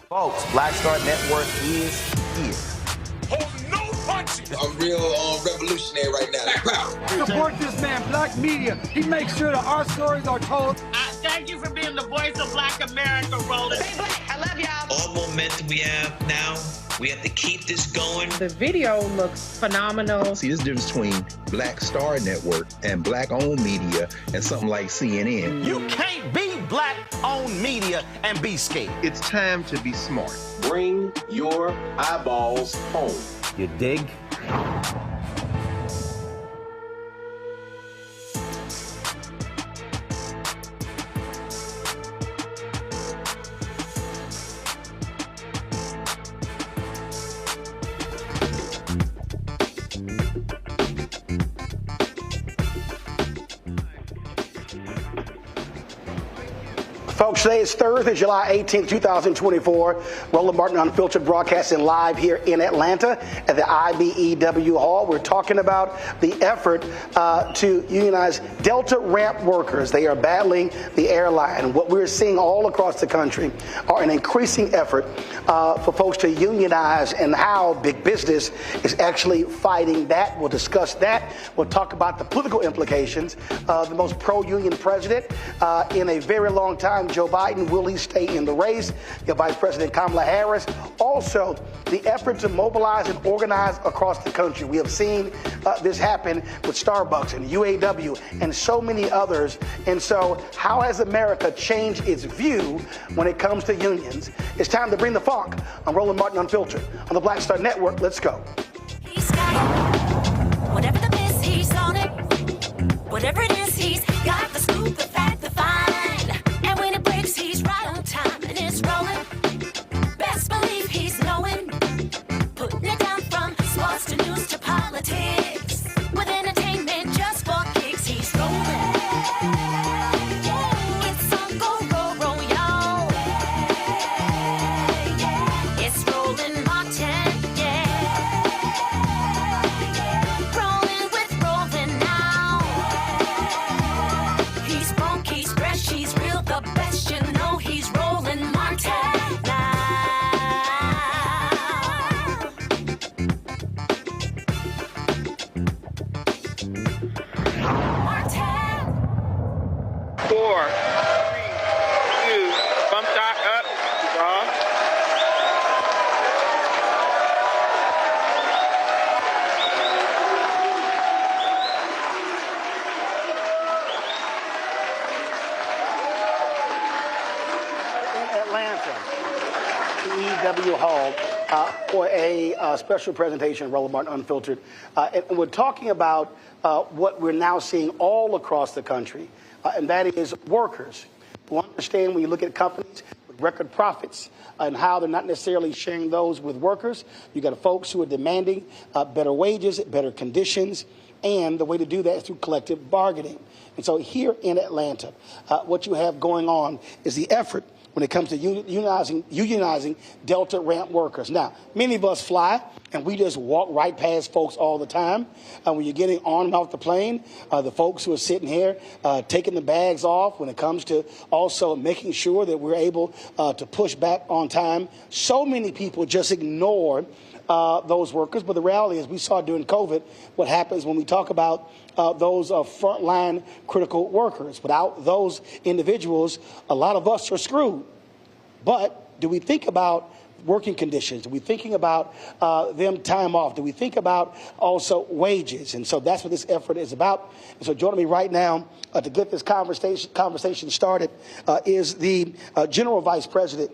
Folks, Black Star Network is here. Hold no punches. I'm real revolutionary right now. Black power. Support this man, Black Media. He makes sure that our stories are told. Thank you for being the voice of Black America, Roland. Stay black. I love y'all. All momentum we have now, we have to keep this going. The video looks phenomenal. See, this difference between Black Star Network and Black-owned media and something like CNN. You can't be Black-owned media and be scared. It's time to be smart. Bring your eyeballs home. You dig? Folks, today is Thursday, July 18th, 2024. Roland Martin Unfiltered broadcasting live here in Atlanta at the IBEW Hall. We're talking about the effort to unionize Delta ramp workers. They are battling the airline. What we're seeing all across the country are an increasing effort for folks to unionize and how big business is actually fighting that. We'll discuss that. We'll talk about the political implications of the most pro-union president in a very long time, Joe Biden. Will he stay in the race? Your Vice President Kamala Harris. Also, the effort to mobilize and organize across the country. We have seen this happen with Starbucks and UAW and so many others. And so how has America changed its view when it comes to unions? It's time to bring the funk on Roland Martin Unfiltered on the Black Star Network. Let's go. He's got it. Whatever the miss, he's on it. Whatever it is, he's got the scoop, the fact, the find. And when it breaks, he's right on time and it's rolling. Best believe he's knowing. Putting it down from sports to news to politics. With entertainment just for kicks, he's rolling. It's on go, roll, roll, y'all. It's Roland Martin, yeah. Rolling with Roland now. He's funky, he's fresh, he's real, the best, you know he's Roland Martin now. Martin. 4, 3, 2, bump stock up, draw. In Atlanta, the EW Hall, for a special presentation of Roland Martin Unfiltered. And we're talking about what we're now seeing all across the country, and that is workers who understand when you look at companies with record profits and how they're not necessarily sharing those with workers. You got folks who are demanding better wages, better conditions, and the way to do that is through collective bargaining. And so here in Atlanta, what you have going on is the effort when it comes to unionizing Delta ramp workers. Now, many of us fly, and we just walk right past folks all the time. When you're getting on and off the plane, the folks who are sitting here taking the bags off, when it comes to also making sure that we're able to push back on time, so many people just ignore those workers. But the reality is we saw during COVID what happens when we talk about those frontline critical workers. Without those individuals, a lot of us are screwed. But do we think about working conditions? Do we thinking about them time off? Do we think about also wages? And so that's what this effort is about. And so joining me right now to get this conversation started is the General Vice President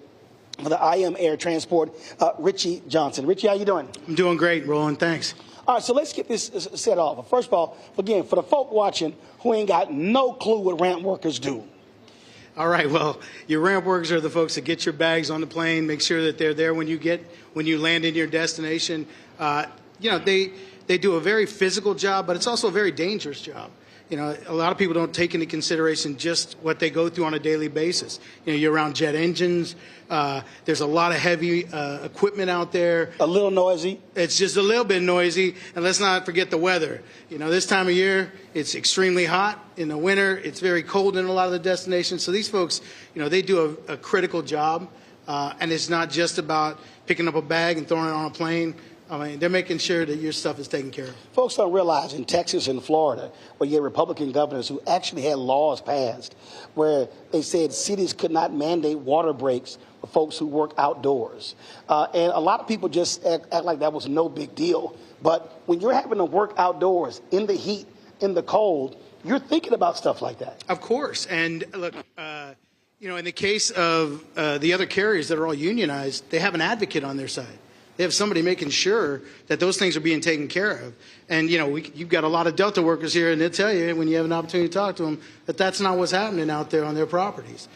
for the IAM Air Transport, Richie Johnson. Richie, how you doing? I'm doing great, Roland. Thanks. All right, so let's get this set off. First of all, again, for the folk watching who ain't got no clue what ramp workers do. All right, well, your ramp workers are the folks that get your bags on the plane, make sure that they're there when you land in your destination. They do a very physical job, but it's also a very dangerous job. You know, a lot of people don't take into consideration just what they go through on a daily basis. You know, you're around jet engines. There's a lot of heavy equipment out there. A little noisy. It's just a little bit noisy. And let's not forget the weather. You know, this time of year, it's extremely hot. In the winter, it's very cold in a lot of the destinations. So these folks, you know, they do a critical job. And it's not just about picking up a bag and throwing it on a plane. I mean, they're making sure that your stuff is taken care of. Folks don't realize in Texas and Florida, where you had Republican governors who actually had laws passed where they said cities could not mandate water breaks for folks who work outdoors. And a lot of people just act like that was no big deal. But when you're having to work outdoors in the heat, in the cold, you're thinking about stuff like that. Of course. And look, you know, in the case of the other carriers that are all unionized, they have an advocate on their side. They have somebody making sure that those things are being taken care of. And, you know, you've got a lot of Delta workers here, and they'll tell you when you have an opportunity to talk to them that that's not what's happening out there on their properties.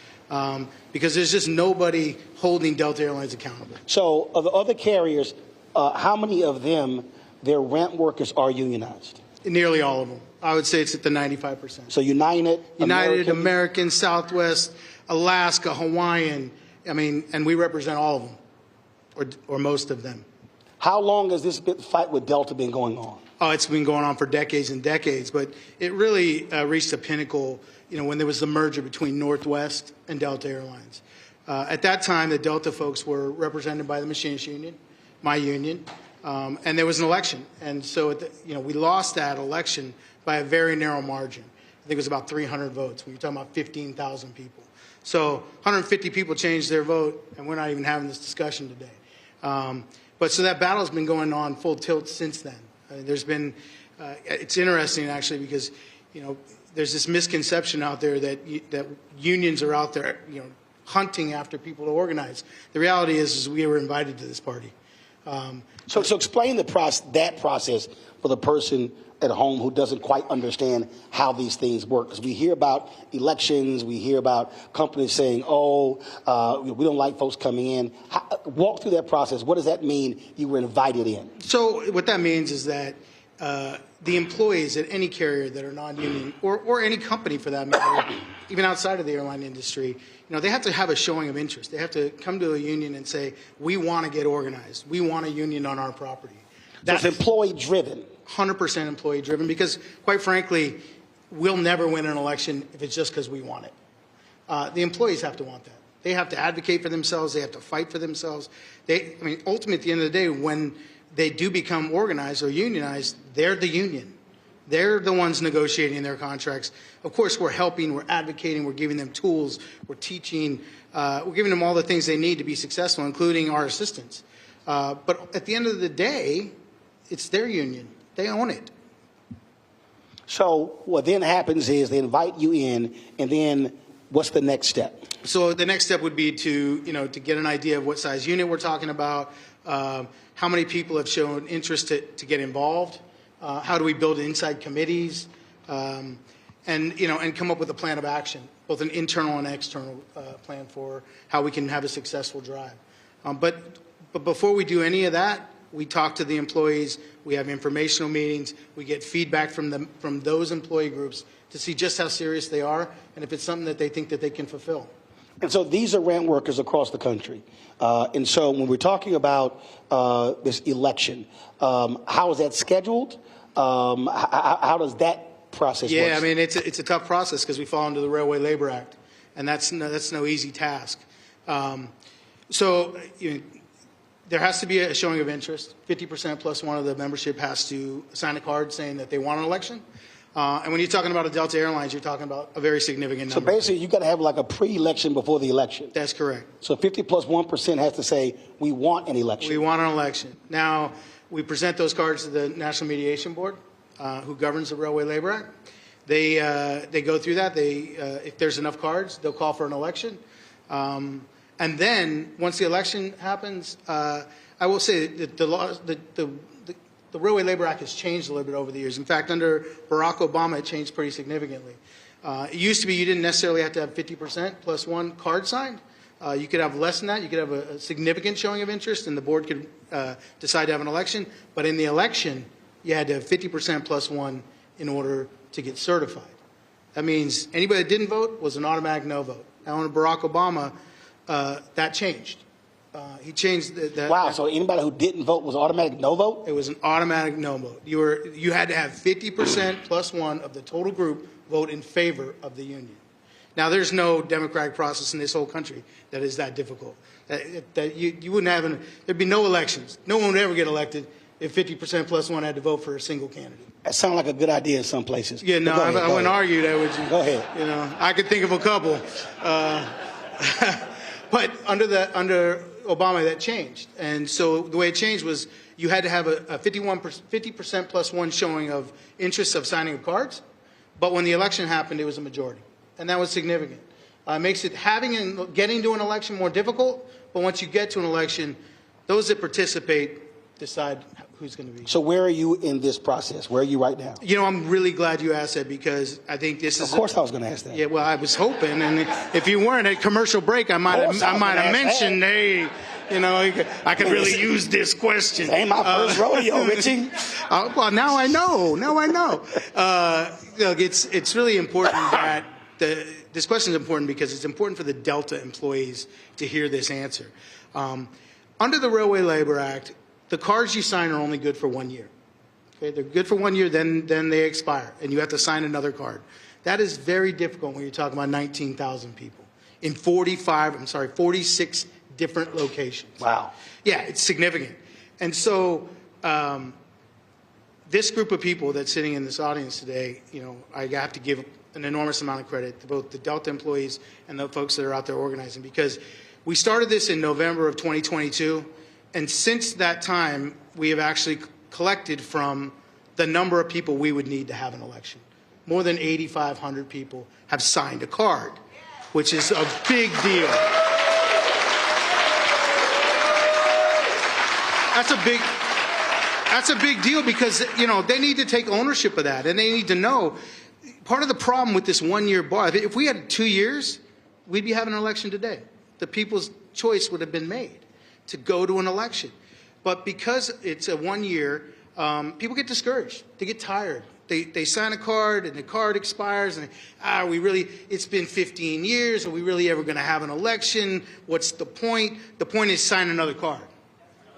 Because there's just nobody holding Delta Airlines accountable. So of the other carriers, how many of them, their ramp workers are unionized? Nearly all of them. I would say it's at the 95%. So United, American, Southwest, Alaska, Hawaiian, I mean, and we represent all of them. Or most of them. How long has this fight with Delta been going on? Oh, it's been going on for decades and decades, but it really reached a pinnacle, you know, when there was the merger between Northwest and Delta Airlines. At that time, the Delta folks were represented by the Machinists Union, my union, and there was an election. And so, you know, we lost that election by a very narrow margin. I think it was about 300 votes. We were talking about 15,000 people. So 150 people changed their vote, and we're not even having this discussion today. But so that battle's been going on full tilt since then. There's been, it's interesting actually because, you know, there's this misconception out there that unions are out there, you know, hunting after people to organize. The reality is we were invited to this party. So explain that process for the person at home who doesn't quite understand how these things work. Because we hear about elections, we hear about companies saying, oh, we don't like folks coming in. Walk through that process. What does that mean you were invited in? So what that means is that the employees at any carrier that are non-union, or any company for that matter, even outside of the airline industry, you know, they have to have a showing of interest. They have to come to a union and say, we want to get organized. We want a union on our property. That's employee-driven. 100% employee-driven, because, quite frankly, we'll never win an election if it's just because we want it. The employees have to want that. They have to advocate for themselves. They have to fight for themselves. Ultimately, at the end of the day, when they do become organized or unionized, they're the union. They're the ones negotiating their contracts. Of course, we're helping, we're advocating, we're giving them tools, we're teaching, we're giving them all the things they need to be successful, including our assistance. But at the end of the day, it's their union. They own it. So what then happens is they invite you in, and then what's the next step? So the next step would be to, you know, to get an idea of what size unit we're talking about, how many people have shown interest to get involved, how do we build inside committees, and, you know, and come up with a plan of action, both an internal and external plan for how we can have a successful drive. But before we do any of that, we talk to the employees, we have informational meetings, we get feedback from those employee groups to see just how serious they are and if it's something that they think that they can fulfill. And so these are ramp workers across the country. And so when we're talking about this election, how is that scheduled? How does that process work? Yeah, I mean, it's a tough process because we fall under the Railway Labor Act, and that's no easy task. So, you know, there has to be a showing of interest. 50% plus one of the membership has to sign a card saying that they want an election. And when you're talking about a Delta Airlines, you're talking about a very significant number. So basically, you got to have like a pre-election before the election. That's correct. So 50 plus 1% has to say, we want an election. We want an election. Now, we present those cards to the National Mediation Board, who governs the Railway Labor Act. They go through that. If there's enough cards, they'll call for an election. And then, once the election happens, I will say that the Railway Labor Act has changed a little bit over the years. In fact, under Barack Obama, it changed pretty significantly. It used to be you didn't necessarily have to have 50% plus one card signed. You could have less than that. You could have a significant showing of interest, and the board could decide to have an election. But in the election, you had to have 50% plus one in order to get certified. That means anybody that didn't vote was an automatic no vote. Now, under Barack Obama, that changed. He changed that. Wow, so anybody who didn't vote was automatic no vote? It was an automatic no vote. You had to have 50% plus one of the total group vote in favor of the union. Now, there's no democratic process in this whole country that is that difficult. That you wouldn't have, there'd be no elections. No one would ever get elected if 50% plus one had to vote for a single candidate. That sounds like a good idea in some places. Yeah, no, I wouldn't argue that with you. Go ahead. You know, I could think of a couple. But under Obama, that changed. And so the way it changed was you had to have a 50% plus one showing of interest of signing of cards. But when the election happened, it was a majority. And that was significant. It makes it getting to an election more difficult. But once you get to an election, those that participate decide who's going to be. So where are you in this process? Where are you right now? You know, I'm really glad you asked that because I think this is. Of course, I was going to ask that. Yeah, well, I was hoping, and if you weren't at commercial break, I might have mentioned, hey, you know, I could really use this question. This ain't my first rodeo, Richie. Well, now I know. Look, it's really important that this question is important because it's important for the Delta employees to hear this answer. Under the Railway Labor Act, the cards you sign are only good for 1 year. Okay, they're good for 1 year, then they expire, and you have to sign another card. That is very difficult when you're talking about 19,000 people in 46 different locations. Wow. Yeah, it's significant. And so this group of people that's sitting in this audience today, you know, I have to give an enormous amount of credit to both the Delta employees and the folks that are out there organizing, because we started this in November of 2022. And since that time, we have actually collected from the number of people we would need to have an election. More than 8,500 people have signed a card, which is a big deal. That's a big deal because, you know, they need to take ownership of that, and they need to know. Part of the problem with this 1 year bar, if we had 2 years, we'd be having an election today. The people's choice would have been made to go to an election. But because it's a 1 year, people get discouraged. They get tired. They sign a card and the card expires and it's been 15 years. Are we really ever going to have an election? What's the point? The point is sign another card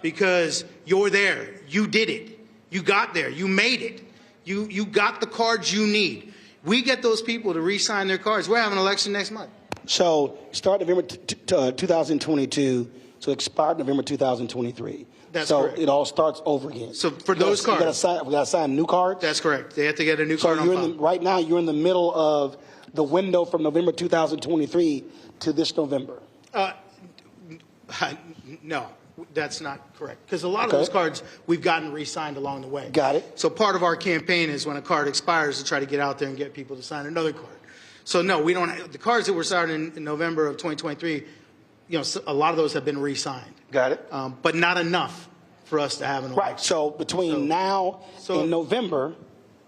because you're there. You did it. You got there. You made it. You got the cards you need. We get those people to re-sign their cards. We're having an election next month. So start November 2022. So expired November 2023. That's correct. So it all starts over again. So for those cards, we got to sign new cards. That's correct. They have to get a new card on file. Right now, you're in the middle of the window from November 2023 to this November. No, that's not correct. Because a lot of those cards we've gotten re-signed along the way. Got it. So part of our campaign is when a card expires to try to get out there and get people to sign another card. So no, we don't. The cards that were started in November of 2023. You know, a lot of those have been re-signed. Got it. But not enough for us to have an election. Right. So between now and November,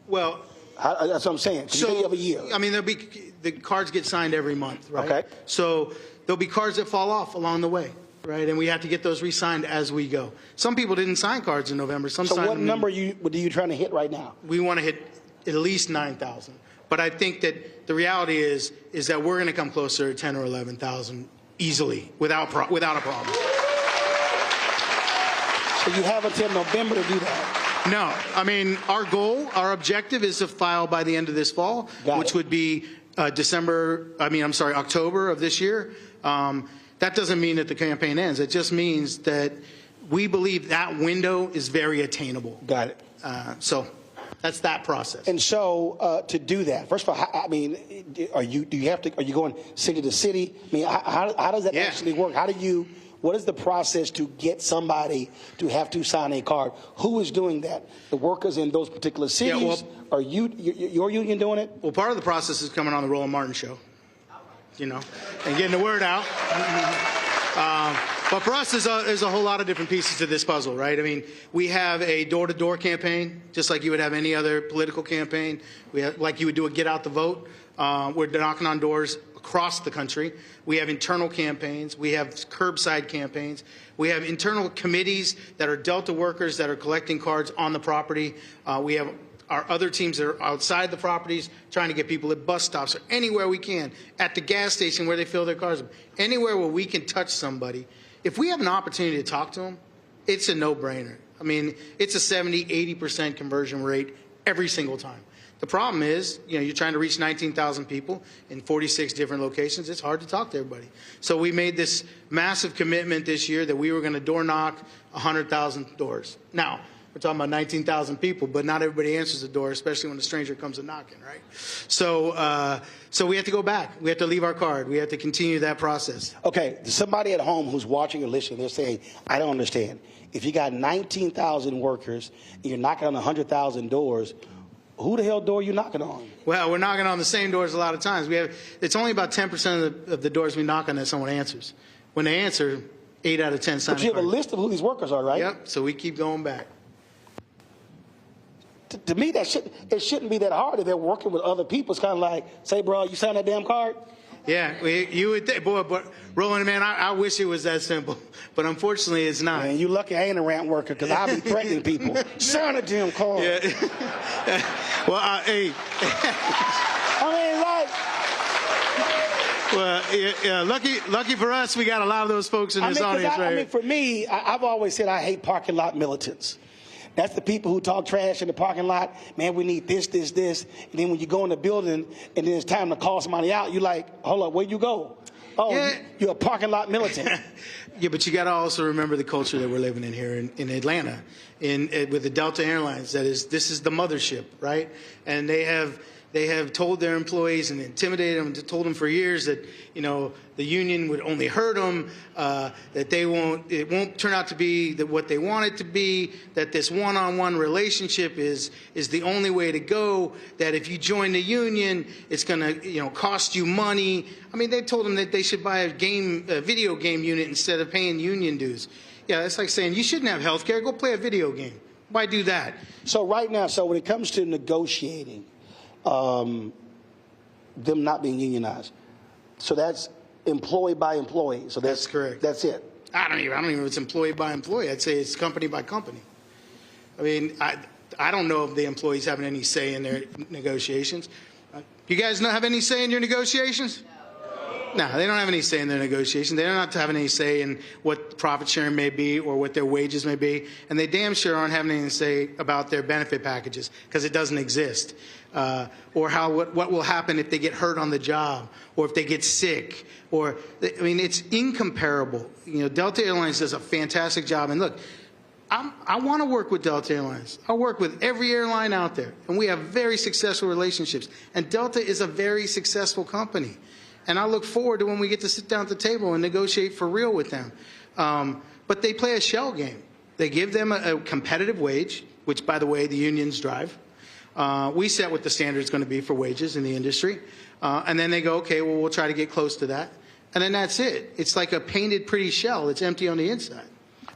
well, that's what I'm saying. So you have a year. I mean, the cards get signed every month, right? Okay. So there'll be cards that fall off along the way, right? And we have to get those re-signed as we go. Some people didn't sign cards in November. So what number are you trying to hit right now? We want to hit at least 9,000. But I think that the reality is that we're going to come closer to 10 or 11,000. Easily, without a problem. So you have until November to do that? No. I mean, our objective is to file by the end of this fall, which would be October of this year. That doesn't mean that the campaign ends. It just means that we believe that window is very attainable. Got it. So that's that process. And so to do that, first of all, I mean, are you going city to city? I mean, how does that actually work? What is the process to get somebody to have to sign a card? Who is doing that? The workers in those particular cities? Yeah, are your union doing it? Well, part of the process is coming on the Roland Martin show, you know, and getting the word out. But for us, there's a whole lot of different pieces to this puzzle, right? I mean, we have a door-to-door campaign, just like you would have any other political campaign. Like you would do a get out the vote. We're knocking on doors across the country. We have internal campaigns. We have curbside campaigns. We have internal committees that are Delta workers that are collecting cards on the property. We have our other teams that are outside the properties trying to get people at bus stops or anywhere we can, at the gas station where they fill their cars, anywhere where we can touch somebody. If we have an opportunity to talk to them, it's a no-brainer. I mean, it's a 70, 80% conversion rate every single time. The problem is, you're trying to reach 19,000 people in 46 different locations. It's hard to talk to everybody. So we made this massive commitment this year that we were going to door knock 100,000 doors. Now, we're talking about 19,000 people, but not everybody answers the door, especially when a stranger comes a knocking, right? So we have to go back. We have to leave our card. We have to continue that process. Okay, somebody at home who's watching or listening, they're saying, I don't understand. If you got 19,000 workers and you're knocking on 100,000 doors, who the hell door are you knocking on? Well, we're knocking on the same doors a lot of times. It's only about 10% of the doors we knock on that someone answers. When they answer, 8 out of 10 sign. But you have a list of who these workers are, right? Yep, so we keep going back. To me, it shouldn't be that hard if they're working with other people. It's kind of like, say, bro, you signed that damn card? Yeah, you would think, boy, but Roland, man, I wish it was that simple, but unfortunately it's not. Man, you lucky I ain't a ramp worker, because I be threatening people. Sign a damn card. Yeah. Well, hey. I mean, like. Well, lucky for us, we got a lot of those folks in this audience right here. I mean, for me, I've always said I hate parking lot militants. That's the people who talk trash in the parking lot. Man, we need this. And then when you go in the building and then it's time to call somebody out, you're like, hold up, where you go? Oh, yeah. You're a parking lot militant. Yeah, but you got to also remember the culture that we're living in here in Atlanta, with the Delta Airlines. This is the mothership, right? And they have told their employees and intimidated them, and told them for years that the union would only hurt them, that it won't turn out to be what they want it to be, that this one-on-one relationship is the only way to go, that if you join the union, it's going to cost you money. I mean, they told them that they should buy a video game unit instead of paying union dues. Yeah, that's like saying you shouldn't have health care. Go play a video game. Why do that? So right now, when it comes to negotiating, them not being unionized, so that's employee by employee. So that's correct. That's it. I don't even know if it's employee by employee. I'd say it's company by company. I mean, I don't know if the employees have any say in their negotiations. You guys not have any say in your negotiations? No, they don't have any say in their negotiations. They don't have any say in what profit sharing may be or what their wages may be. And they damn sure aren't having anything to say about their benefit packages, because it doesn't exist. Or what will happen if they get hurt on the job, or if they get sick. It's incomparable. Delta Airlines does a fantastic job. And look, I want to work with Delta Airlines. I work with every airline out there, and we have very successful relationships. And Delta is a very successful company. And I look forward to when we get to sit down at the table and negotiate for real with them. But they play a shell game. They give them a competitive wage, which, by the way, the unions drive. We set what the standard is going to be for wages in the industry. And then they go, okay, well, we'll try to get close to that. And then that's it. It's like a painted pretty shell that's empty on the inside.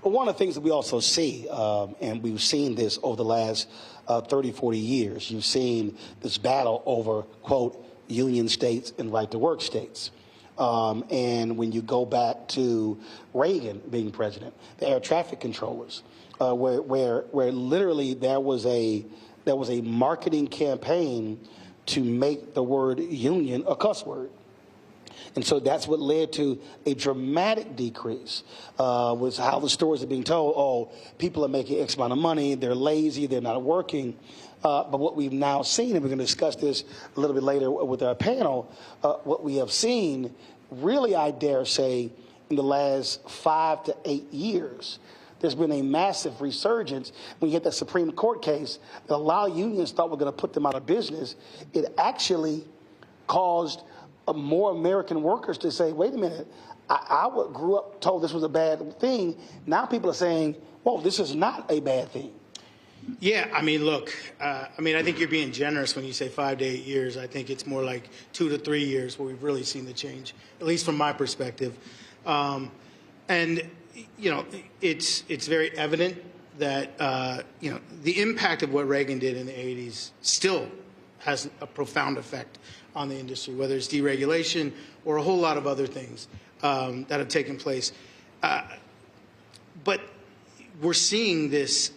Well, one of the things that we also see, and we've seen this over the last 30, 40 years, you've seen this battle over, quote, union states and right-to-work states. And when you go back to Reagan being president, the air traffic controllers, where literally there was a marketing campaign to make the word union a cuss word. And so that's what led to a dramatic decrease, was how the stories are being told. Oh, people are making X amount of money, they're lazy, they're not working. But what we've now seen, and we're going to discuss this a little bit later with our panel, what we have seen, really, I dare say, in the last 5 to 8 years, there's been a massive resurgence. When you get that Supreme Court case that a lot of unions thought were going to put them out of business, it actually caused more American workers to say, wait a minute, I grew up told this was a bad thing. Now people are saying, whoa, this is not a bad thing. Yeah, I mean, look, I think you're being generous when you say 5 to 8 years. I think it's more like 2 to 3 years where we've really seen the change, at least from my perspective. And it's very evident that, the impact of what Reagan did in the 80s still has a profound effect on the industry, whether it's deregulation or a whole lot of other things that have taken place. But we're seeing this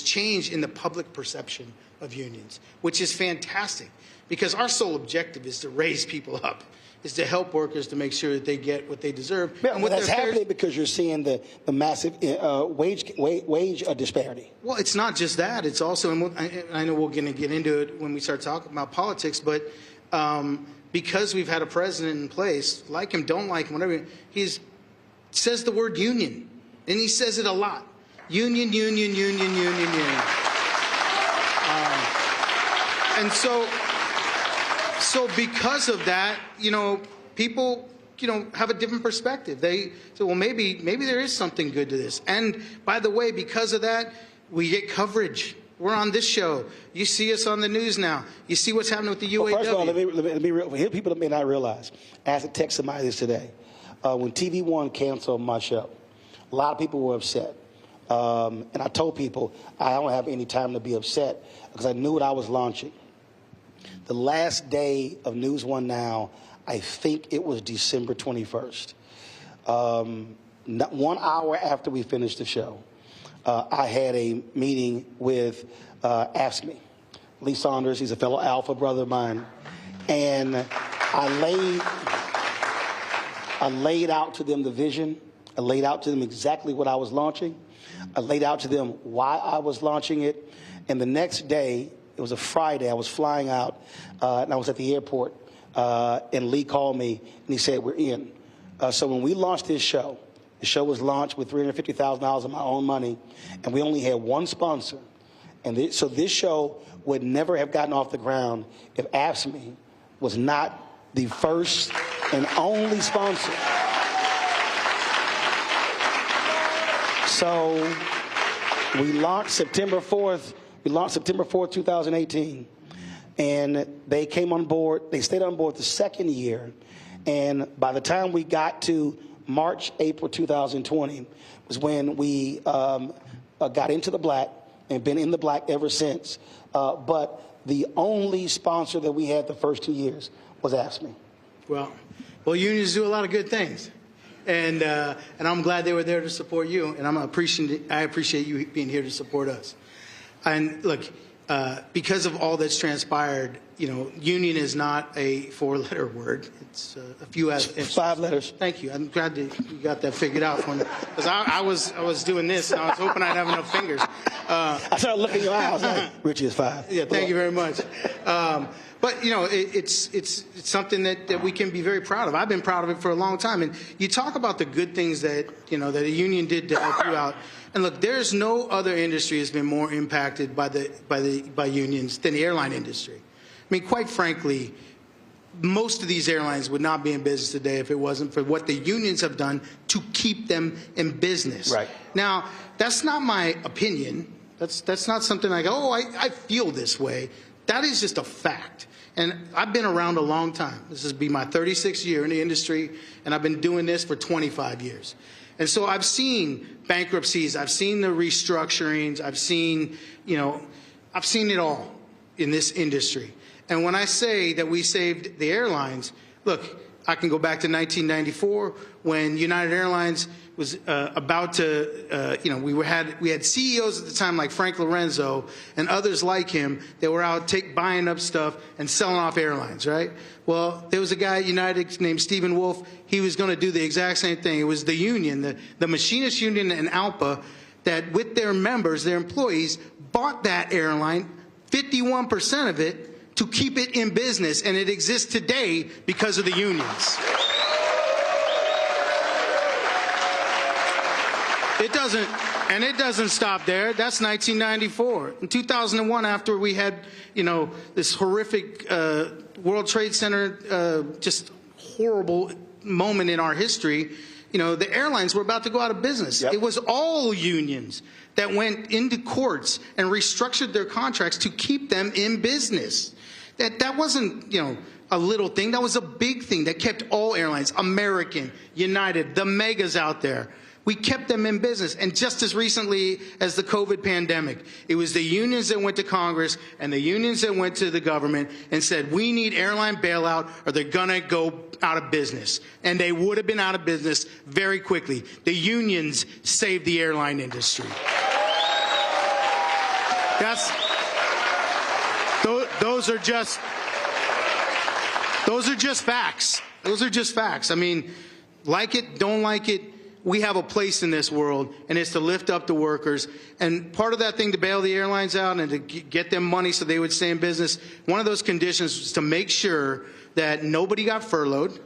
change in the public perception of unions, which is fantastic because our sole objective is to raise people up, is to help workers to make sure that they get what they deserve. Yeah, and that's happening because you're seeing the massive wage disparity. Well, it's not just that. It's also, and I know we're going to get into it when we start talking about politics, but because we've had a president in place, like him, don't like him, whatever, he says the word union, and he says it a lot. Union, union, union, union, union. And so because of that, people, have a different perspective. They say, well, maybe there is something good to this. And by the way, because of that, we get coverage. We're on this show. You see us on the news now. You see what's happening with the UAW. Well, first of all, let me real. Here, people that may not realize. I had to text somebody this today. When TV One canceled my show, a lot of people were upset. And I told people I don't have any time to be upset because I knew what I was launching. The last day of News One Now, I think it was December 21st. 1 hour after we finished the show, I had a meeting with AFSCME. Lee Saunders, he's a fellow Alpha brother of mine. And I laid out to them the vision. I laid out to them exactly what I was launching. I laid out to them why I was launching it. And the next day, it was a Friday, I was flying out, and I was at the airport, and Lee called me, and he said, we're in. So when we launched this show, the show was launched with $350,000 of my own money, and we only had one sponsor. And so this show would never have gotten off the ground if AFSCME was not the first and only sponsor. So we launched September 4th. We launched September 4th, 2018, and they came on board. They stayed on board the second year, and by the time we got to March, April 2020 was when we got into the black and been in the black ever since. But the only sponsor that we had the first 2 years was AFSCME. Well, unions do a lot of good things. And I'm glad they were there to support you, and I appreciate you being here to support us. And look, because of all that's transpired, union is not a 4-letter word. It's a few. It's 5 letters. Thank you. I'm glad that you got that figured out for me. Because I was doing this, and I was hoping I'd have enough fingers. I started looking in your eyes. Like, Richie is 5. Yeah, thank you very much. But it's something that we can be very proud of. I've been proud of it for a long time. And you talk about the good things that that a union did to help you out. And look, there's no other industry that's been more impacted by unions than the airline industry. I mean, quite frankly, most of these airlines would not be in business today if it wasn't for what the unions have done to keep them in business. Right. Now, that's not my opinion. That's not something I go, oh, I feel this way. That is just a fact. And I've been around a long time. This will be my 36th year in the industry, and I've been doing this for 25 years. And so I've seen bankruptcies, I've seen the restructurings, I've seen it all in this industry. And when I say that we saved the airlines, look, I can go back to 1994 when United Airlines was about to, we had CEOs at the time like Frank Lorenzo and others like him that were out buying up stuff and selling off airlines, right? Well, there was a guy at United named Stephen Wolf. He was going to do the exact same thing. It was the union, the Machinists Union and ALPA, that with their members, their employees, bought that airline, 51% of it, to keep it in business, and it exists today because of the unions. It doesn't stop there. That's 1994. In 2001, after we had, this horrific World Trade Center, just horrible moment in our history, the airlines were about to go out of business. Yep. It was all unions that went into courts and restructured their contracts to keep them in business. That wasn't, a little thing. That was a big thing that kept all airlines, American, United, the megas out there. We kept them in business. And just as recently as the COVID pandemic, it was the unions that went to Congress and the unions that went to the government and said, we need airline bailout or they're going to go out of business. And they would have been out of business very quickly. The unions saved the airline industry. those are just facts. Those are just facts. I mean, like it, don't like it, we have a place in this world, and it's to lift up the workers. And part of that thing to bail the airlines out and to get them money so they would stay in business, one of those conditions was to make sure that nobody got furloughed.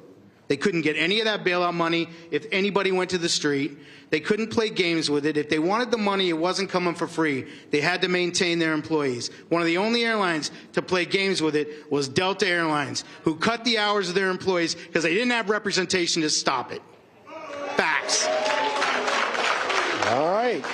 They couldn't get any of that bailout money if anybody went to the street. They couldn't play games with it. If they wanted the money, it wasn't coming for free. They had to maintain their employees. One of the only airlines to play games with it was Delta Airlines, who cut the hours of their employees because they didn't have representation to stop it. Facts. All right.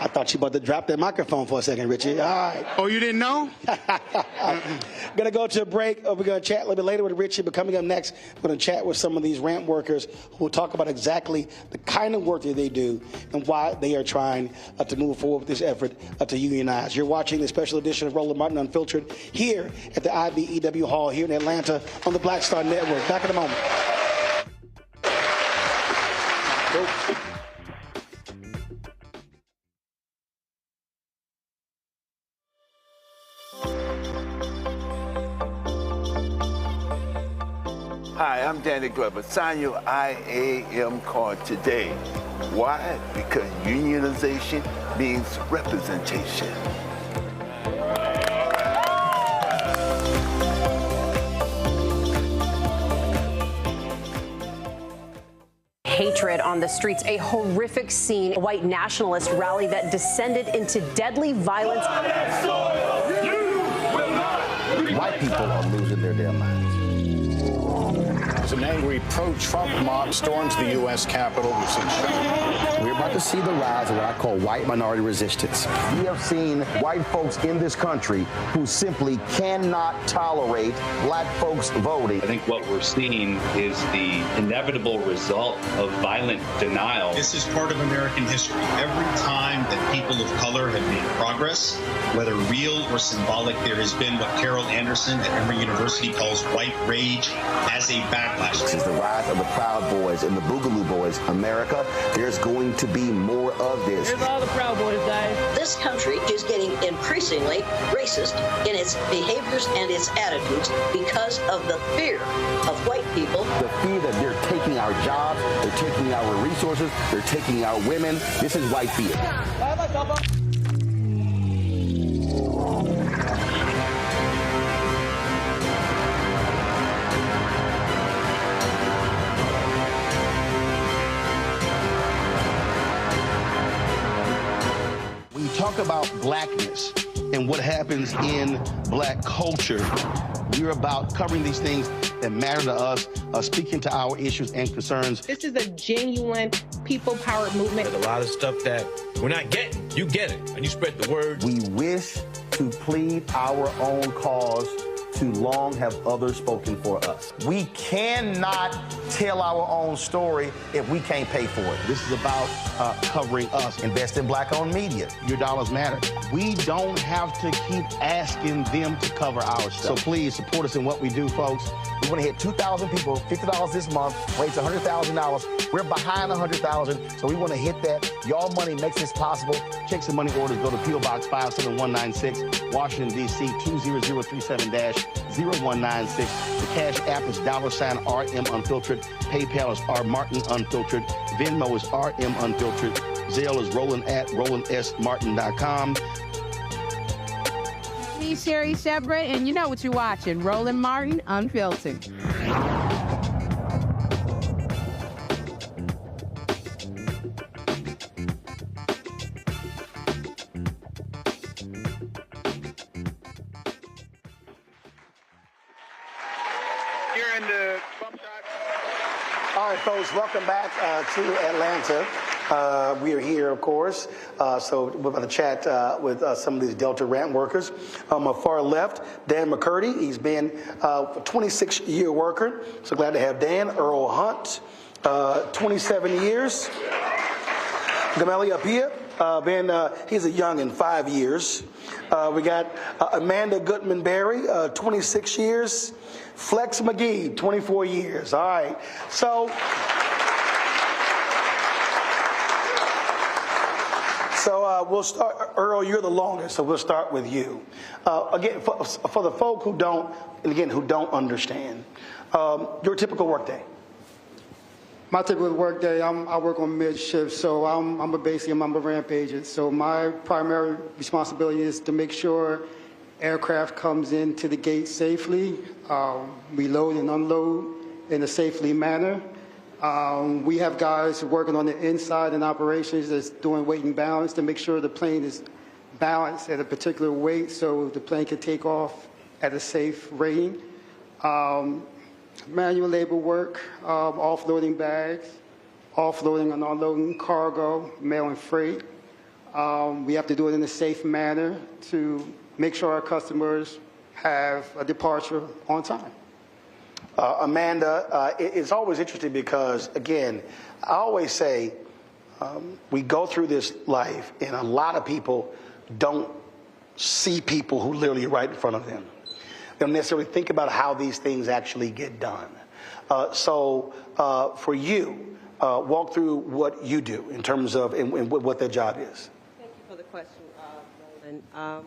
I thought you were about to drop that microphone for a second, Richie. All right. Oh, you didn't know? Going to go to a break. We're going to chat a little bit later with Richie, but coming up next, we're going to chat with some of these ramp workers who will talk about exactly the kind of work that they do and why they are trying to move forward with this effort to unionize. You're watching the special edition of Roland Martin Unfiltered here at the IBEW Hall here in Atlanta on the Black Star Network. Back in a moment. Hi, I'm Danny Glover. Sign your IAM card today. Why? Because unionization means representation. Hatred on the streets, a horrific scene, a white nationalist rally that descended into deadly violence. White people are losing their damn minds. An angry pro-Trump mob storms the U.S. Capitol. We're about to see the rise of what I call white minority resistance. We have seen white folks in this country who simply cannot tolerate black folks voting. I think what we're seeing is the inevitable result of violent denial. This is part of American history. Every time that people of color have made progress, whether real or symbolic, there has been what Carol Anderson at Emory University calls white rage as a backlash. This is the rise of the Proud Boys and the Boogaloo Boys. America, there's going to be more of this. Here's all the Proud Boys, guys. This country is getting increasingly racist in its behaviors and its attitudes because of the fear of white people. The fear that they're taking our jobs, they're taking our resources, they're taking our women. This is white fear. When you talk about blackness and what happens in black culture, we're about covering these things that matter to us, speaking to our issues and concerns. This is a genuine people-powered movement. There's a lot of stuff that we're not getting. You get it, and you spread the word. We wish to plead our own cause. Too long have others spoken for us. We cannot tell our own story if we can't pay for it. This is about covering us. Invest in black-owned media. Your dollars matter. We don't have to keep asking them to cover our stuff. So please support us in what we do, folks. We want to hit 2,000 people, $50 this month, raise $100,000. We're behind $100,000, so we want to hit that. Y'all money makes this possible. Checks and money orders go to P.O. Box 57196, Washington, D.C. 20037-0196. The Cash App is $RM Unfiltered. PayPal is R Martin Unfiltered. Venmo is RM Unfiltered. Zelle is Roland at RolandSMartin.com. Me, Sherry Shepard, and you know what you're watching, Roland Martin Unfiltered. You're in the bump shot. All right, folks, welcome back to Atlanta. We are here, of course, so we're about to chat with some of these Delta ramp workers. On my far left, Dan McCurdy. He's been a 26-year worker. So glad to have Dan. Earl Hunt, 27 years. Gamali up here, he's a young in 5 years. We got Amanda Goodman-Berry, 26 years. Flex McGee, 24 years. All right, so we'll start, Earl, you're the longest, so we'll start with you. Again, for the folk who don't, and again, who don't understand, your typical workday. My typical work day, I work on mid shift, so I'm basically a ramp agent. So my primary responsibility is to make sure aircraft comes into the gate safely. We load and unload in a safely manner. We have guys working on the inside in operations that's doing weight and balance to make sure the plane is balanced at a particular weight so the plane can take off at a safe rating. Manual labor work, offloading bags, offloading and unloading cargo, mail and freight. We have to do it in a safe manner to make sure our customers have a departure on time. Amanda, it's always interesting because, again, I always say we go through this life and a lot of people don't see people who literally are right in front of them. They don't necessarily think about how these things actually get done. So for you, walk through what you do in terms of and what their job is. Thank you for the question, Roland.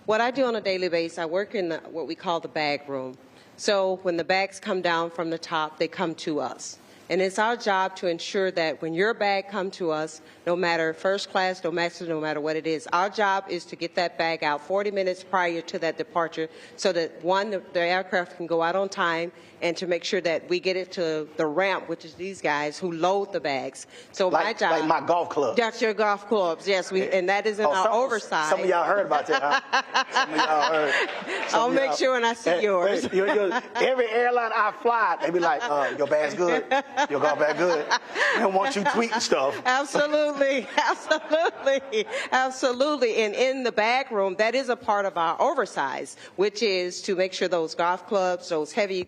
What I do on a daily basis, I work in what we call the bag room. So when the bags come down from the top, they come to us. And it's our job to ensure that when your bag comes to us, no matter first class, domestic, no matter what it is, our job is to get that bag out 40 minutes prior to that departure so that, one, the aircraft can go out on time, and to make sure that we get it to the ramp, which is these guys who load the bags. So my job... Like my golf club. That's your golf clubs, yes. And that is in our oversight. Some of y'all heard about that, huh? Some of y'all heard. I'll make sure when I see yours. Every airline I fly, they be like, your bag's good. Your golf bag good. They don't want you tweeting stuff. Absolutely. Absolutely. Absolutely. And in the bag room, that is a part of our oversize, which is to make sure those golf clubs, those heavy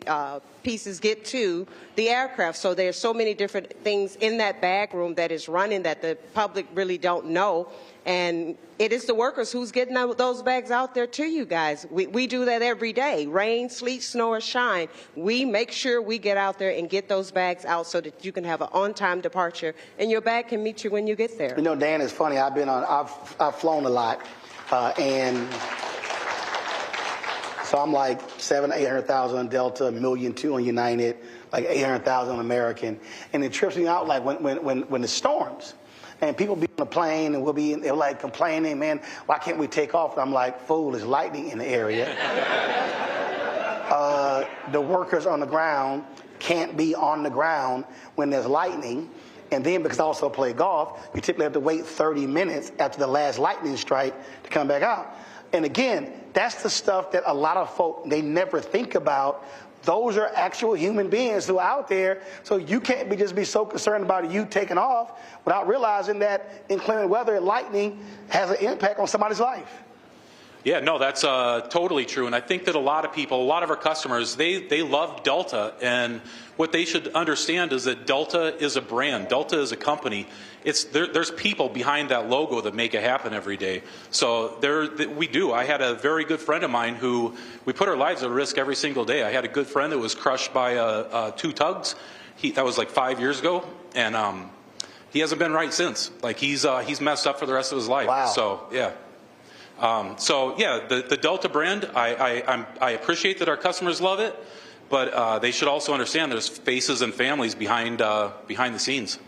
pieces get to the aircraft. So there's so many different things in that bag room that is running that the public really don't know. And it is the workers who's getting those bags out there to you guys. We do that every day. Rain, sleet, snow, or shine. We make sure we get out there and get those bags out so that you can have an on-time departure and your bag can meet you when you get there. You know, Dan, it's funny. I've flown a lot, and so I'm like 800,000 on Delta, 1.2 million on United, like 800,000 on American, and it trips me out like when the storms. And people be on the plane and they're like complaining, man, why can't we take off? And I'm like, fool, there's lightning in the area. The workers on the ground can't be on the ground when there's lightning. And then because I also play golf, you typically have to wait 30 minutes after the last lightning strike to come back out. And again, that's the stuff that a lot of folk, they never think about. Those are actual human beings who are out there. So you can't just be so concerned about you taking off without realizing that inclement weather and lightning has an impact on somebody's life. Yeah, no, that's totally true. And I think that a lot of people, a lot of our customers, they love Delta. And what they should understand is that Delta is a brand. Delta is a company. There's people behind that logo that make it happen every day. So we do. I had a very good friend of mine who we put our lives at risk every single day. I had a good friend that was crushed by 2 tugs. That was like 5 years ago. And he hasn't been right since. Like he's messed up for the rest of his life. Wow. So, yeah. The Delta brand, I appreciate that our customers love it, but they should also understand there's faces and families behind the scenes.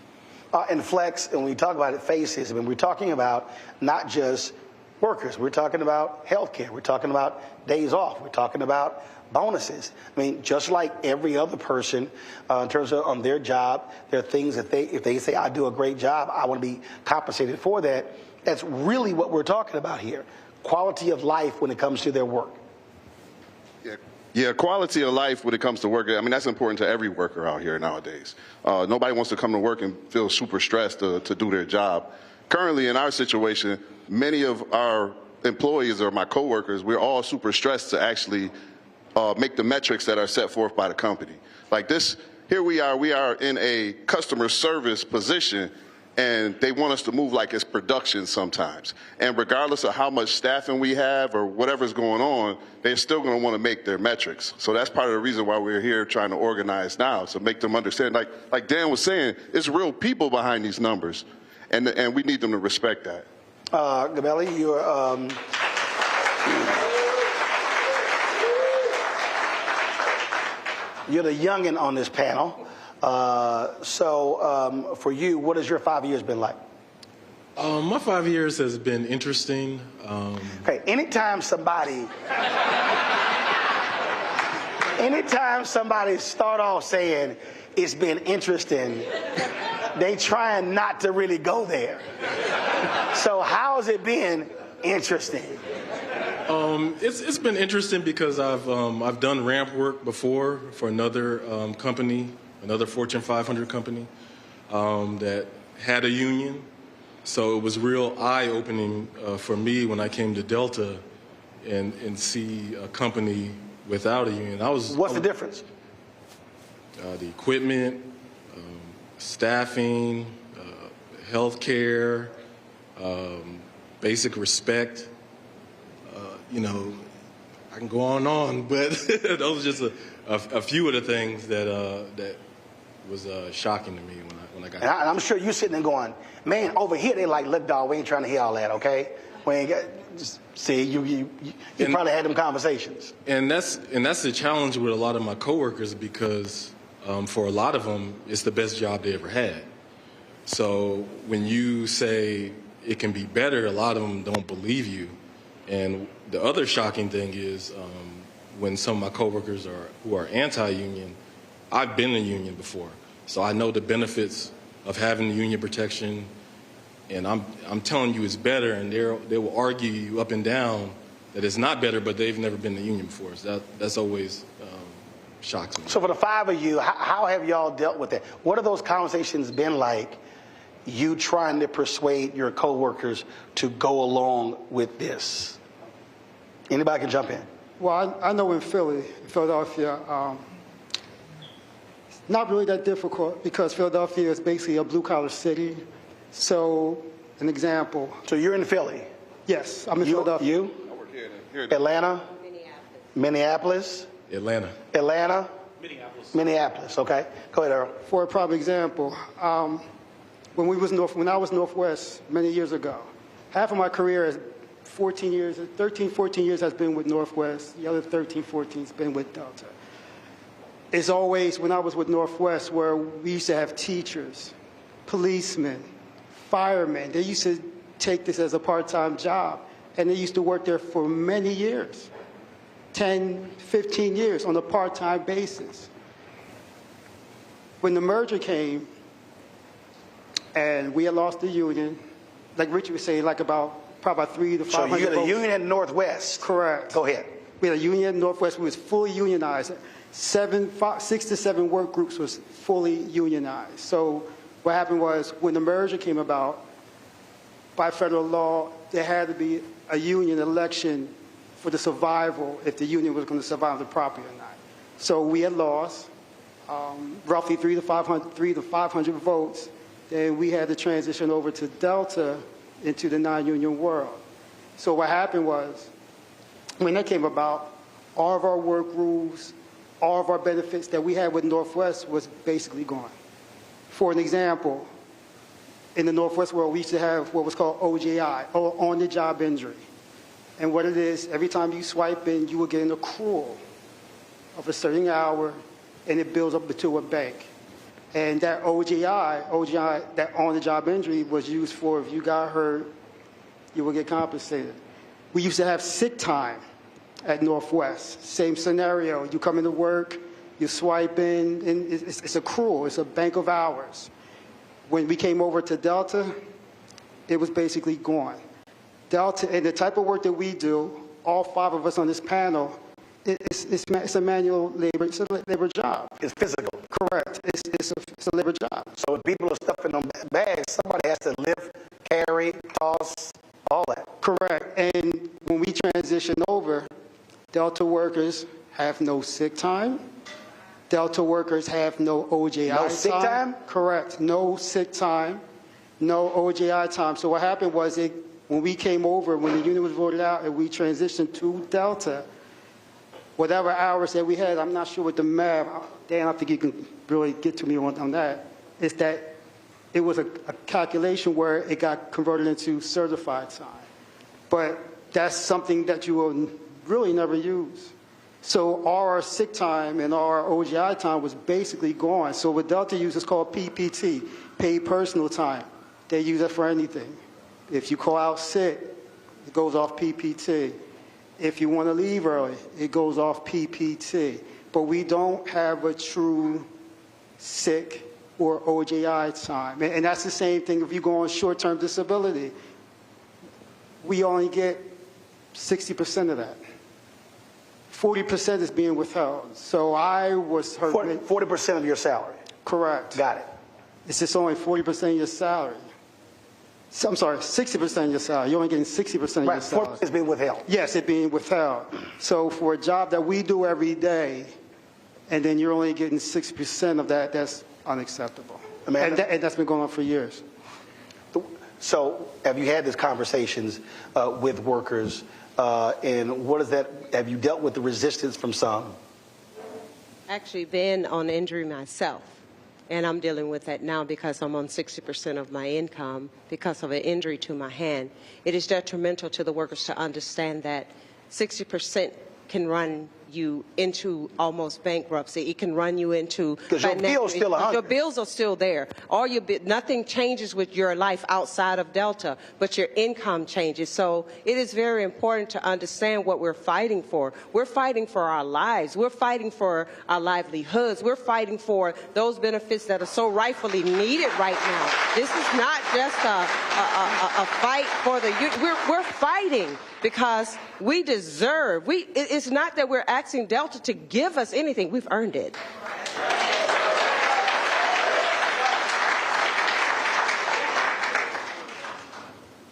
And Flex, and when we talk about it, faces, I mean, we're talking about not just workers. We're talking about healthcare. We're talking about days off. We're talking about bonuses. I mean, just like every other person in terms of on their job, there are things that if they say, I do a great job, I want to be compensated for that. That's really what we're talking about here. Quality of life when it comes to their work. Yeah, quality of life when it comes to work. I mean, that's important to every worker out here nowadays. Nobody wants to come to work and feel super stressed to do their job. Currently, in our situation, many of our employees or my coworkers, we're all super stressed to actually make the metrics that are set forth by the company. Like this, here we are in a customer service position, and they want us to move like it's production sometimes. And regardless of how much staffing we have or whatever's going on, they're still going to want to make their metrics. So that's part of the reason why we're here trying to organize now, so make them understand. Like Dan was saying, it's real people behind these numbers, and we need them to respect that. Gabelli, you're the youngin' on this panel. So for you, what has your 5 years been like? My 5 years has been interesting. Okay, anytime somebody start off saying it's been interesting, they trying not to really go there. So how has it been interesting? It's been interesting because I've done ramp work before for another company, another Fortune 500 company that had a union. So it was real eye-opening for me when I came to Delta and see a company without a union. What's the difference? The equipment, staffing, healthcare, basic respect. I can go on, but those are just a few of the things that was shocking to me when I got. And I'm sure you're sitting there going, man, over here they like, look, dog, we ain't trying to hear all that, okay? We ain't got. Just see, you probably had them conversations. And that's the challenge with a lot of my coworkers because for a lot of them, it's the best job they ever had. So when you say it can be better, a lot of them don't believe you. And the other shocking thing is when some of my coworkers who are anti-union, I've been in a union before, so I know the benefits of having the union protection. And I'm telling you it's better, and they will argue you up and down that it's not better, but they've never been in the union before. So that's always shocks me. So for the five of you, how have y'all dealt with it? What have those conversations been like? You trying to persuade your coworkers to go along with this? Anybody can jump in. Well, I know in Philadelphia, it's not really that difficult because Philadelphia is basically a blue-collar city. So, an example. So you're in Philly? Yes, I'm in Philadelphia. You? I work here Atlanta? Minneapolis? Atlanta. Minneapolis, okay. Go ahead, Earl. For a prime example, when I was Northwest many years ago, half of my career is 14 years has been with Northwest. The other 13, 14 has been with Delta. It's always, when I was with Northwest, where we used to have teachers, policemen, firemen. They used to take this as a part-time job, and they used to work there for many years, 10, 15 years on a part-time basis. When the merger came, and we had lost the union, like Richard was saying, probably about 300 to 500 So you had a votes. union at Northwest? Correct. Go ahead. We had a union at Northwest. We was fully unionized. 6 to 7 work groups was fully unionized. So what happened was when the merger came about, by federal law, there had to be a union election for the survival if the union was going to survive the property or not. So we had lost roughly 300 to 500 votes. Then we had to transition over to Delta into the non-union world. So what happened was, when that came about, all of our work rules, all of our benefits that we had with Northwest was basically gone. For an example, in the Northwest world, we used to have what was called OJI, or on-the-job injury. And what it is, every time you swipe in, you will get an accrual of a certain hour, and it builds up into a bank. And that OJI, that on-the-job injury, was used for if you got hurt, you would get compensated. We used to have sick time at Northwest. Same scenario. You come into work, you swipe in, and it's accrual. It's a bank of hours. When we came over to Delta, it was basically gone. Delta, and the type of work that we do, all 5 of us on this panel, it's a manual labor. It's a labor job. It's physical. Correct. It's a labor job. So when people are stuffing them bags, somebody has to lift, carry, toss, all that. Correct. And when we transition over, Delta workers have no sick time. Delta workers have no OJI time. No sick time? Correct. No sick time. No OJI time. So what happened was when we came over, when the union was voted out and we transitioned to Delta, whatever hours that we had, I'm not sure what the math, Dan, I think you can really get to me on that, is that it was a calculation where it got converted into certified time. But that's something that you will really never use. So our sick time and our OGI time was basically gone. So what Delta uses is called PPT, paid personal time. They use that for anything. If you call out sick, it goes off PPT. If you want to leave early, it goes off PPT. But we don't have a true sick or OJI time. And that's the same thing if you go on short-term disability. We only get 60% of that. 40% is being withheld. So I was hurt. 40% of your salary? Correct. Got it. It's just only 40% of your salary. So, I'm sorry, 60% of your salary. You're only getting 60% of your salary. 40% is being withheld. Yes, it's being withheld. So for a job that we do every day, and then you're only getting 60% of that, that's unacceptable. And that's been going on for years. So have you had these conversations with workers, and what is that? Have you dealt with the resistance from some? Actually been on injury myself, and I'm dealing with that now because I'm on 60% of my income because of an injury to my hand. It is detrimental to the workers to understand that 60% can run you into almost bankruptcy. It can run you into because your bills still 100. Your bills are still there. Nothing changes with your life outside of Delta, but your income changes. So it is very important to understand what we're fighting for. We're fighting for our lives. We're fighting for our livelihoods. We're fighting for those benefits that are so rightfully needed right now. This is not just a fight for the youth. We're fighting because we deserve. It's not that we're asking Delta to give us anything. We've earned it.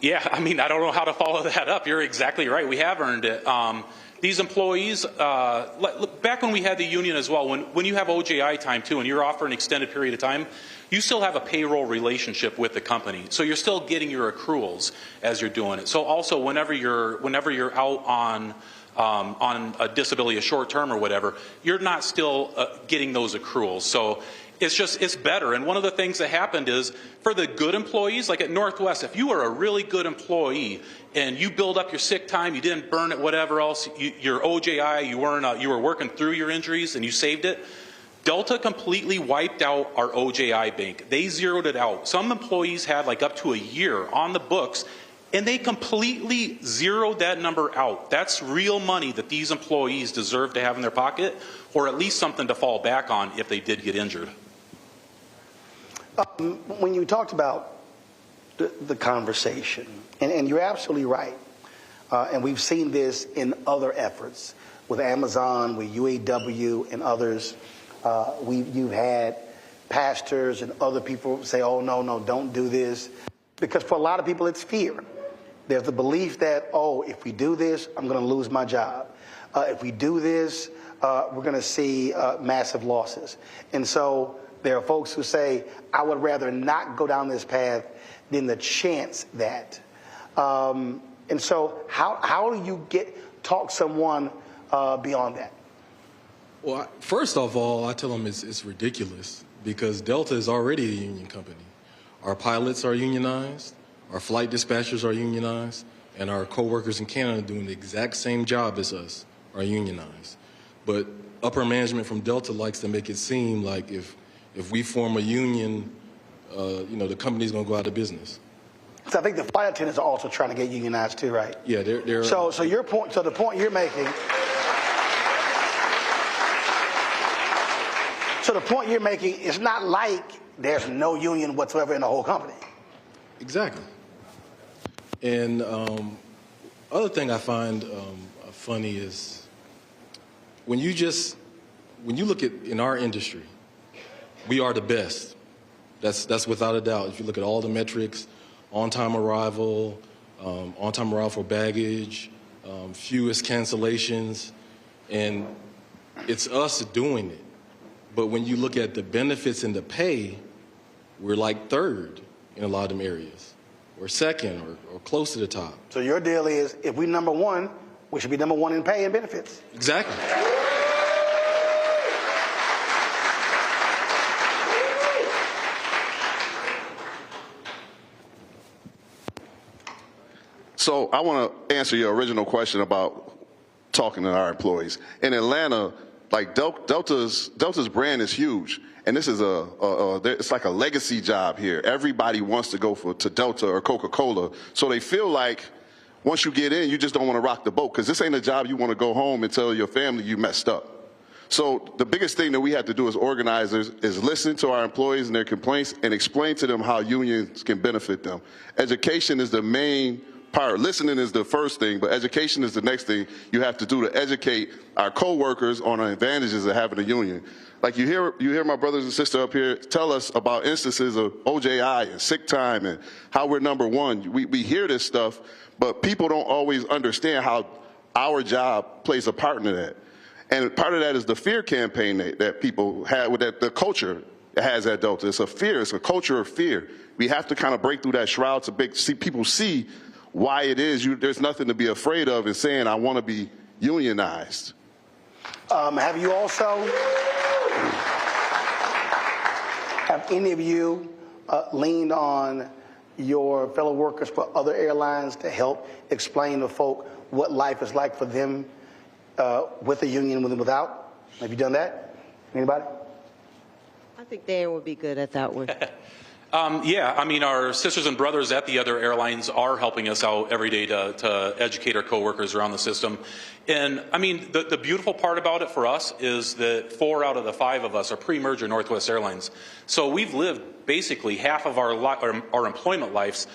Yeah, I mean, I don't know how to follow that up. You're exactly right. We have earned it. These employees, back when we had the union as well, when you have OJI time too, and you're offered an extended period of time, you still have a payroll relationship with the company. So you're still getting your accruals as you're doing it. So also whenever you're out on a disability, a short term or whatever, you're not still getting those accruals. So it's better. And one of the things that happened is for the good employees, like at Northwest, if you were a really good employee and you build up your sick time, you didn't burn it, whatever else, your OJI, you were working through your injuries and you saved it, Delta completely wiped out our OJI bank. They zeroed it out. Some employees had like up to a year on the books, and they completely zeroed that number out. That's real money that these employees deserve to have in their pocket, or at least something to fall back on if they did get injured. When you talked about the conversation, and you're absolutely right, and we've seen this in other efforts with Amazon, with UAW, and others. You've had pastors and other people say, oh, no, don't do this. Because for a lot of people, it's fear. There's the belief that, oh, if we do this, I'm going to lose my job. If we do this, we're going to see massive losses. And so there are folks who say, I would rather not go down this path than the chance that. And so how do you talk someone beyond that? Well, first of all, I tell them it's ridiculous because Delta is already a union company. Our pilots are unionized, our flight dispatchers are unionized, and our coworkers in Canada doing the exact same job as us are unionized. But upper management from Delta likes to make it seem like if we form a union, the company's going to go out of business. So I think the flight attendants are also trying to get unionized too, right? Yeah, they're. So your point. So the point you're making. So the point you're making is not like there's no union whatsoever in the whole company. Exactly. And other thing I find funny is when you look at in our industry, we are the best. That's without a doubt. If you look at all the metrics, on-time arrival for baggage, fewest cancellations, and it's us doing it. But when you look at the benefits and the pay, we're like third in a lot of them areas, or second, or close to the top. So your deal is, if we're number one, we should be number one in pay and benefits. Exactly. So I want to answer your original question about talking to our employees. In Atlanta, like Delta's brand is huge, and this is it's like a legacy job here. Everybody wants to go to Delta or Coca-Cola, so they feel like once you get in, you just don't want to rock the boat because this ain't a job you want to go home and tell your family you messed up. So the biggest thing that we have to do as organizers is listen to our employees and their complaints and explain to them how unions can benefit them. Education is the main part. Listening is the first thing, but education is the next thing you have to do to educate our coworkers on the advantages of having a union. Like you hear my brothers and sisters up here tell us about instances of OJI and sick time and how we're number one. We hear this stuff, but people don't always understand how our job plays a part in that. And part of that is the fear campaign that people have with the culture has at Delta. It's a fear. It's a culture of fear. We have to kind of break through that shroud to see people see why it is. There's nothing to be afraid of in saying I want to be unionized. Have any of you leaned on your fellow workers for other airlines to help explain to folk what life is like for them with a union, with and without? Have you done that? Anybody? I think Dan would be good at that one. Yeah, I mean, our sisters and brothers at the other airlines are helping us out every day to educate our coworkers around the system. And I mean, the beautiful part about it for us is that 4 out of the 5 of us are pre-merger Northwest Airlines. So we've lived basically half of our employment lives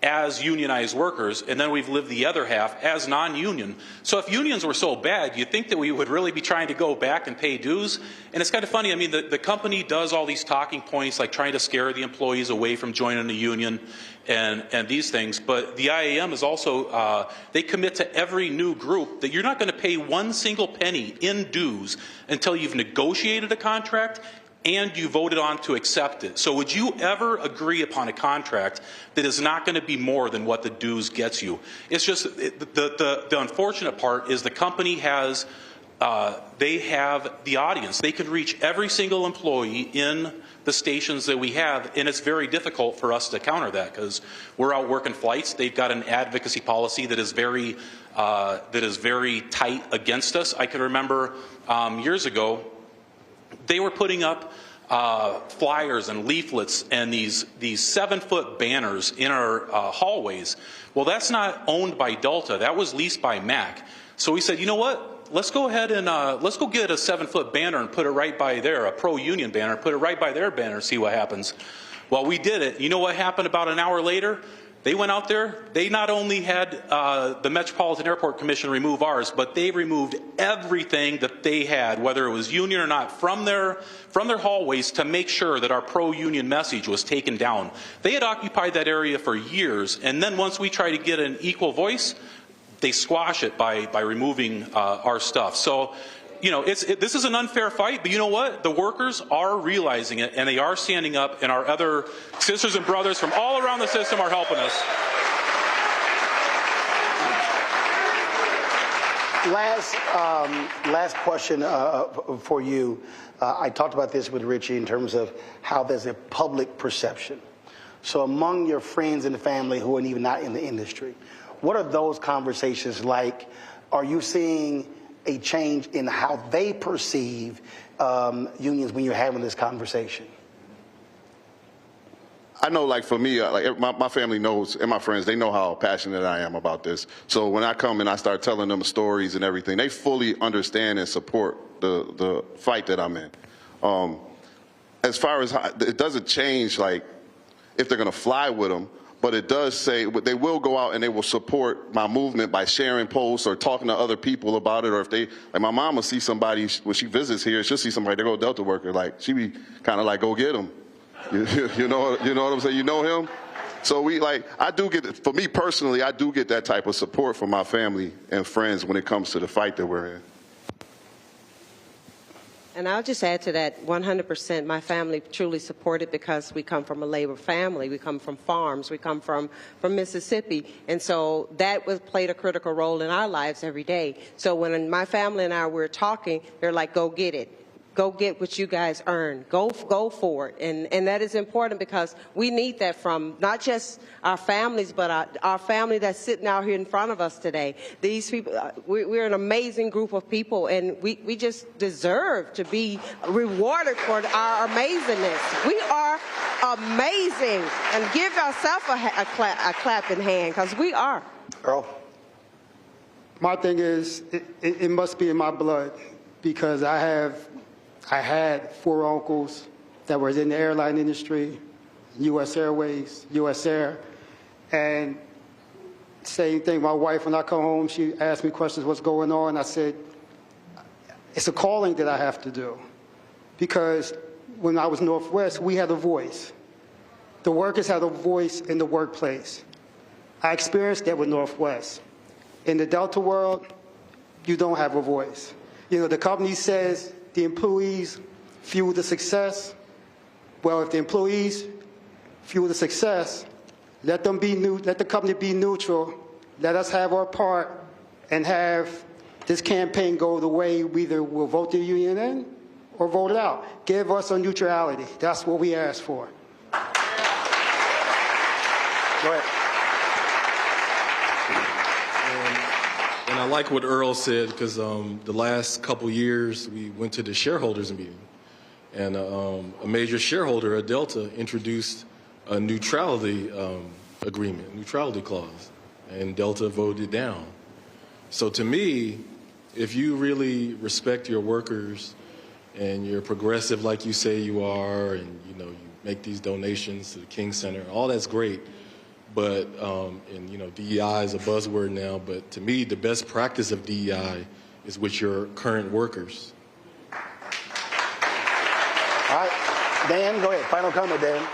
as unionized workers, and then we've lived the other half as non-union. So if unions were so bad, you'd think that we would really be trying to go back and pay dues. And it's kind of funny, I mean, the company does all these talking points, like trying to scare the employees away from joining the union and these things. But the IAM is also, they commit to every new group that you're not going to pay 1 single penny in dues until you've negotiated a contract and you voted on to accept it. So would you ever agree upon a contract that is not going to be more than what the dues gets you? It's just the unfortunate part is the company has, they have the audience. They can reach every single employee in the stations that we have, and it's very difficult for us to counter that because we're out working flights. They've got an advocacy policy that is very tight against us. I can remember years ago, they were putting up flyers and leaflets and these 7-foot banners in our hallways. Well, that's not owned by Delta. That was leased by MAC. So we said, you know what? Let's go ahead and let's go get a 7-foot banner and put it right by there, a pro-union banner, put it right by their banner, see what happens. Well, we did it. You know what happened about an hour later? They went out there, they not only had the Metropolitan Airport Commission remove ours, but they removed everything that they had, whether it was union or not, from their hallways to make sure that our pro-union message was taken down. They had occupied that area for years, and then once we try to get an equal voice, they squash it by removing our stuff. So, you know, this is an unfair fight, but you know what? The workers are realizing it, and they are standing up, and our other sisters and brothers from all around the system are helping us. Last question for you. I talked about this with Richie in terms of how there's a public perception. So among your friends and family who are even not in the industry, what are those conversations like? Are you seeing a change in how they perceive unions when you're having this conversation? I know, like, for me, like my family knows, and my friends, they know how passionate I am about this. So when I come and I start telling them stories and everything, they fully understand and support the fight that I'm in. As far as it doesn't change, like, if they're going to fly with them, but it does say they will go out and they will support my movement by sharing posts or talking to other people about it. Or if they, like, my mom will see somebody when she visits here, she'll see somebody, they go Delta worker, like, she be kind of like, go get him. You know what I'm saying? You know him? So I do get, for me personally, I do get that type of support from my family and friends when it comes to the fight that we're in. And I'll just add to that 100%. My family truly support it because we come from a labor family. We come from farms. We come from Mississippi. And so that played a critical role in our lives every day. So when my family and I were talking, they're like, go get it. go get what you guys earn. Go for it. And that is important because we need that from not just our families, but our family that's sitting out here in front of us today. These people, we're an amazing group of people, and we just deserve to be rewarded for our amazingness. We are amazing. And give yourself a clap in hand, because we are. Earl? My thing is, it must be in my blood, because I had 4 uncles that were in the airline industry, U.S. Airways, U.S. Air, and same thing. My wife, when I come home, she asked me questions, what's going on? I said, it's a calling that I have to do, because when I was Northwest, we had a voice. The workers had a voice in the workplace. I experienced that with Northwest. In the Delta world, you don't have a voice. You know, the company says the employees fuel the success. Well, if the employees fuel the success, let the company be neutral. Let us have our part and have this campaign go the way we either will vote the union in or vote it out. Give us a neutrality. That's what we ask for. Go ahead. And I like what Earl said, because the last couple years we went to the shareholders meeting, and a major shareholder at Delta introduced a neutrality agreement, neutrality clause, and Delta voted down. So to me, if you really respect your workers and you're progressive like you say you are, and you make these donations to the King Center, all that's great. But, and DEI is a buzzword now, but to me, the best practice of DEI is with your current workers. All right, Dan, go ahead. Final comment, Dan.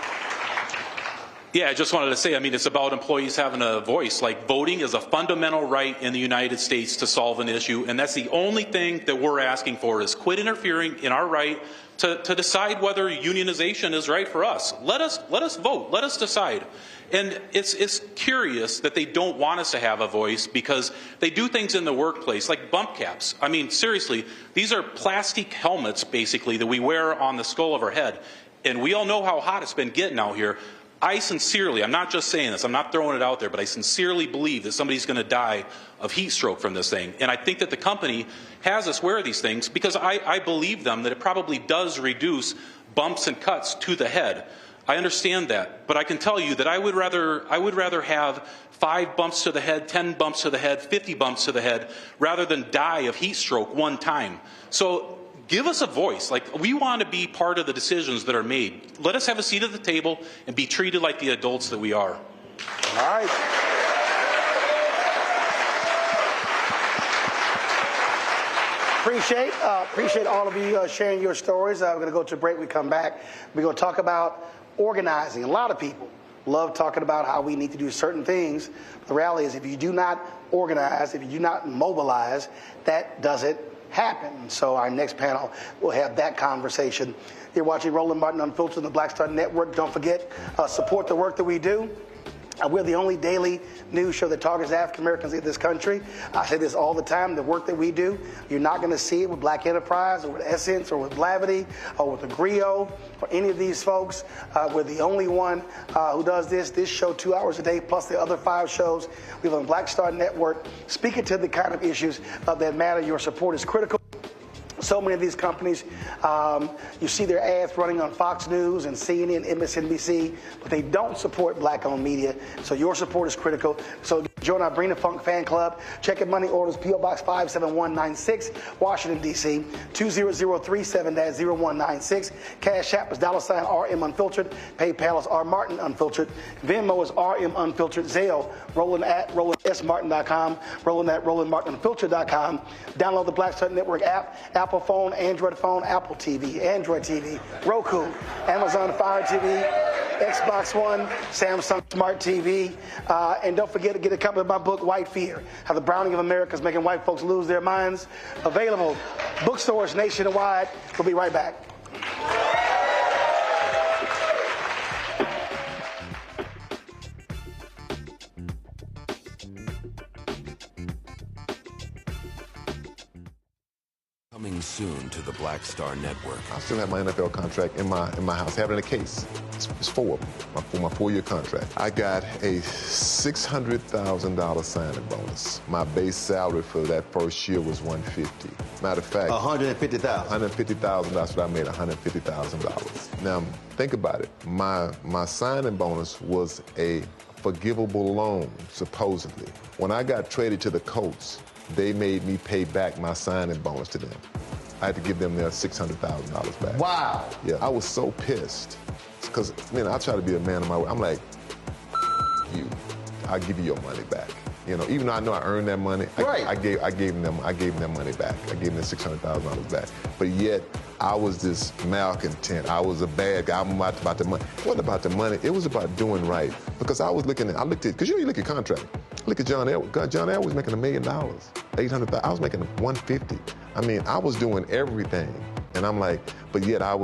Yeah, I just wanted to say, it's about employees having a voice. Like, voting is a fundamental right in the United States to solve an issue, and that's the only thing that we're asking for, is quit interfering in our right to decide whether unionization is right for us. Let us vote. Let us decide. And it's curious that they don't want us to have a voice, because they do things in the workplace, like bump caps. Seriously, these are plastic helmets, basically, that we wear on the skull of our head. And we all know how hot it's been getting out here. I sincerely, I'm not just saying this, I'm not throwing it out there, but I sincerely believe that somebody's going to die of heat stroke from this thing. And I think that the company has us wear these things because I believe them that it probably does reduce bumps and cuts to the head. I understand that, but I can tell you that I would rather have 5 bumps to the head, 10 bumps to the head, 50 bumps to the head, rather than die of heat stroke one time. So give us a voice. Like, we want to be part of the decisions that are made. Let us have a seat at the table and be treated like the adults that we are. All right. Appreciate all of you sharing your stories. We're going to go to a break. We come back. We're going to talk about organizing. A lot of people love talking about how we need to do certain things. The reality is, if you do not organize, if you do not mobilize, that doesn't happen. So our next panel will have that conversation. You're watching Roland Martin Unfiltered on the Black Star Network. Don't forget, support the work that we do. We're the only daily news show that targets African Americans in this country. I say this all the time, the work that we do, you're not going to see it with Black Enterprise or with Essence or with Blavity or with Agrio or any of these folks. We're the only one who does this show 2 hours a day, plus the other 5 shows. We have on Black Star Network, speaking to the kind of issues that matter. Your support is critical. So many of these companies, you see their ads running on Fox News and CNN, MSNBC, but they don't support Black-owned media. So your support is critical. So join our Bring the Funk fan club. Check your money orders, P.O. Box 57196, Washington, D.C., 20037-0196. Cash App is $RM Unfiltered. PayPal is R Martin Unfiltered. Venmo is RM Unfiltered. Zelle, Roland@RolandSMartin.com. Roland@RolandMartinUnfiltered.com. Download the Black Star Network app. Apple phone, Android phone, Apple TV, Android TV, Roku, Amazon Fire TV, Xbox One, Samsung Smart TV. And don't forget to get a copy of my book, White Fear, How the Browning of America is Making White Folks Lose Their Minds. Available bookstores nationwide. We'll be right back. Coming soon Welcome to the Black Star Network. I still have my NFL contract in my house. I have it in a case. It's 4 of them for my 4-year contract. I got a $600,000 signing bonus. My base salary for that first year was $150,000. Matter of fact, $150,000. $150,000. That's what I made. $150,000. Now think about it. My signing bonus was a forgivable loan, supposedly. When I got traded to the Colts, they made me pay back my signing bonus to them. I had to give them their $600,000 back. Wow. Yeah, I was so pissed. Because, I try to be a man of my word. I'm like, you, I'll give you your money back. Even though I know I earned that money, I gave them their money back. I gave them $600,000 back. But yet, I was this malcontent. I was a bad guy. I'm about the money. It wasn't about the money. It was about doing right. Because I looked at, because you look at contract. Look at John Elway. John Elway was making $1 million, $800,000. I was making $150,000. I was doing everything. And I'm like, but yet I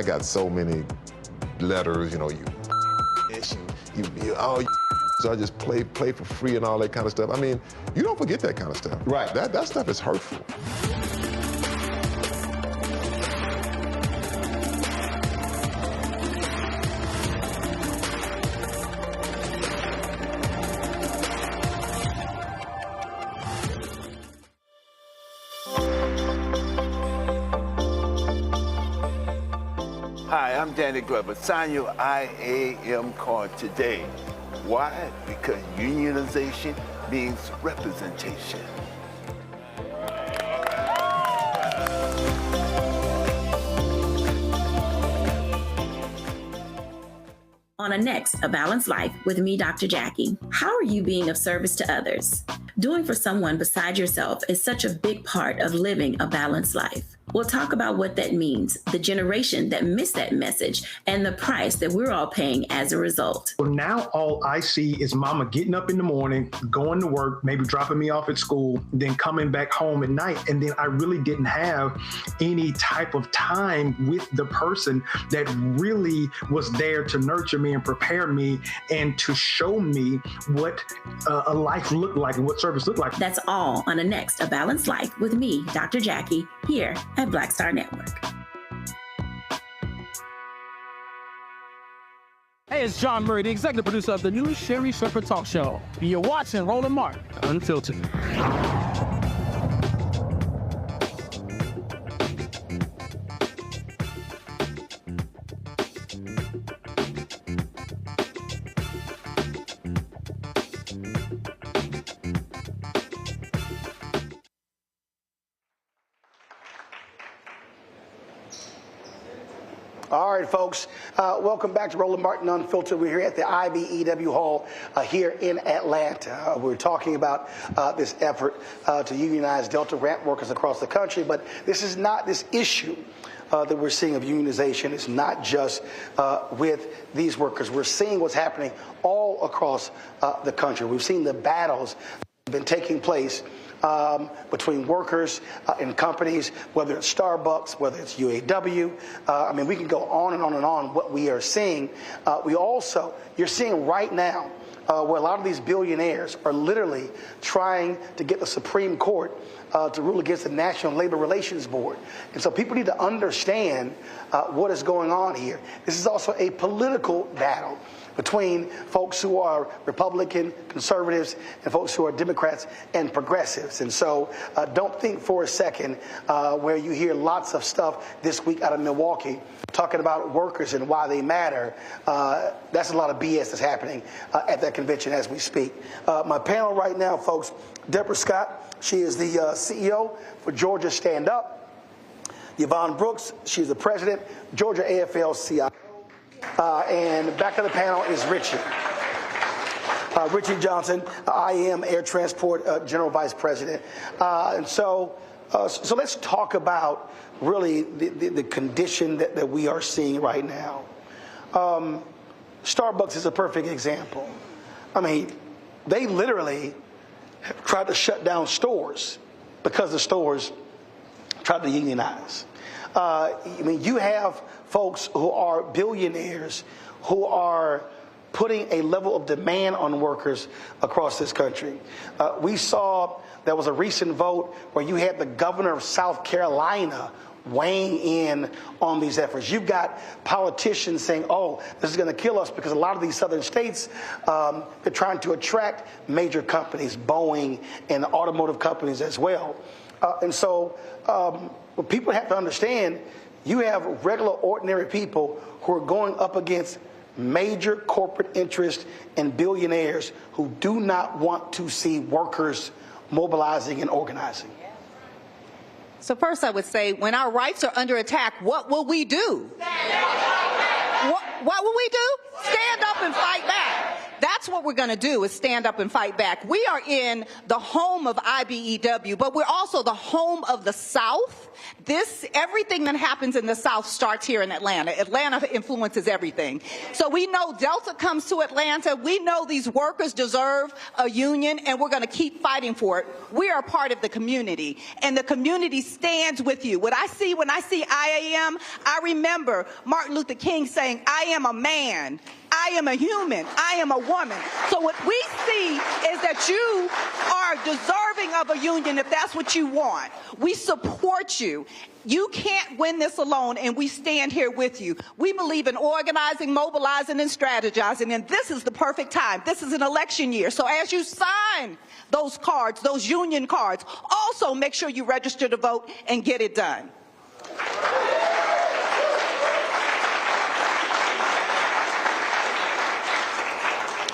got so many letters, so I just play for free and all that kind of stuff. You don't forget that kind of stuff. Right. That stuff is hurtful. Hi, I'm Danny Glover. Sign your IAM card today. Why? Because unionization means representation. On A Balanced Life with me, Dr. Jackie. How are you being of service to others? Doing for someone beside yourself is such a big part of living a balanced life. We'll talk about what that means, the generation that missed that message, and the price that we're all paying as a result. Well, now all I see is mama getting up in the morning, going to work, maybe dropping me off at school, then coming back home at night. And then I really didn't have any type of time with the person that really was there to nurture me and prepare me and to show me what a life looked like and what service looked like. That's all on A Balanced Life with me, Dr. Jackie, here at Black Star Network. Hey, it's John Murray, the executive producer of the new Sherry Shepherd Talk Show. You're watching Roland Martin Unfiltered. All right, folks, welcome back to Roland Martin Unfiltered. We're here at the IBEW Hall here in Atlanta. We're talking about this effort to unionize Delta ramp workers across the country, but this issue that we're seeing of unionization is not just with these workers. We're seeing what's happening all across the country. We've seen the battles that have been taking place between workers and companies, whether it's Starbucks, whether it's UAW. We can go on and on and on what we are seeing. You're seeing right now where a lot of these billionaires are literally trying to get the Supreme Court to rule against the National Labor Relations Board. And so people need to understand what is going on here. This is also a political battle between folks who are Republican, conservatives, and folks who are Democrats and progressives. And so don't think for a second where you hear lots of stuff this week out of Milwaukee talking about workers and why they matter. That's a lot of BS that's happening at that convention as we speak. My panel right now, folks, Deborah Scott, she is the CEO for Georgia Stand Up. Yvonne Brooks, she's the president, Georgia AFL-CIO. And back of the panel is Richie Johnson, IAM Air Transport General Vice President. So let's talk about really the condition that we are seeing right now. Starbucks is a perfect example. They literally tried to shut down stores because the stores tried to unionize. You have folks who are billionaires who are putting a level of demand on workers across this country. We saw there was a recent vote where you had the governor of South Carolina weighing in on these efforts. You've got politicians saying, oh, this is going to kill us, because a lot of these southern states, they're trying to attract major companies, Boeing and automotive companies as well. And so what people have to understand, you have regular, ordinary people who are going up against major corporate interests and billionaires who do not want to see workers mobilizing and organizing. So first I would say, when our rights are under attack, what will we do? What will we do? Stand up and fight back. That's what we're going to do, is stand up and fight back. We are in the home of IBEW, but we're also the home of the South. Everything that happens in the South starts here in Atlanta. Atlanta influences everything. So we know Delta comes to Atlanta. We know these workers deserve a union, and we're going to keep fighting for it. We are part of the community, and the community stands with you. When I see IAM, I remember Martin Luther King saying, I am a man, I am a human, I am a woman. So what we see is that you are deserving of a union if that's what you want. We support you. You can't win this alone, and we stand here with you. We believe in organizing, mobilizing, and strategizing, and this is the perfect time. This is an election year. So as you sign those cards, those union cards, also make sure you register to vote and get it done.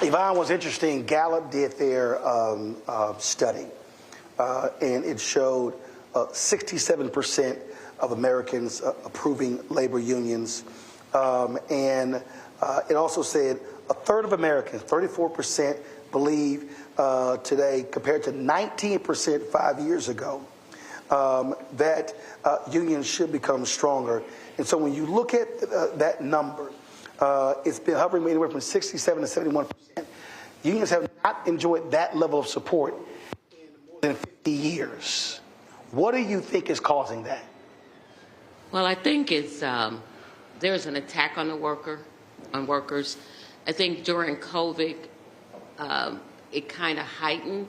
Yvonne, was interesting. Gallup did their study, and it showed 67% of Americans approving labor unions. And it also said a third of Americans, 34%, believe today, compared to 19% 5 years ago, that unions should become stronger. And so when you look at that number, it's been hovering anywhere from 67 to 71%. Unions have not enjoyed that level of support in more than 50 years. What do you think is causing that? Well, I think it's there's an attack on workers. I think during COVID, it kind of heightened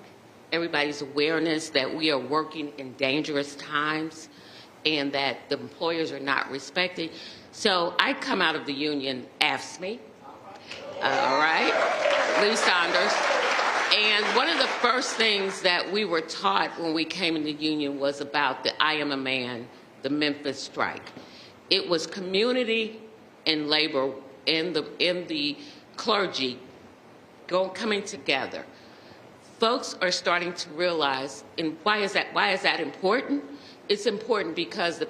everybody's awareness that we are working in dangerous times and that the employers are not respected. So I come out of the union AFSCME, all right, Lee Saunders. And one of the first things that we were taught when we came in the union was about the I Am a Man, the Memphis strike. It was community and labor and the clergy coming together. Folks are starting to realize, and why is that important? It's important because the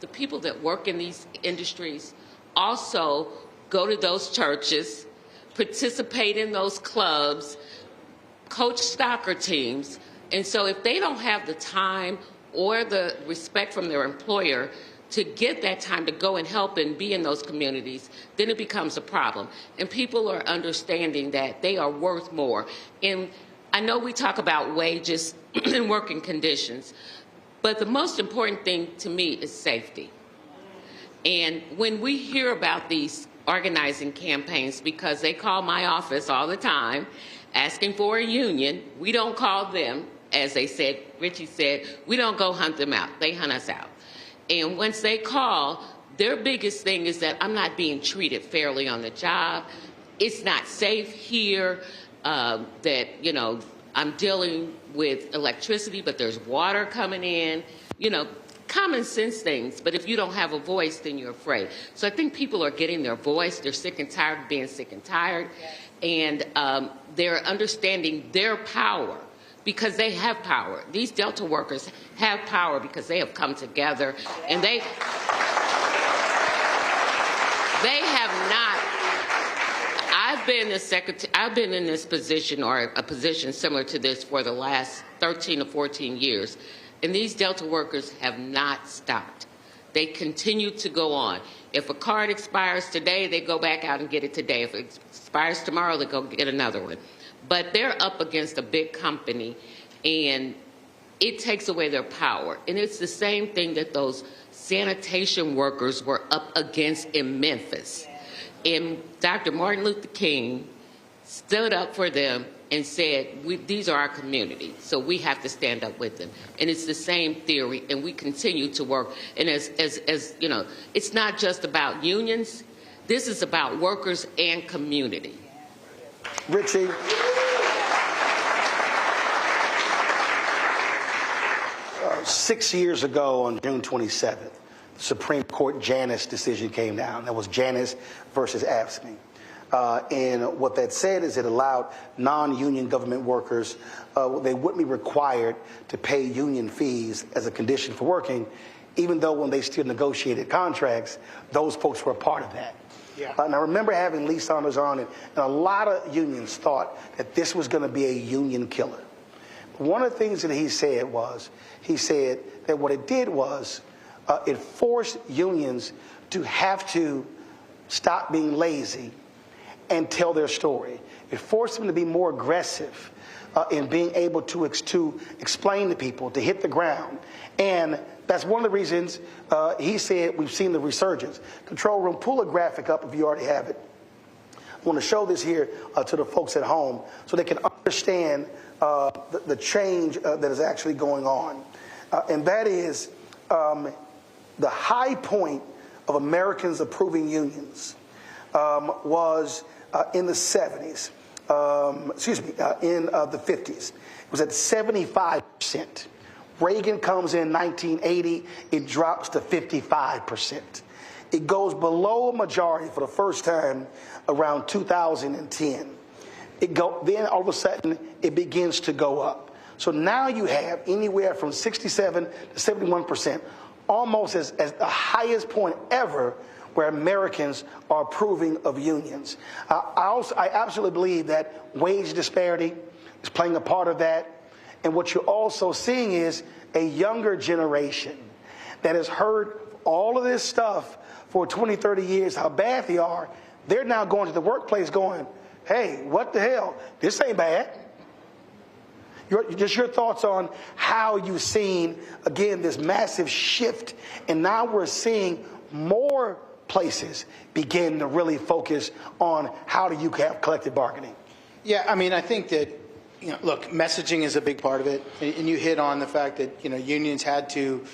people that work in these industries also go to those churches, participate in those clubs, coach soccer teams. And so if they don't have the time or the respect from their employer to get that time to go and help and be in those communities, then it becomes a problem. And people are understanding that they are worth more. And I know we talk about wages and working conditions, but the most important thing to me is safety. And when we hear about these organizing campaigns, because they call my office all the time asking for a union, we don't call them, as they said, Richie said, we don't go hunt them out, they hunt us out. And once they call, their biggest thing is that I'm not being treated fairly on the job, it's not safe here, that, you know, I'm dealing with electricity, but there's water coming in, you know, common sense things. But if you don't have a voice, then you're afraid. So I think people are getting their voice. They're sick and tired of being sick and tired. And they're understanding their power because they have power. These Delta workers have power because they have come together and they have not. I've been in this position, or a position similar to this, for the last 13 or 14 years, and these Delta workers have not stopped. They continue to go on. If a card expires today, they go back out and get it today. If it expires tomorrow, they go get another one. But they're up against a big company, and it takes away their power. And it's the same thing that those sanitation workers were up against in Memphis. And Dr. Martin Luther King stood up for them and said, these are our community, so we have to stand up with them. And it's the same theory, and we continue to work. And as you know, it's not just about unions. This is about workers and community. Richie. 6 years ago on June 27th, the Supreme Court Janus decision came down. That was Janus versus AFSCME. And what that said is it allowed non-union government workers, they wouldn't be required to pay union fees as a condition for working, even though when they still negotiated contracts, those folks were a part of that. Yeah. And I remember having Lee Saunders on, and a lot of unions thought that this was going to be a union killer. One of the things that he said that what it did was it forced unions to have to stop being lazy and tell their story. It forced them to be more aggressive in being able to explain to people, to hit the ground. And that's one of the reasons he said we've seen the resurgence. Control room, pull a graphic up if you already have it. I want to show this here to the folks at home so they can understand the change that is actually going on. And that is the high point of Americans approving unions was in the 70s, in the 50s. It was at 75%. Reagan comes in 1980, it drops to 55%. It goes below a majority for the first time around 2010. Then all of a sudden, it begins to go up. So now you have anywhere from 67 to 71%, almost as the highest point ever where Americans are approving of unions. I absolutely believe that wage disparity is playing a part of that. And what you're also seeing is a younger generation that has heard all of this stuff for 20, 30 years, how bad they are. They're now going to the workplace going, hey, what the hell? This ain't bad. Just your thoughts on how you've seen, again, this massive shift. And now we're seeing more places begin to really focus on how do you have collective bargaining. Yeah, I mean, I think that, look, messaging is a big part of it. And you hit on the fact that, unions had to,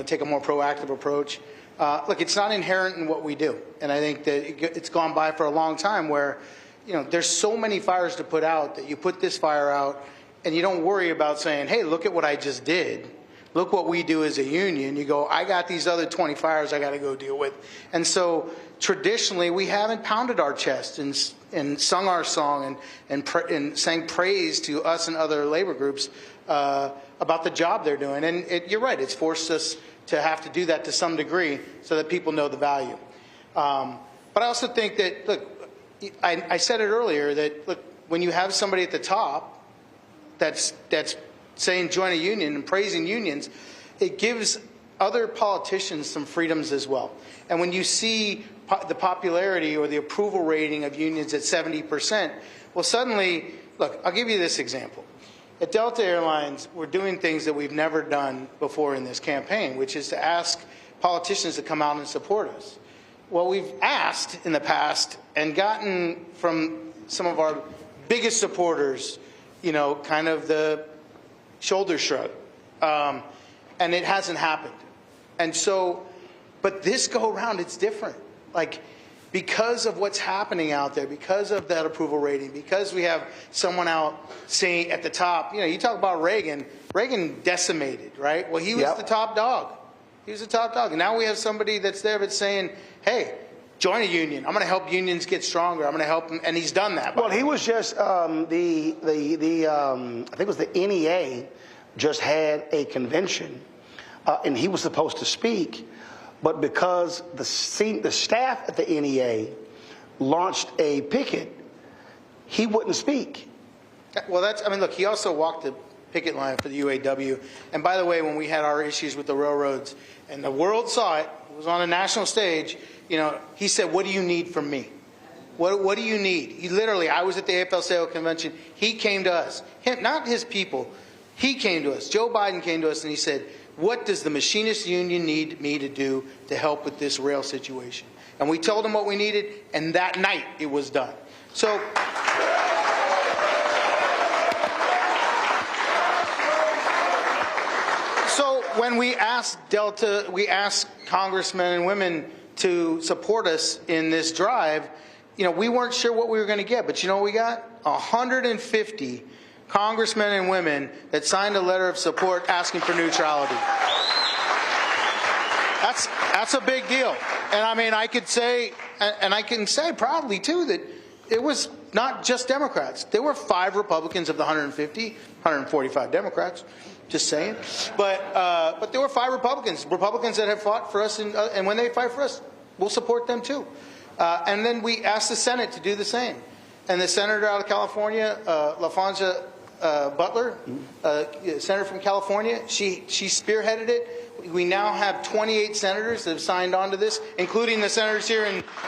take a more proactive approach. Look, it's not inherent in what we do. And I think that it's gone by for a long time where, there's so many fires to put out that you put this fire out and you don't worry about saying, hey, look at what I just did. Look what we do as a union. You go, I got these other 20 fires I got to go deal with. And so traditionally, we haven't pounded our chest and sung our song and sang praise to us and other labor groups about the job they're doing. And you're right, it's forced us to have to do that to some degree so that people know the value. But I also think that, look, I said it earlier that, look, when you have somebody at the top that's saying join a union and praising unions, it gives other politicians some freedoms as well. And when you see the popularity or the approval rating of unions at 70%, well, suddenly, look, I'll give you this example. At Delta Airlines, we're doing things that we've never done before in this campaign, which is to ask politicians to come out and support us. Well, we've asked in the past and gotten from some of our biggest supporters, kind of the shoulder shrug. And it hasn't happened. And so, but this go around, it's different. Like, because of what's happening out there, because of that approval rating, because we have someone out saying at the top, you talk about Reagan decimated, right? Well, he was the top dog. He was the top dog. And now we have somebody that's there that's saying, hey, join a union. I'm going to help unions get stronger. I'm going to help them. And he's done that. Well, he was just, I think it was the NEA just had a convention, and he was supposed to speak. But because the staff at the NEA launched a picket, he wouldn't speak. Well, look, he also walked the picket line for the UAW. And by the way, when we had our issues with the railroads and the world saw it, it was on a national stage, he said, what do you need from me? What do you need? He literally, I was at the AFL-CIO convention. He came to us, not his people. He came to us. Joe Biden came to us and he said, what does the Machinists Union need me to do to help with this rail situation? And we told him what we needed, and that night it was done. So when we asked Delta, we asked congressmen and women to support us in this drive, we weren't sure what we were going to get, but you know what we got? 150 congressmen and women that signed a letter of support asking for neutrality. That's a big deal. And I mean, I could say, and I can say proudly too, that it was not just Democrats. There were 5 Republicans of the 150, 145 Democrats. Just saying. But there were 5 Republicans that have fought for us, and when they fight for us, we'll support them too. And then we asked the Senate to do the same. And the senator out of California, LaFonza Butler, senator from California, she spearheaded it. We now have 28 senators that have signed on to this, including the senators here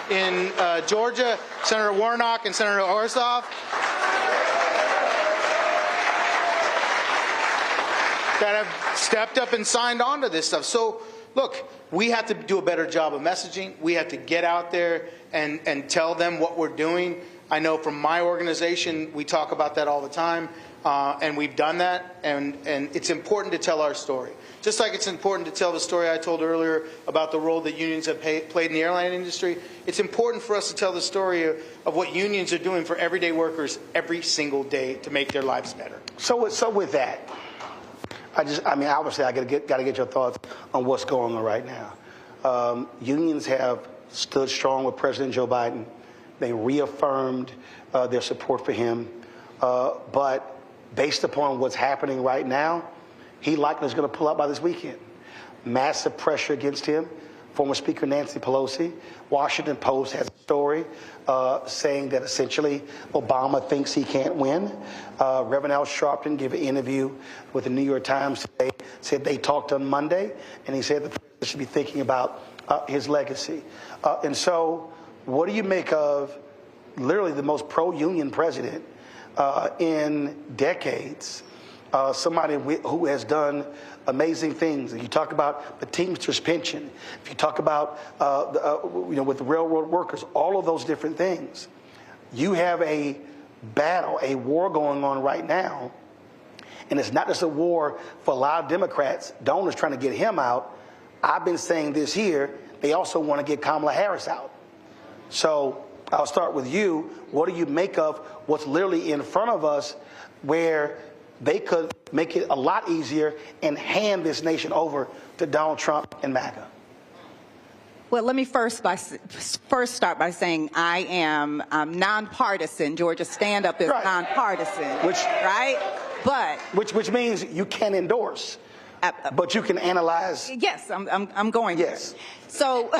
in Georgia, Senator Warnock and Senator Ossoff, that have stepped up and signed on to this stuff. So, look, we have to do a better job of messaging. We have to get out there and tell them what we're doing. I know from my organization, we talk about that all the time, and we've done that, and it's important to tell our story. Just like it's important to tell the story I told earlier about the role that unions have played in the airline industry, it's important for us to tell the story of what unions are doing for everyday workers every single day to make their lives better. So with that, obviously I got to get your thoughts on what's going on right now. Unions have stood strong with President Joe Biden. They reaffirmed their support for him. But based upon what's happening right now, he likely is going to pull out by this weekend. Massive pressure against him. Former Speaker Nancy Pelosi. Washington Post has a story saying that essentially Obama thinks he can't win. Reverend Al Sharpton gave an interview with the New York Times today, said they talked on Monday, and he said the president should be thinking about his legacy. And so what do you make of literally the most pro-union president in decades? Somebody who has done amazing things. You talk about the Teamsters pension. If you talk about, with the railroad workers, all of those different things. You have a battle, a war going on right now. And it's not just a war for a lot of Democrats, donors trying to get him out. I've been saying this here. They also want to get Kamala Harris out. So I'll start with you. What do you make of what's literally in front of us where they could make it a lot easier and hand this nation over to Donald Trump and MAGA? Well, let me first start by saying I am nonpartisan. Georgia Stand Up is nonpartisan, which means you can endorse, but you can analyze. Yes, I'm going there. Yes. So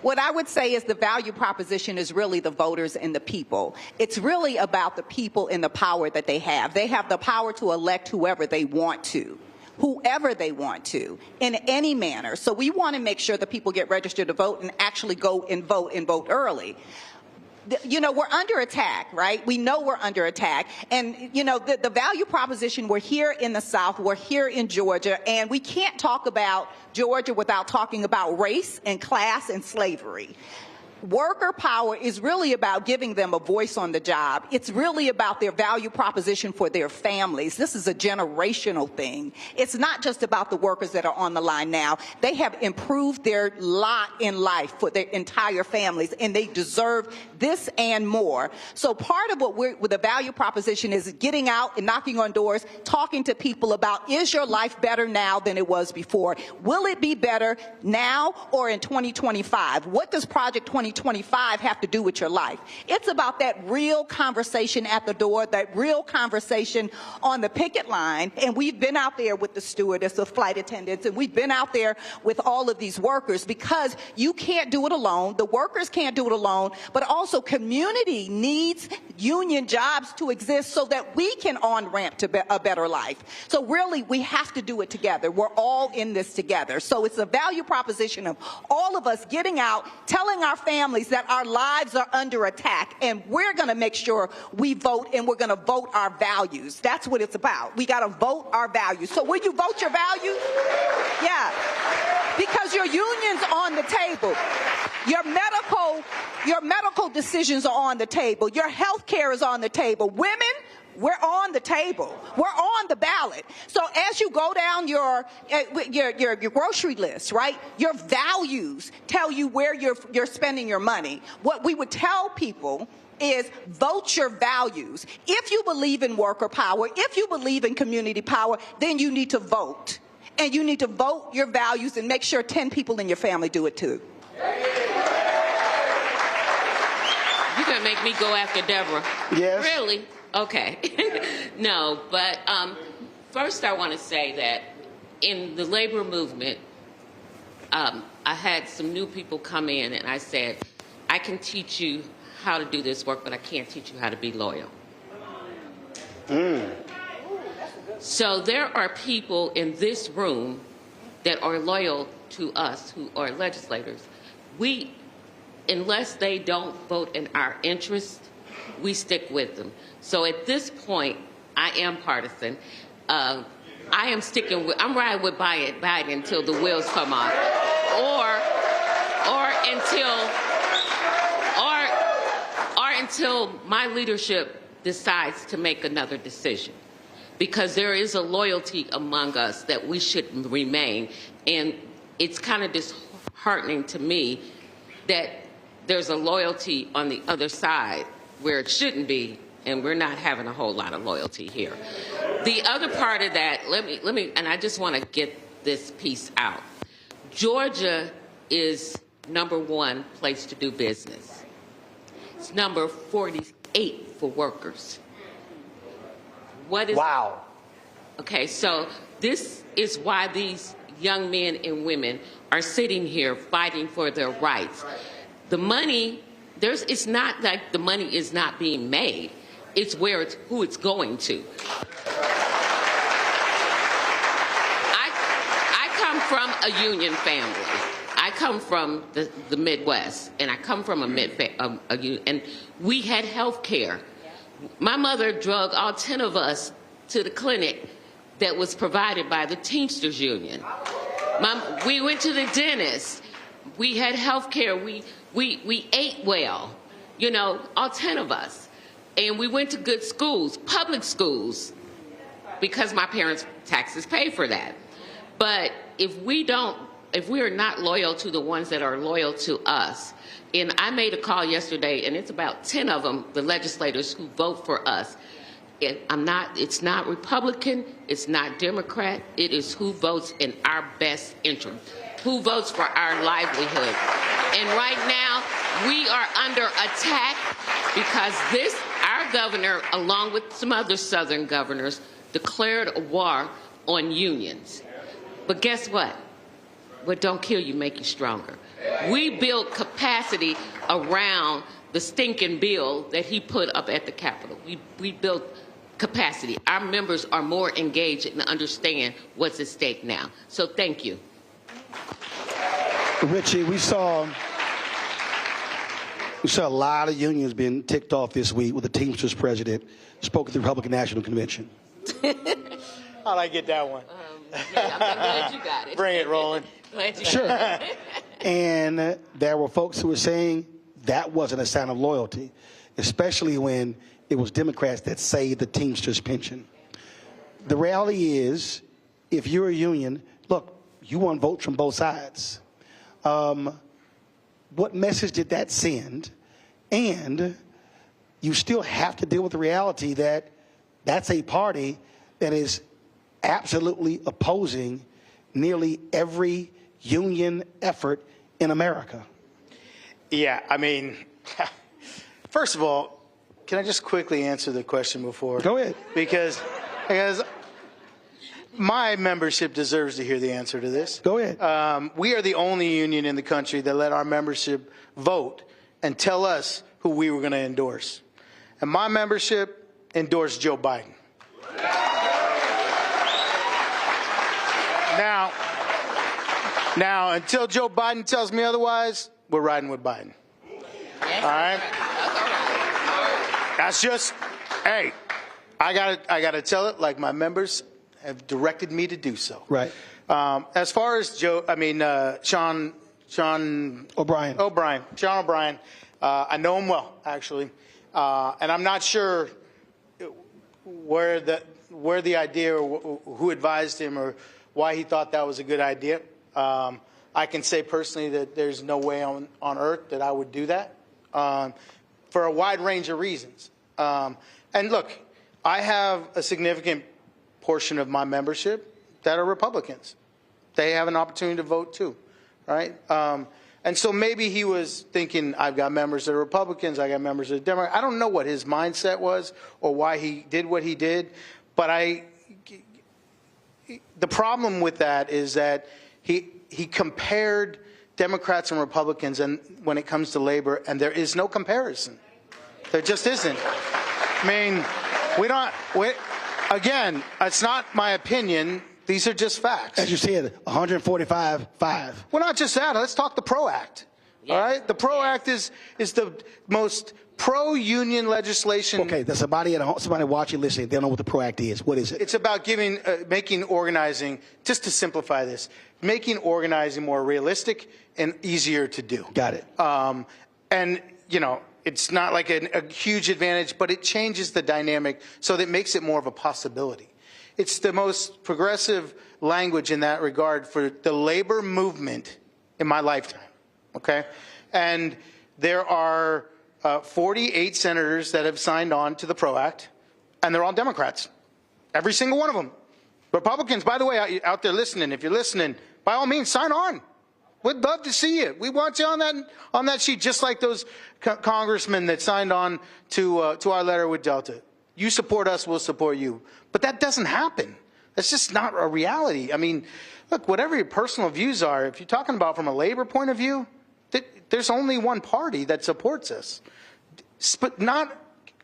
what I would say is the value proposition is really the voters and the people. It's really about the people and the power that they have. They have the power to elect whoever they want to, in any manner. So we want to make sure that people get registered to vote and actually go and vote early. We're under attack, right? We know we're under attack. And, the value proposition, we're here in the South, we're here in Georgia, and we can't talk about Georgia without talking about race and class and slavery. Worker power is really about giving them a voice on the job. It's really about their value proposition for their families. This is a generational thing. It's not just about the workers that are on the line now. They have improved their lot in life for their entire families, and they deserve this and more. So part of what the value proposition is getting out and knocking on doors, talking to people about, is your life better now than it was before? Will it be better now or in 2025? What does Project 2025 have to do with your life? It's about that real conversation at the door, that real conversation on the picket line. And we've been out there with the stewardess, the flight attendants, and we've been out there with all of these workers, because you can't do it alone. The workers can't do it alone, but also community needs union jobs to exist so that we can on-ramp to a better life. So really, we have to do it together. We're all in this together. So it's a value proposition of all of us getting out, telling our families that our lives are under attack, and we're going to make sure we vote, and we're going to vote our values. That's what it's about. We got to vote our values. So will you vote your values? Yeah. Because your union's on the table. Your medical decisions are on the table. Your health care is on the table. Women, we're on the table. We're on the ballot. So as you go down your grocery list, right, your values tell you where you're spending your money. What we would tell people is vote your values. If you believe in worker power, if you believe in community power, then you need to vote. And you need to vote your values and make sure 10 people in your family do it too. You're going to make me go after Deborah. Yes. Really? Okay. No, but first I want to say that in the labor movement, I had some new people come in and I said, I can teach you how to do this work, but I can't teach you how to be loyal. So there are people in this room that are loyal to us who are legislators. Unless they don't vote in our interest, we stick with them. So at this point, I am partisan. I'm riding with Biden until the wheels come off, or until my leadership decides to make another decision. Because there is a loyalty among us that we should remain. And it's kind of disheartening to me that there's a loyalty on the other side where it shouldn't be, and we're not having a whole lot of loyalty here. The other part of that, and I just want to get this piece out. Georgia is #1 place to do business. It's number 48 for workers. Wow. Okay, so this is why these young men and women are sitting here fighting for their rights. The money, it's not like the money is not being made. It's who it's going to. I come from a union family. I come from the Midwest, and I come from and we had health care. My mother drug all 10 of us to the clinic that was provided by the Teamsters Union. We went to the dentist. We had health care. We ate well, all 10 of us. And we went to good schools, public schools, because my parents' taxes pay for that. But if we are not loyal to the ones that are loyal to us, and I made a call yesterday, and it's about 10 of them, the legislators who vote for us. It's not Republican, it's not Democrat, it is who votes in our best interest, who votes for our livelihood. And right now, we are under attack because our governor, along with some other Southern governors, declared a war on unions. But guess what? What don't kill you make you stronger. We built capacity around the stinking bill that he put up at the Capitol. We built capacity. Our members are more engaged and understand what's at stake now. So thank you. Richie, we saw a lot of unions being ticked off this week with the Teamsters president spoke at the Republican National Convention. How'd I get that one? Yeah, I'm glad you got it. Bring it, Roland. Sure. And there were folks who were saying that wasn't a sign of loyalty, especially when it was Democrats that saved the Teamsters pension. The reality is, if you're a union, look, you want votes from both sides. What message did that send? And you still have to deal with the reality that that's a party that is absolutely opposing nearly every union effort in America. Yeah, I mean, first of all, can I just quickly answer the question before? Go ahead. Because my membership deserves to hear the answer to this. Go ahead. We are the only union in the country that let our membership vote and tell us who we were going to endorse. And my membership endorsed Joe Biden. Now, until Joe Biden tells me otherwise, we're riding with Biden. All right? That's just, hey, I gotta tell it like my members have directed me to do so. Right. As far as Sean O'Brien, I know him well, actually. And I'm not sure where the idea or who advised him or why he thought that was a good idea. I can say personally that there's no way on earth that I would do that for a wide range of reasons. And look, I have a significant portion of my membership that are Republicans. They have an opportunity to vote too, right? And so maybe he was thinking, I've got members that are Republicans, I got members that are Democrats. I don't know what his mindset was or why he did what he did, but the problem with that is that he compared Democrats and Republicans and when it comes to labor, and there is no comparison. There just isn't. I mean, again, it's not my opinion. These are just facts. As you said, 145-5. Well, not just that. Let's talk the PRO Act. Yeah. All right? The PRO Act is the most pro-union legislation. Okay, there's somebody at home, somebody watching, listening. They don't know what the PRO Act is. What is it? It's about making organizing, just to simplify this, making organizing more realistic and easier to do. Got it. And, you know, it's not like a huge advantage, but it changes the dynamic so that it makes it more of a possibility. It's the most progressive language in that regard for the labor movement in my lifetime, okay? And there are 48 senators that have signed on to the PRO Act, and they're all Democrats, every single one of them. Republicans, by the way, out there listening, if you're listening, by all means, sign on. We'd love to see you. We want you on that sheet, just like those congressmen that signed on to our letter with Delta. You support us, we'll support you. But that doesn't happen. That's just not a reality. I mean, look, whatever your personal views are, if you're talking about from a labor point of view, there's only one party that supports us. But not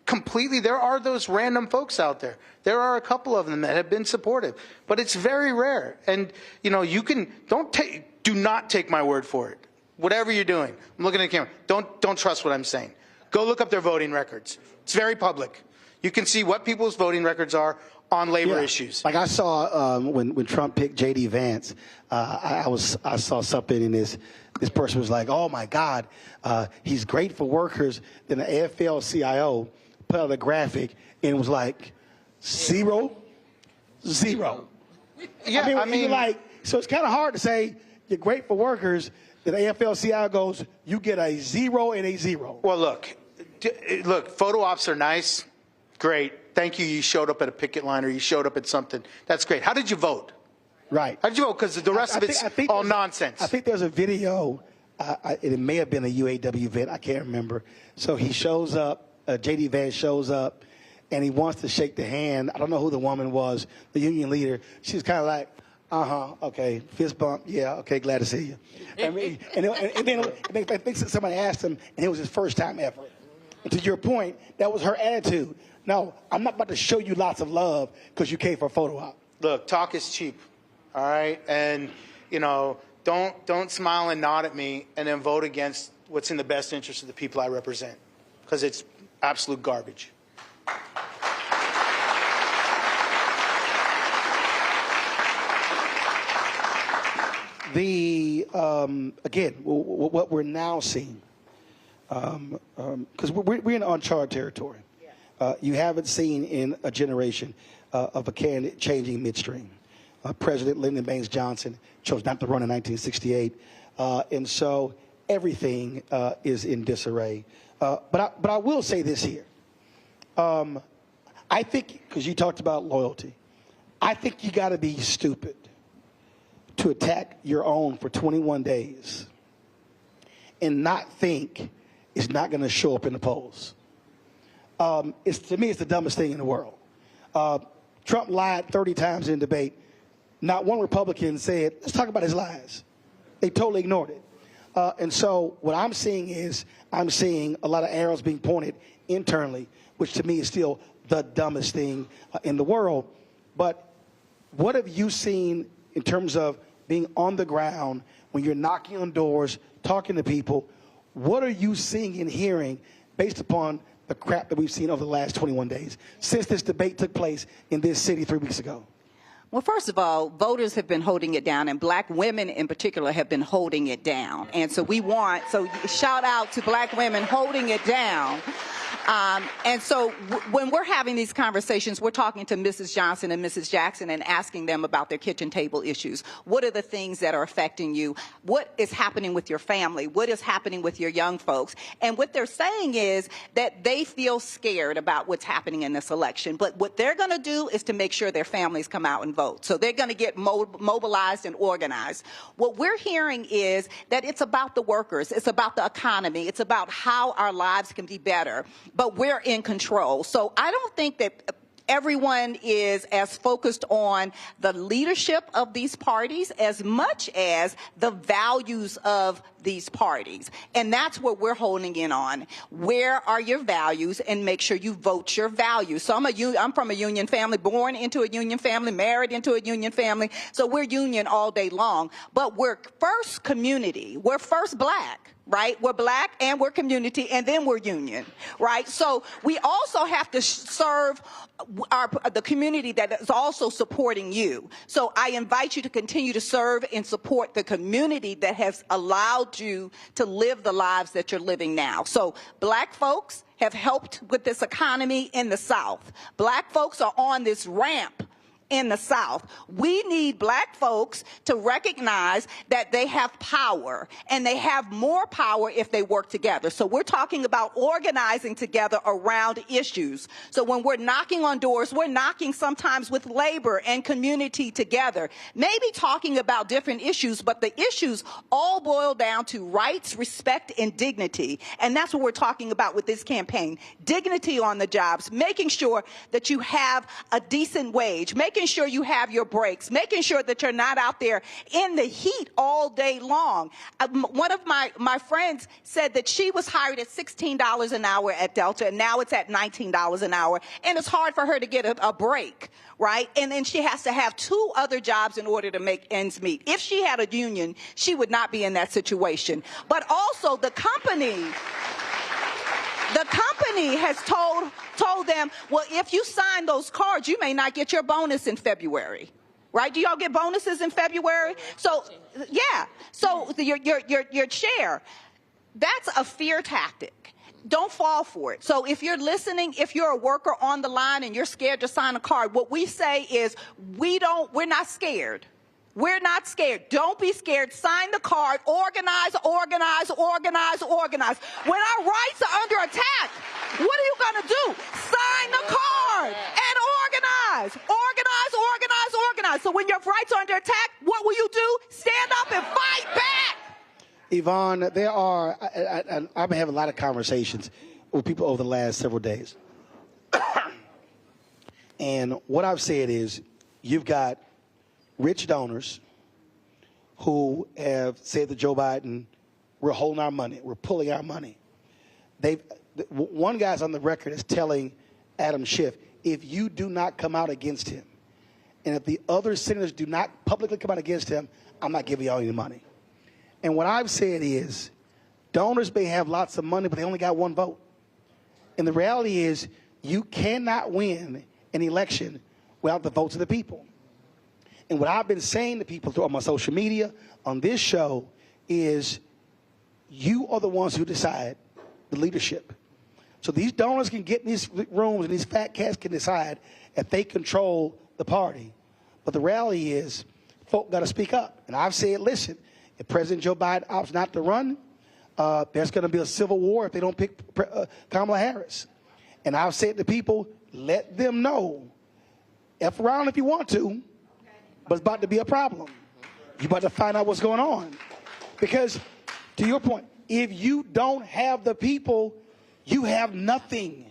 completely. There are those random folks out there. There are a couple of them that have been supportive. But it's very rare. And, you know, do not take my word for it. Whatever you're doing, I'm looking at the camera. Don't trust what I'm saying. Go look up their voting records. It's very public. You can see what people's voting records are on labor issues. Like I saw when Trump picked J.D. Vance, I saw something in this person was like, oh my God, he's great for workers. Then the AFL-CIO put out a graphic and it was like 0, 0. Yeah, I mean like, so it's kind of hard to say you're great for workers. Then the AFL-CIO goes, you get a 0 and a 0. Well, look, photo ops are nice. Great. Thank you. You showed up at a picket line or you showed up at something. That's great. How did you vote? Right. How did you vote? Because the rest of it's all nonsense. I think there's a video. It may have been a UAW vet. I can't remember. So he shows up. J.D. Vance shows up, and he wants to shake the hand. I don't know who the woman was, the union leader. She's kind of like, okay, fist bump. Yeah, okay, glad to see you. I mean, and then I think somebody asked him, and it was his first time ever. And to your point, that was her attitude. No, I'm not about to show you lots of love because you came for a photo op. Look, talk is cheap, all right? And, you know, don't smile and nod at me and then vote against what's in the best interest of the people I represent, because it's absolute garbage. Again, what we're now seeing, because we're in uncharted territory. You haven't seen in a generation of a candidate changing midstream. President Lyndon Baines Johnson chose not to run in 1968, and so everything is in disarray. But I will say this here. I think, because you talked about loyalty, I think you got to be stupid to attack your own for 21 days and not think it's not going to show up in the polls. To me, it's the dumbest thing in the world. Trump lied 30 times in debate. Not one Republican said, let's talk about his lies. They totally ignored it. And so what I'm seeing is I'm seeing a lot of arrows being pointed internally, which to me is still the dumbest thing in the world. But what have you seen in terms of being on the ground when you're knocking on doors, talking to people? What are you seeing and hearing based upon the crap that we've seen over the last 21 days since this debate took place in this city 3 weeks ago? Well, first of all, voters have been holding it down, and black women in particular have been holding it down. And so shout out to black women holding it down. And so when we're having these conversations, we're talking to Mrs. Johnson and Mrs. Jackson and asking them about their kitchen table issues. What are the things that are affecting you? What is happening with your family? What is happening with your young folks? And what they're saying is that they feel scared about what's happening in this election. But what they're going to do is to make sure their families come out and vote. So they're going to get mobilized and organized. What we're hearing is that it's about the workers. It's about the economy. It's about how our lives can be better. But we're in control. So I don't think that everyone is as focused on the leadership of these parties as much as the values of these parties. And that's what we're honing in on. Where are your values? And make sure you vote your values. So I'm from a union family, born into a union family, married into a union family. So we're union all day long. But we're first community. We're first black. Right? We're black and we're community and then we're union, right? So we also have to serve the community that is also supporting you. So I invite you to continue to serve and support the community that has allowed you to live the lives that you're living now. So black folks have helped with this economy in the South. Black folks are on this ramp in the South. We need black folks to recognize that they have power, and they have more power if they work together. So we're talking about organizing together around issues. So when we're knocking on doors, we're knocking sometimes with labor and community together, maybe talking about different issues, but the issues all boil down to rights, respect, and dignity. And that's what we're talking about with this campaign. Dignity on the jobs, making sure that you have a decent wage, making sure you have your breaks, making sure that you're not out there in the heat all day long. One of my friends said that she was hired at $16 an hour at Delta, and now it's at $19 an hour, and it's hard for her to get a break, right? And then she has to have 2 other jobs in order to make ends meet. If she had a union, she would not be in that situation. But also the company has told them, well, if you sign those cards, you may not get your bonus in February. Right? Do y'all get bonuses in February? So, yeah. So your chair, that's a fear tactic. Don't fall for it. So if you're listening, if you're a worker on the line and you're scared to sign a card, what we say is we're not scared. We're not scared. Don't be scared. Sign the card. Organize, organize, organize, organize. When our rights are under attack, what are you going to do? Sign the card and organize. Organize, organize, organize. So when your rights are under attack, what will you do? Stand up and fight back. Yvonne, I've been having a lot of conversations with people over the last several days. And what I've said is you've got rich donors who have said to Joe Biden, we're holding our money, we're pulling our money. One guy's on the record is telling Adam Schiff, if you do not come out against him, and if the other senators do not publicly come out against him, I'm not giving y'all any money. And what I've said is, donors may have lots of money, but they only got 1 vote. And the reality is, you cannot win an election without the votes of the people. And what I've been saying to people through my social media, on this show, is you are the ones who decide the leadership. So these donors can get in these rooms and these fat cats can decide if they control the party. But the reality is, folk got to speak up. And I've said, listen, if President Joe Biden opts not to run, there's going to be a civil war if they don't pick Kamala Harris. And I've said to people, let them know, F around if you want to, but it's about to be a problem. You're about to find out what's going on. Because, to your point, if you don't have the people, you have nothing.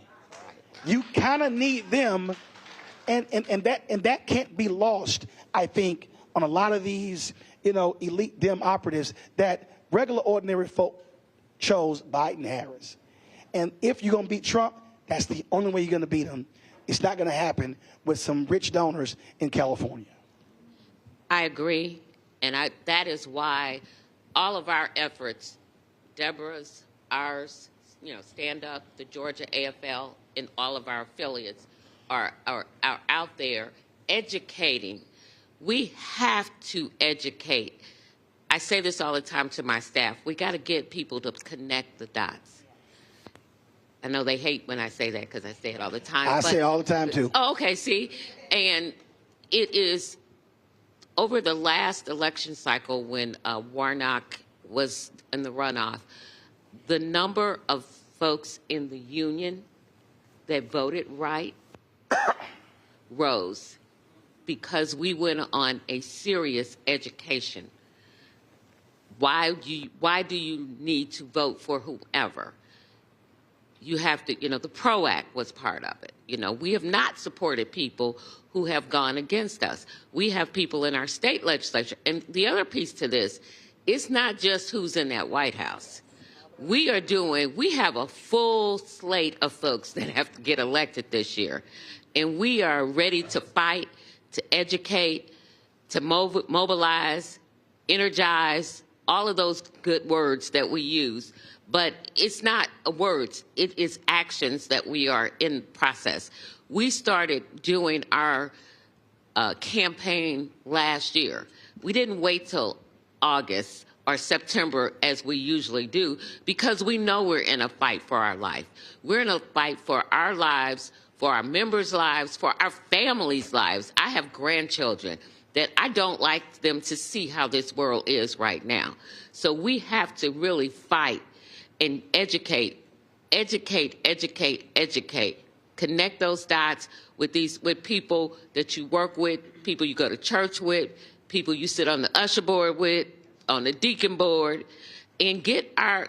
You kind of need them, and that can't be lost, I think, on a lot of these, elite Dem operatives that regular, ordinary folk chose Biden Harris. And if you're going to beat Trump, that's the only way you're going to beat him. It's not going to happen with some rich donors in California. I agree, and that is why all of our efforts, Deborah's, ours, Stand Up, the Georgia AFL, and all of our affiliates are out there educating. We have to educate. I say this all the time to my staff. We got to get people to connect the dots. I know they hate when I say that because I say it all the time. I say it all the time, too. Oh, okay, see? And it is over the last election cycle when Warnock was in the runoff, the number of folks in the union that voted right rose because we went on a serious education. Why do you need to vote for whoever? You have to, the PRO Act was part of it. We have not supported people who have gone against us. We have people in our state legislature. And the other piece to this, it's not just who's in that White House. We have a full slate of folks that have to get elected this year. And we are ready to fight, to educate, to mobilize, energize, all of those good words that we use. But it's not words, it is actions that we are in process. We started doing our campaign last year. We didn't wait till August or September as we usually do because we know we're in a fight for our life. We're in a fight for our lives, for our members' lives, for our families' lives. I have grandchildren that I don't like them to see how this world is right now. So we have to really fight and educate. Connect those dots with people that you work with, people you go to church with, people you sit on the usher board with, on the deacon board, and get our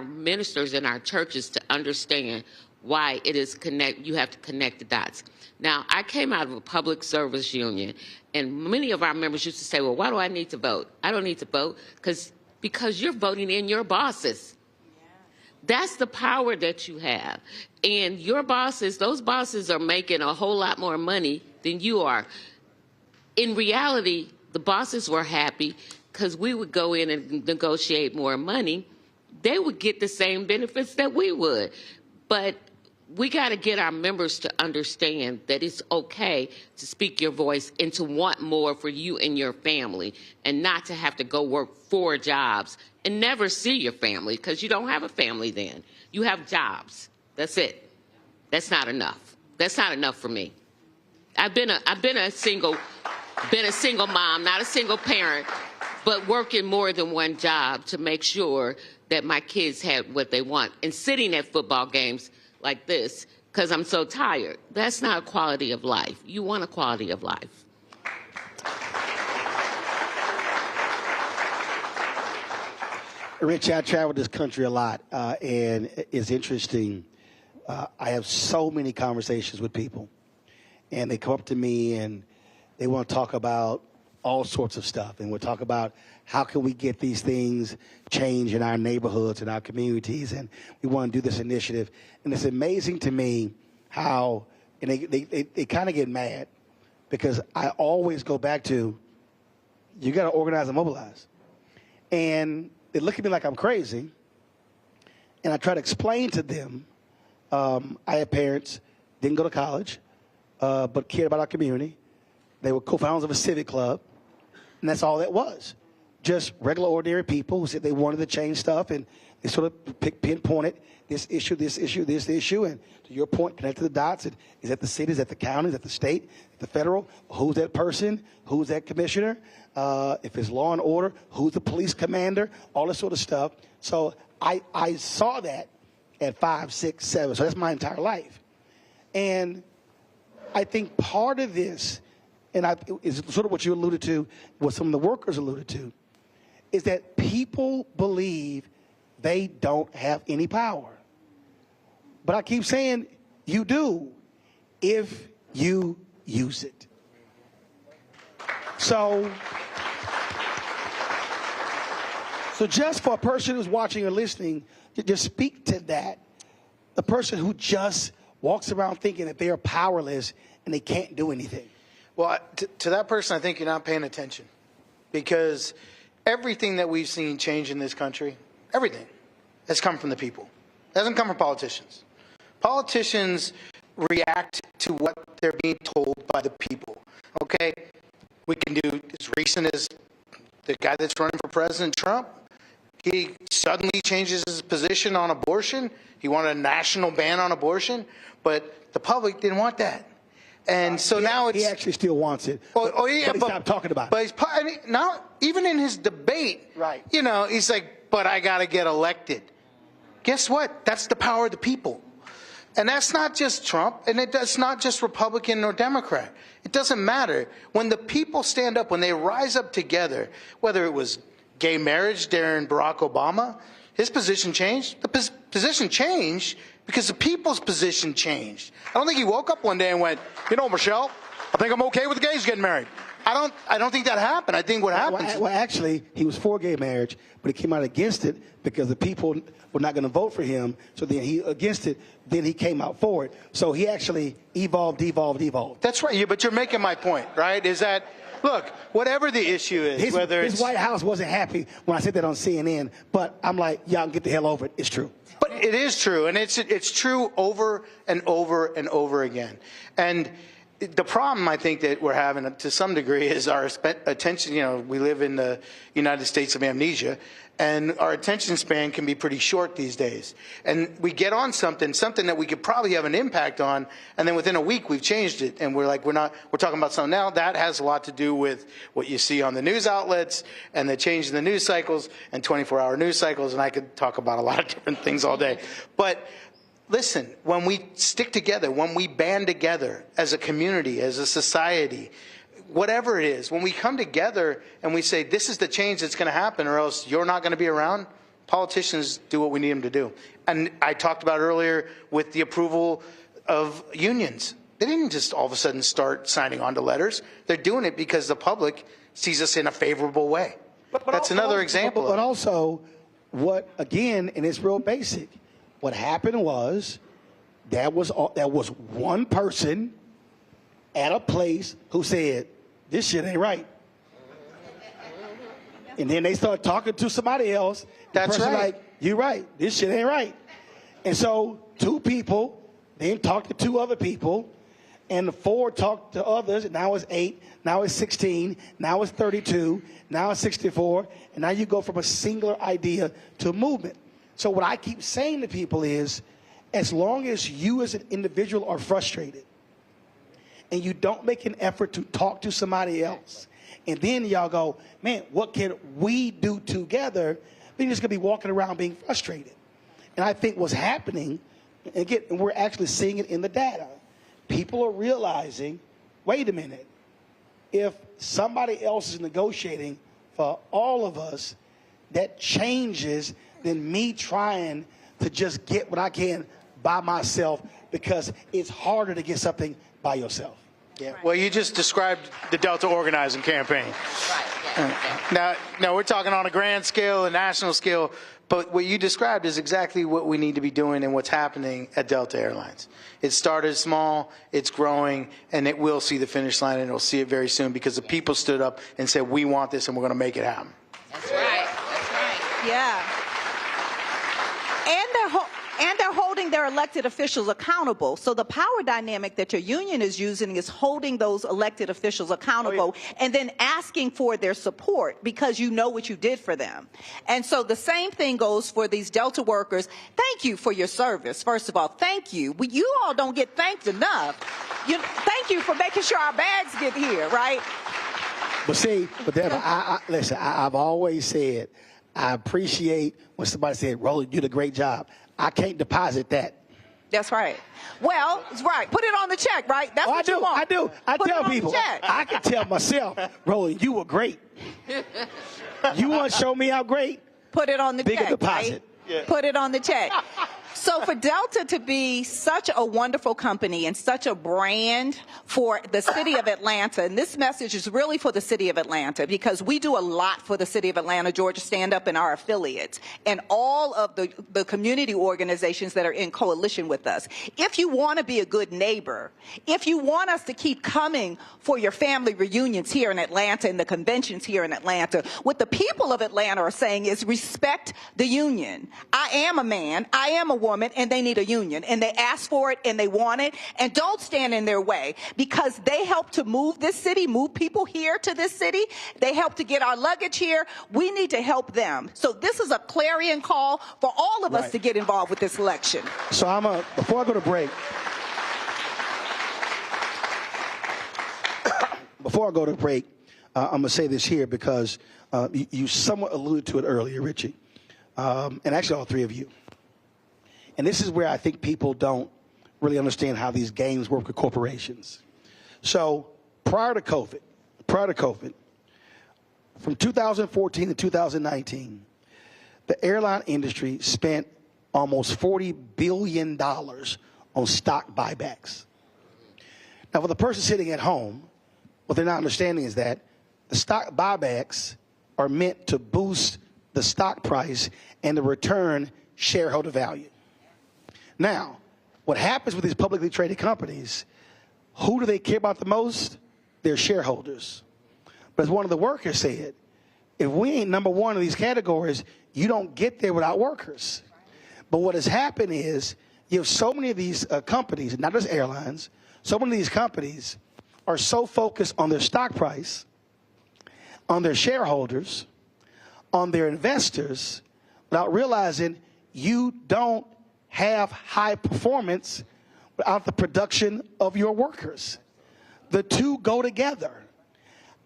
ministers in our churches to understand why it is you have to connect the dots. Now, I came out of a public service union, and many of our members used to say, well, why do I need to vote? I don't need to vote because you're voting in your bosses. That's the power that you have. And your bosses, those bosses are making a whole lot more money than you are. In reality, the bosses were happy because we would go in and negotiate more money. They would get the same benefits that we would. But we got to get our members to understand that it's okay to speak your voice and to want more for you and your family and not to have to go work 4 jobs and never see your family because you don't have a family then. You have jobs. That's it. That's not enough. That's not enough for me. I've been a single mom, not a single parent, but working more than one job to make sure that my kids had what they want and sitting at football games like this because I'm so tired. That's not a quality of life. You want a quality of life. Rich, I travel this country a lot, and it's interesting. I have so many conversations with people, and they come up to me and they want to talk about all sorts of stuff, and we'll talk about how can we get these things changed in our neighborhoods and our communities, and we want to do this initiative. And it's amazing to me how, and they kind of get mad because I always go back to, you got to organize and mobilize. And they look at me like I'm crazy, and I try to explain to them, I had parents, didn't go to college, but cared about our community. They were co-founders of a civic club, and that's all that was. Just regular, ordinary people who said they wanted to change stuff, and they sort of pinpointed this issue, this issue, and to your point, connect the dots. Is that the city, is that the county, is that the state, the federal? Who's that person? Who's that commissioner? If it's law and order, who's the police commander? All this sort of stuff. So I saw that at 5, 6, 7. So that's my entire life. And I think part of this, and is sort of what you alluded to, what some of the workers alluded to, is that people believe they don't have any power. But I keep saying you do if you use it. So just for a person who's watching or listening, just speak to that. The person who just walks around thinking that they are powerless and they can't do anything. Well, to that person, I think you're not paying attention, because everything that we've seen change in this country, everything, has come from the people. It hasn't come from politicians. Politicians react to what they're being told by the people. Okay? We can do as recent as the guy that's running for President Trump. He suddenly changes his position on abortion. He wanted a national ban on abortion, but the public didn't want that. And so now it's... He actually still wants it. But he stopped talking about it. But now, even in his debate, you know, he's like, but I got to get elected. Guess what? That's the power of the people. And that's not just Trump, and it's not just Republican or Democrat. It doesn't matter. When the people stand up, when they rise up together, whether it was gay marriage during Barack Obama, his position changed. The position changed because the people's position changed. I don't think he woke up one day and went, you know, Michelle, I think I'm okay with the gays getting married. I don't think that happened. I think what happened... Well, actually, he was for gay marriage, but he came out against it because the people were not going to vote for him. So then he against it. Then he came out for it. So he actually evolved. That's right. But you're making my point, right? Is that, look, whatever the issue is, his White House wasn't happy when I said that on CNN, but I'm like, y'all can get the hell over it. It's true. But it is true, and it's true over and over and over again. And the problem I think that we're having to some degree is our attention. You know, we live in the United States of amnesia, and our attention span can be pretty short these days. And we get on something that we could probably have an impact on, and then within a week we've changed it, and we're talking about something now. That has a lot to do with what you see on the news outlets and the change in the news cycles and 24-hour news cycles, and I could talk about a lot of different things all day. But listen, when we stick together, when we band together as a community, as a society, whatever it is, when we come together and we say, this is the change that's going to happen or else you're not going to be around, politicians do what we need them to do. And I talked about earlier with the approval of unions. They didn't just all of a sudden start signing on to letters. They're doing it because the public sees us in a favorable way. That's another example. But also, again, and it's real basic, what happened was there was one person at a place who said, this shit ain't right. And then they start talking to somebody else. That's right. Like, you're right. This shit ain't right. And so 2 people then talked to 2 other people, and the 4 talked to others. And now it's 8. Now it's 16. Now it's 32. Now it's 64. And now you go from a singular idea to a movement. So what I keep saying to people is, as long as you as an individual are frustrated and you don't make an effort to talk to somebody else, and then y'all go, man, what can we do together? Then you're just going to be walking around being frustrated. And I think what's happening, and we're actually seeing it in the data, people are realizing, wait a minute, if somebody else is negotiating for all of us, that changes than me trying to just get what I can by myself, because it's harder to get something by yourself. Yeah. Well, you just described the Delta organizing campaign. Right. Now we're talking on a grand scale, a national scale, but what you described is exactly what we need to be doing and what's happening at Delta Airlines. It started small, it's growing, and it will see the finish line, and it'll see it very soon because the people stood up and said, we want this and we're going to make it happen. That's right. That's right. Yeah. And they're holding their elected officials accountable. So the power dynamic that your union is using is holding those elected officials accountable and then asking for their support because you know what you did for them. And so the same thing goes for these Delta workers. Thank you for your service, first of all. Thank you. You all don't get thanked enough. Thank you for making sure our bags get here, right? But Deborah, listen, I've always said, I appreciate when somebody said, Roland, you did a great job. I can't deposit that. That's right. Well, it's right. Put it on the check, right? That's what you want. I do. I tell people. I can tell myself, Roland, you were great. You want to show me how great? Put it on the check. Bigger deposit. Right? Yeah. Put it on the check. So for Delta to be such a wonderful company and such a brand for the city of Atlanta, and this message is really for the city of Atlanta because we do a lot for the city of Atlanta, Georgia Stand Up, and our affiliates, and all of the community organizations that are in coalition with us. If you want to be a good neighbor, if you want us to keep coming for your family reunions here in Atlanta and the conventions here in Atlanta, what the people of Atlanta are saying is respect the union. I am a man. I am a woman. woman and they need a union, and they ask for it and they want it, and don't stand in their way, because they help to move this city, move people here to this city. They help to get our luggage here. We need to help them. So this is a clarion call for all of us to get involved with this election. So before I go to break, I'm going to say this here because you somewhat alluded to it earlier, Richie, and actually all three of you. And this is where I think people don't really understand how these games work with corporations. So prior to COVID, from 2014 to 2019, the airline industry spent almost $40 billion on stock buybacks. Now, for the person sitting at home, what they're not understanding is that the stock buybacks are meant to boost the stock price and to return shareholder value. Now, what happens with these publicly traded companies, who do they care about the most? Their shareholders. But as one of the workers said, if we ain't number one in these categories, you don't get there without workers. But what has happened is you have so many of these companies, not just airlines, so many of these companies are so focused on their stock price, on their shareholders, on their investors, without realizing you don't have high performance without the production of your workers. The two go together.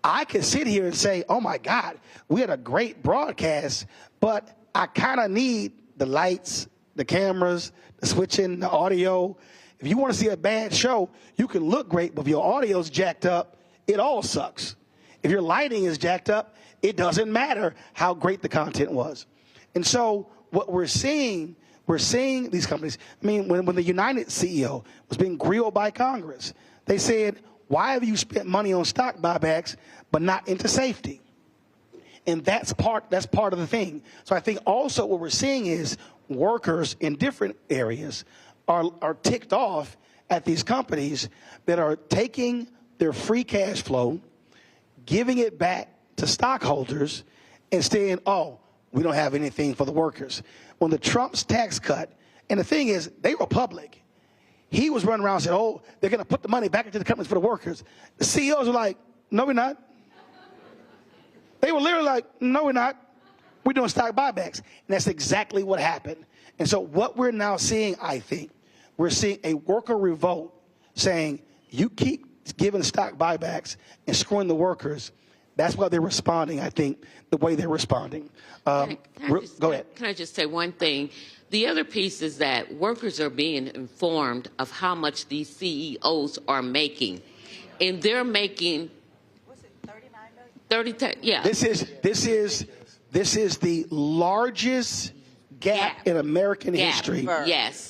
I can sit here and say, oh my God, we had a great broadcast, but I kind of need the lights, the cameras, the switching, the audio. If you want to see a bad show, you can look great, but if your audio's jacked up, it all sucks. If your lighting is jacked up, it doesn't matter how great the content was. And so what we're seeing these companies, I mean, when the United CEO was being grilled by Congress, they said, why have you spent money on stock buybacks but not into safety? And that's part of the thing. So I think also what we're seeing is workers in different areas are ticked off at these companies that are taking their free cash flow, giving it back to stockholders, and saying, oh, we don't have anything for the workers. When the Trump's tax cut, and the thing is, they were public. He was running around and said, oh, they're going to put the money back into the companies for the workers. The CEOs were like, no, we're not. They were literally like, no, we're not. We're doing stock buybacks. And that's exactly what happened. And so what we're now seeing, I think, we're seeing a worker revolt saying, you keep giving stock buybacks and screwing the workers. That's why they're responding, I think, the way they're responding. Go ahead. Can I just say one thing? The other piece is that workers are being informed of how much these CEOs are making. And they're making... What's it, 39 million? Yeah. This is the largest gap in American history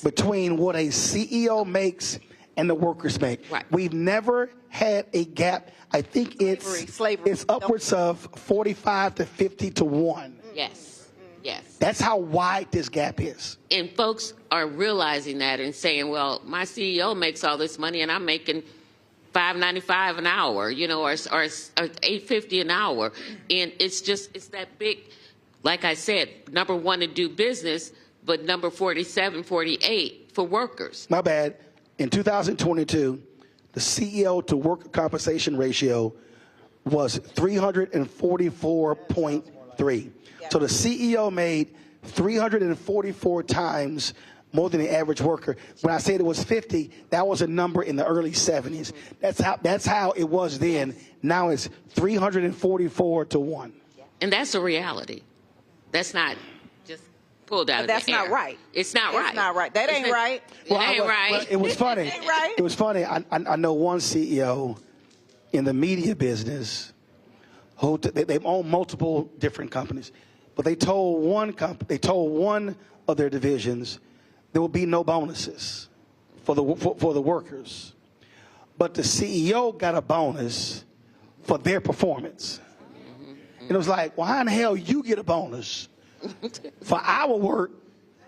between what a CEO makes and the workers make. Right. We've never had a gap. I think it's upwards of 45 to 50 to 1. Yes. Yes. That's how wide this gap is. And folks are realizing that and saying, well, my CEO makes all this money and I'm making $5.95 an hour, you know, or $8.50 an hour. And it's that big, like I said, number one to do business, but number 47, 48 for workers. My bad. In 2022, the CEO to worker compensation ratio was 344.3. So the CEO made 344 times more than the average worker. When I said it was 50, that was a number in the early 70s. That's how it was then. Now it's 344 to 1. And that's a reality. That's not just pulled out of the air. That's not right. It's not right. It's not right. That ain't right. It ain't right. Well, it was funny. It ain't right. It was funny. I know one CEO in the media business who they own multiple different companies, but they told one of their divisions there will be no bonuses for the workers, but the CEO got a bonus for their performance. And it was like, well, how in the hell you get a bonus for our work,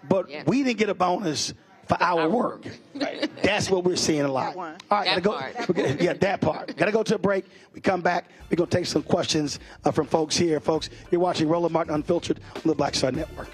but we didn't get a bonus for our work? Right. That's what we're seeing a lot. All right, that part. Got to go to a break. We come back. We're going to take some questions from folks here. Folks, you're watching Roland Martin Unfiltered on the Black Star Network.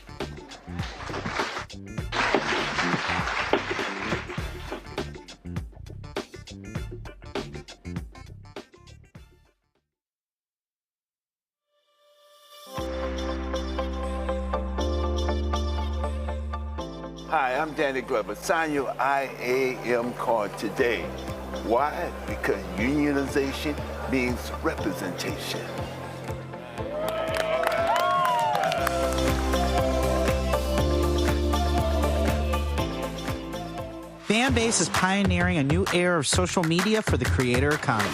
Hi, I'm Danny Glover. Sign your IAM card today. Why? Because unionization means representation. Fanbase is pioneering a new era of social media for the creator economy.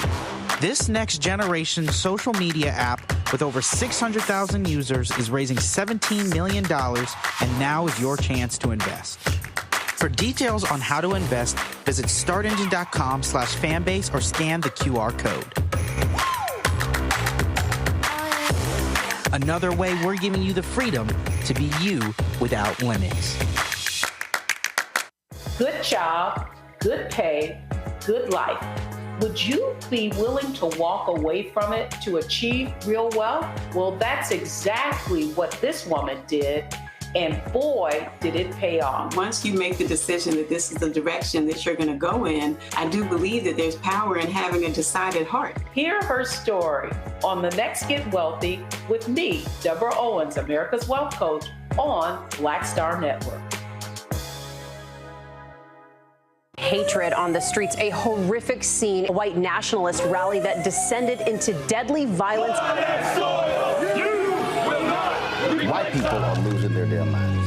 This next generation social media app with over 600,000 users is raising $17 million, and now is your chance to invest. For details on how to invest, visit startengine.com/fanbase or scan the QR code. Another way we're giving you the freedom to be you without limits. Good job, good pay, good life. Would you be willing to walk away from it to achieve real wealth? Well, that's exactly what this woman did. And boy, did it pay off. Once you make the decision that this is the direction that you're going to go in, I do believe that there's power in having a decided heart. Hear her story on The Next Get Wealthy with me, Deborah Owens, America's Wealth Coach, on Black Star Network. Hatred on the streets, a horrific scene, a white nationalist rally that descended into deadly violence. White people are losing their damn minds.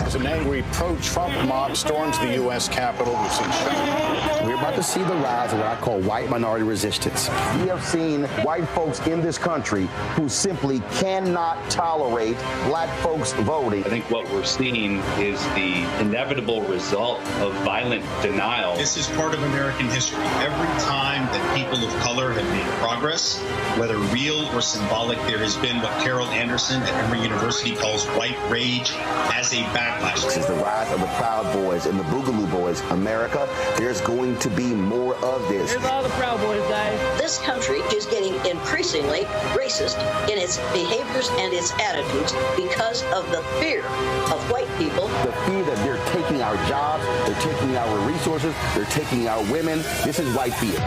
As an angry pro-Trump mob storms the U.S. Capitol, we've seen We're about to see the rise of what I call white minority resistance. We have seen white folks in this country who simply cannot tolerate black folks voting. I think what we're seeing is the inevitable result of violent denial. This is part of American history. Every time that people of color have made progress, whether real or symbolic, there has been what Carol Anderson at Emory University calls white rage as a backlash. This is the rise of the Proud Boys and the Boogaloo Boys. America, there's going to be more of this. Here's all the Proud Boys, guys. This country is getting increasingly racist in its behaviors and its attitudes because of the fear of white people. The fear that they're taking our jobs, they're taking our resources, they're taking our women. This is white fear.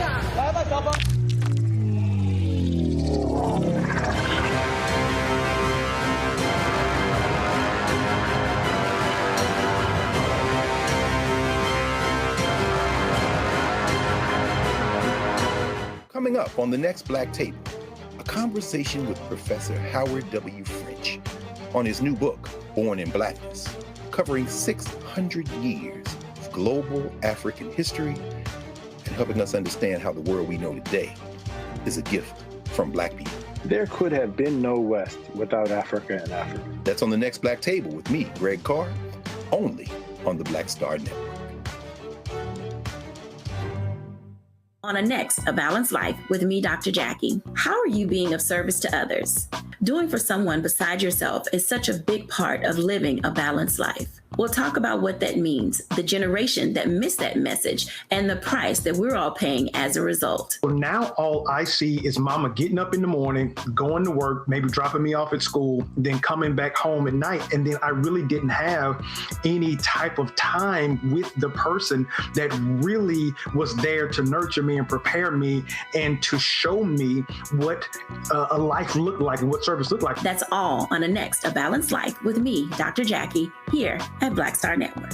Coming up on the next Black Table, a conversation with Professor Howard W. French on his new book, Born in Blackness, covering 600 years of global African history and helping us understand how the world we know today is a gift from Black people. There could have been no West without Africa and Africa. That's on the next Black Table with me, Greg Carr, only on the Black Star Network. On a next, A Balanced Life with me, Dr. Jackie. How are you being of service to others? Doing for someone beside yourself is such a big part of living a balanced life. We'll talk about what that means, the generation that missed that message, and the price that we're all paying as a result. Well, now all I see is mama getting up in the morning, going to work, maybe dropping me off at school, then coming back home at night. And then I really didn't have any type of time with the person that really was there to nurture me and prepare me and to show me what a life looked like and what service looked like. That's all on a next, A Balanced Life with me, Dr. Jackie, here at Black Star Network.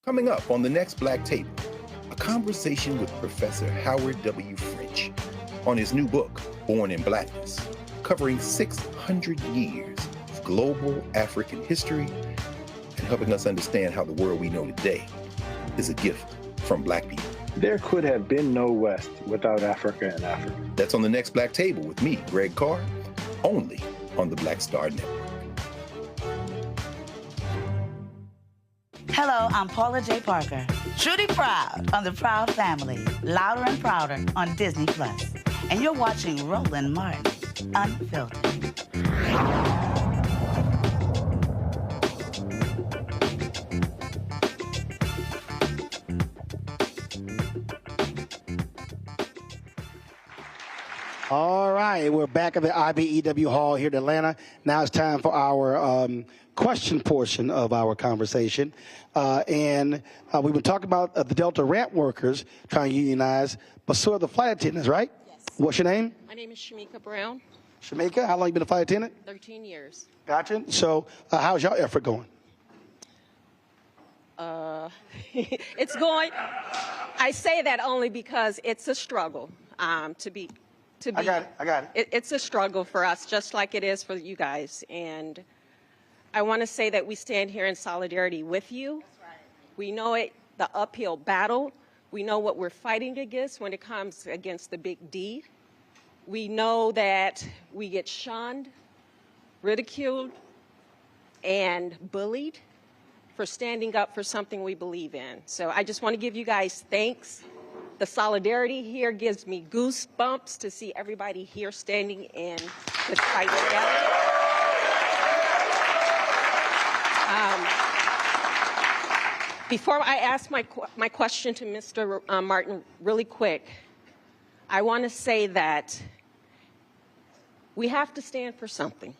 Coming up on the next Black Table, a conversation with Professor Howard W. French on his new book, Born in Blackness, covering 600 years of global African history and helping us understand how the world we know today is a gift from Black people. There could have been no West without Africa and Africa. That's on the next Black Table with me, Greg Carr, only on the Black Star Network. Hello, I'm Paula J. Parker. Truly proud on the Proud Family, Louder and Prouder on Disney+. And you're watching Roland Martin, Unfiltered. All right, we're back at the IBEW Hall here in Atlanta. Now it's time for our question portion of our conversation. We've been talking about the Delta ramp workers trying to unionize, but so are the flight attendants, right? Yes. What's your name? My name is Shamika Brown. Shamika, how long you been a flight attendant? 13 years. Gotcha. So how's your effort going? It's going. I say that only because it's a struggle to be. I got it. It's a struggle for us, just like it is for you guys. And I want to say that we stand here in solidarity with you. That's right. We know it, the uphill battle. We know what we're fighting against when it comes against the big D. We know that we get shunned, ridiculed, and bullied for standing up for something we believe in. So I just want to give you guys thanks. The solidarity here gives me goosebumps to see everybody here standing in this fight together. Before I ask my question to Mr. Martin really quick, I want to say that we have to stand for something.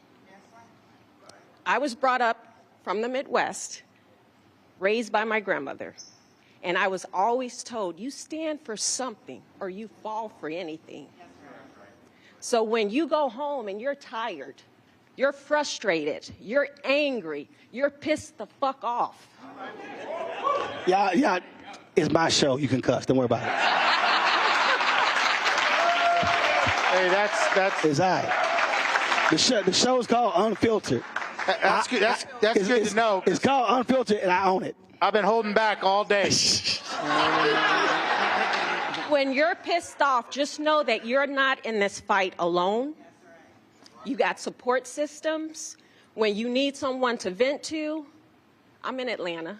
I was brought up from the Midwest, raised by my grandmother. And I was always told, you stand for something or you fall for anything. So when you go home and you're tired, you're frustrated, you're angry, you're pissed the fuck off. Yeah, it's my show. You can cuss. Don't worry about it. Hey, that's. It's all right. The show is called Unfiltered. That's good. That's good to know. It's called Unfiltered, and I own it. I've been holding back all day. When you're pissed off, just know that you're not in this fight alone. You got support systems. When you need someone to vent to, I'm in Atlanta.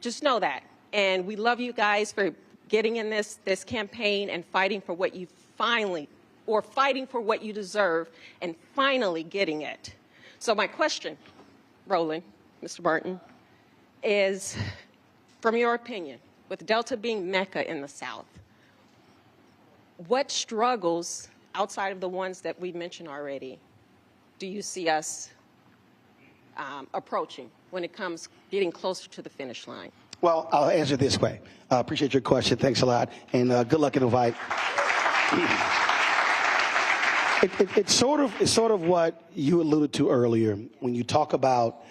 Just know that. And we love you guys for getting in this campaign and fighting for what you fighting for what you deserve and finally getting it. So my question, Roland, Mr. Martin, is, from your opinion, with Delta being Mecca in the South, what struggles, outside of the ones that we mentioned already, do you see us approaching when it comes getting closer to the finish line? Well, I'll answer this way. I appreciate your question. Thanks a lot. And good luck in the fight. It's sort of what you alluded to earlier when you talk about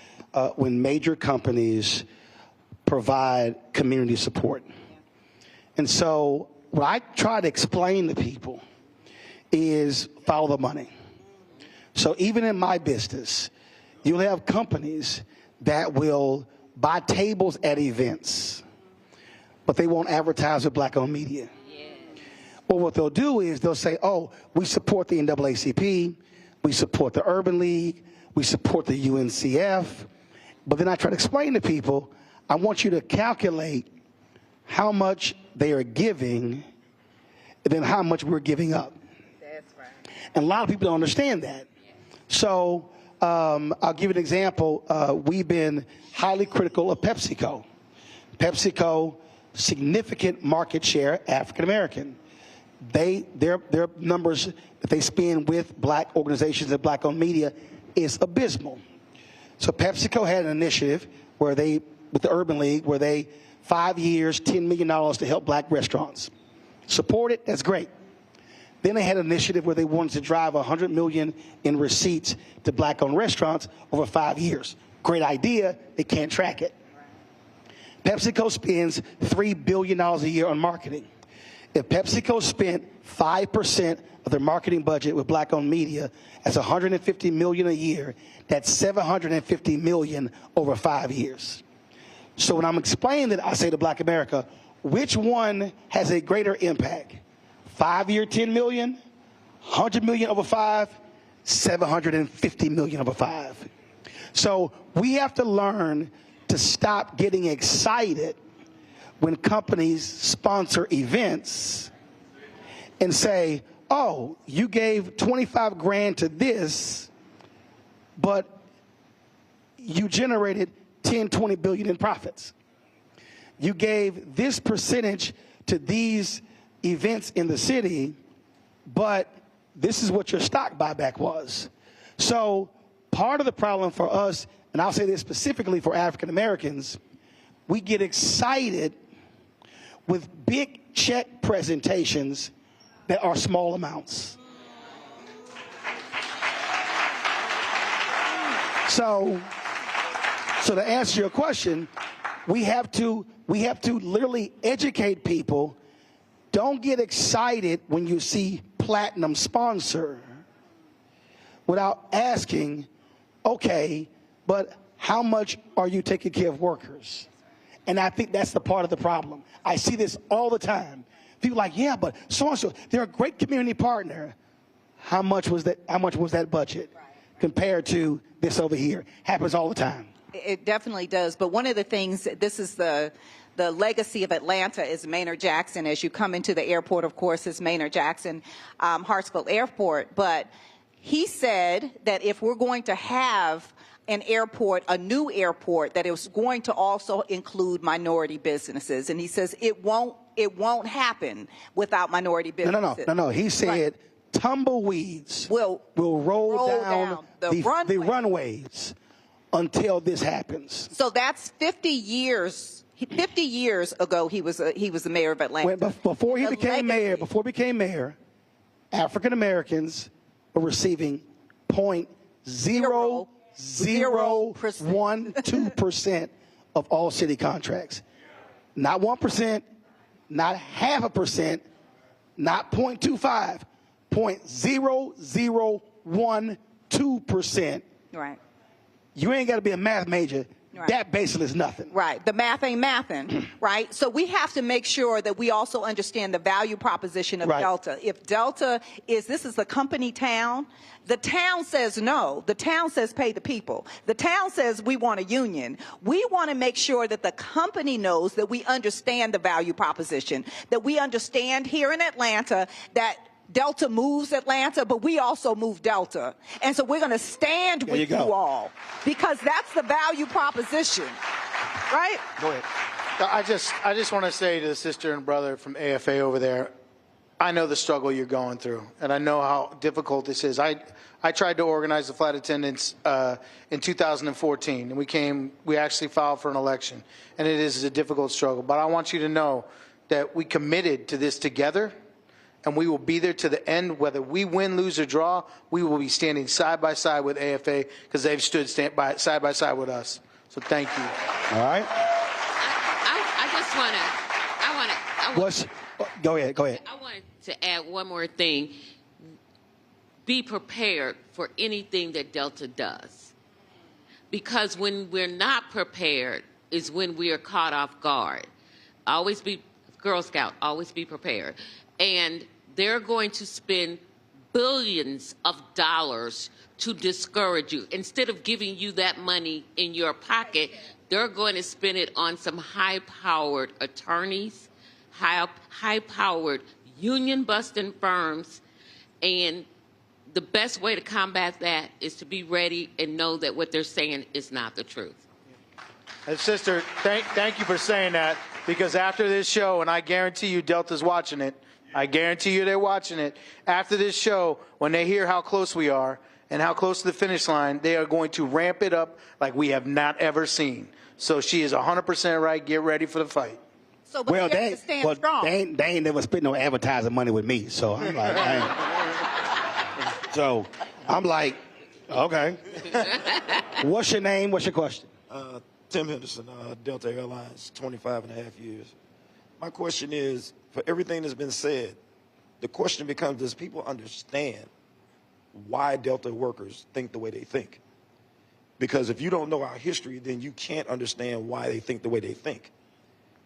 when major companies provide community support. And so what I try to explain to people is follow the money. So even in my business, you'll have companies that will buy tables at events, but they won't advertise with black-owned media. Well, what they'll do is they'll say, oh, we support the NAACP, we support the Urban League, we support the UNCF. But then I try to explain to people, I want you to calculate how much they are giving and then how much we're giving up. That's right. And a lot of people don't understand that. So I'll give you an example. We've been highly critical of PepsiCo. PepsiCo, significant market share, African American. Their numbers that they spend with black organizations and black-owned media is abysmal. So PepsiCo had an initiative where they, with the Urban League, where they 5 years, $10 million to help black restaurants. Support it, that's great. Then they had an initiative where they wanted to drive $100 million in receipts to black-owned restaurants over 5 years. Great idea, they can't track it. PepsiCo spends $3 billion a year on marketing. If PepsiCo spent 5% of their marketing budget with black-owned media, that's $150 million a year. That's $750 million over 5 years. So when I'm explaining that, I say to Black America, which one has a greater impact? 5-year, $10 million, $100 million over 5, $750 million over 5. So we have to learn to stop getting excited when companies sponsor events and say, oh, you gave 25 grand to this, but you generated 10, 20 billion in profits. You gave this percentage to these events in the city, but this is what your stock buyback was. So part of the problem for us, and I'll say this specifically for African Americans, we get excited with big check presentations that are small amounts. So to answer your question, we have to literally educate people. Don't get excited when you see platinum sponsor without asking, okay, but how much are you taking care of workers? And I think that's the part of the problem. I see this all the time. People are like, yeah, but so-and-so, they're a great community partner. How much was that budget compared to this over here? Happens all the time. It definitely does. But one of the things, this is the legacy of Atlanta is Maynard Jackson. As you come into the airport, of course, is Maynard Jackson Hartsfield Airport. But he said that if we're going to have an airport, a new airport, that it was going to also include minority businesses. And he says it won't happen without minority businesses. No. He said tumbleweeds will roll down the runways until this happens. So that's 50 years. 50 years ago, he was the mayor of Atlanta. Before he became mayor, African Americans were receiving 0.0012% of all city contracts. Not 1%, not 0.5%, not 0.25, 0.0012%. Right. You ain't got to be a math major. Right. That basically is nothing. Right. The math ain't mathin', right? So we have to make sure that we also understand the value proposition of Delta. If Delta this is a company town, the town says no. The town says pay the people. The town says we want a union. We want to make sure that the company knows that we understand the value proposition, that we understand here in Atlanta that Delta moves Atlanta, but we also move Delta. And so we're going to stand with you all because that's the value proposition, right? Go ahead. I just want to say to the sister and brother from AFA over there, I know the struggle you're going through, and I know how difficult this is. I tried to organize the flight attendants in 2014, and we actually filed for an election, and it is a difficult struggle. But I want you to know that we committed to this together, and we will be there to the end. Whether we win, lose, or draw, we will be standing side by side with AFA because they've stood side by side with us. So thank you. All right. I just want to. Go ahead. I wanted to add one more thing. Be prepared for anything that Delta does, because when we're not prepared is when we are caught off guard. Always be Girl Scout. Always be prepared. And they're going to spend billions of dollars to discourage you. Instead of giving you that money in your pocket, they're going to spend it on some high-powered attorneys, high-powered union-busting firms. And the best way to combat that is to be ready and know that what they're saying is not the truth. And sister, thank you for saying that, because after this show, and I guarantee you Delta's watching it, I guarantee you they're watching it. After this show, when they hear how close we are and how close to the finish line, they are going to ramp it up like we have not ever seen. So she is 100% right. Get ready for the fight. So, but they have to stand strong. They ain't never spent no advertising money with me. So I'm like, okay. What's your name? What's your question? Tim Henderson, Delta Airlines, 25 and a half years. My question is, for everything that's been said, the question becomes, does people understand why Delta workers think the way they think? Because if you don't know our history, then you can't understand why they think the way they think.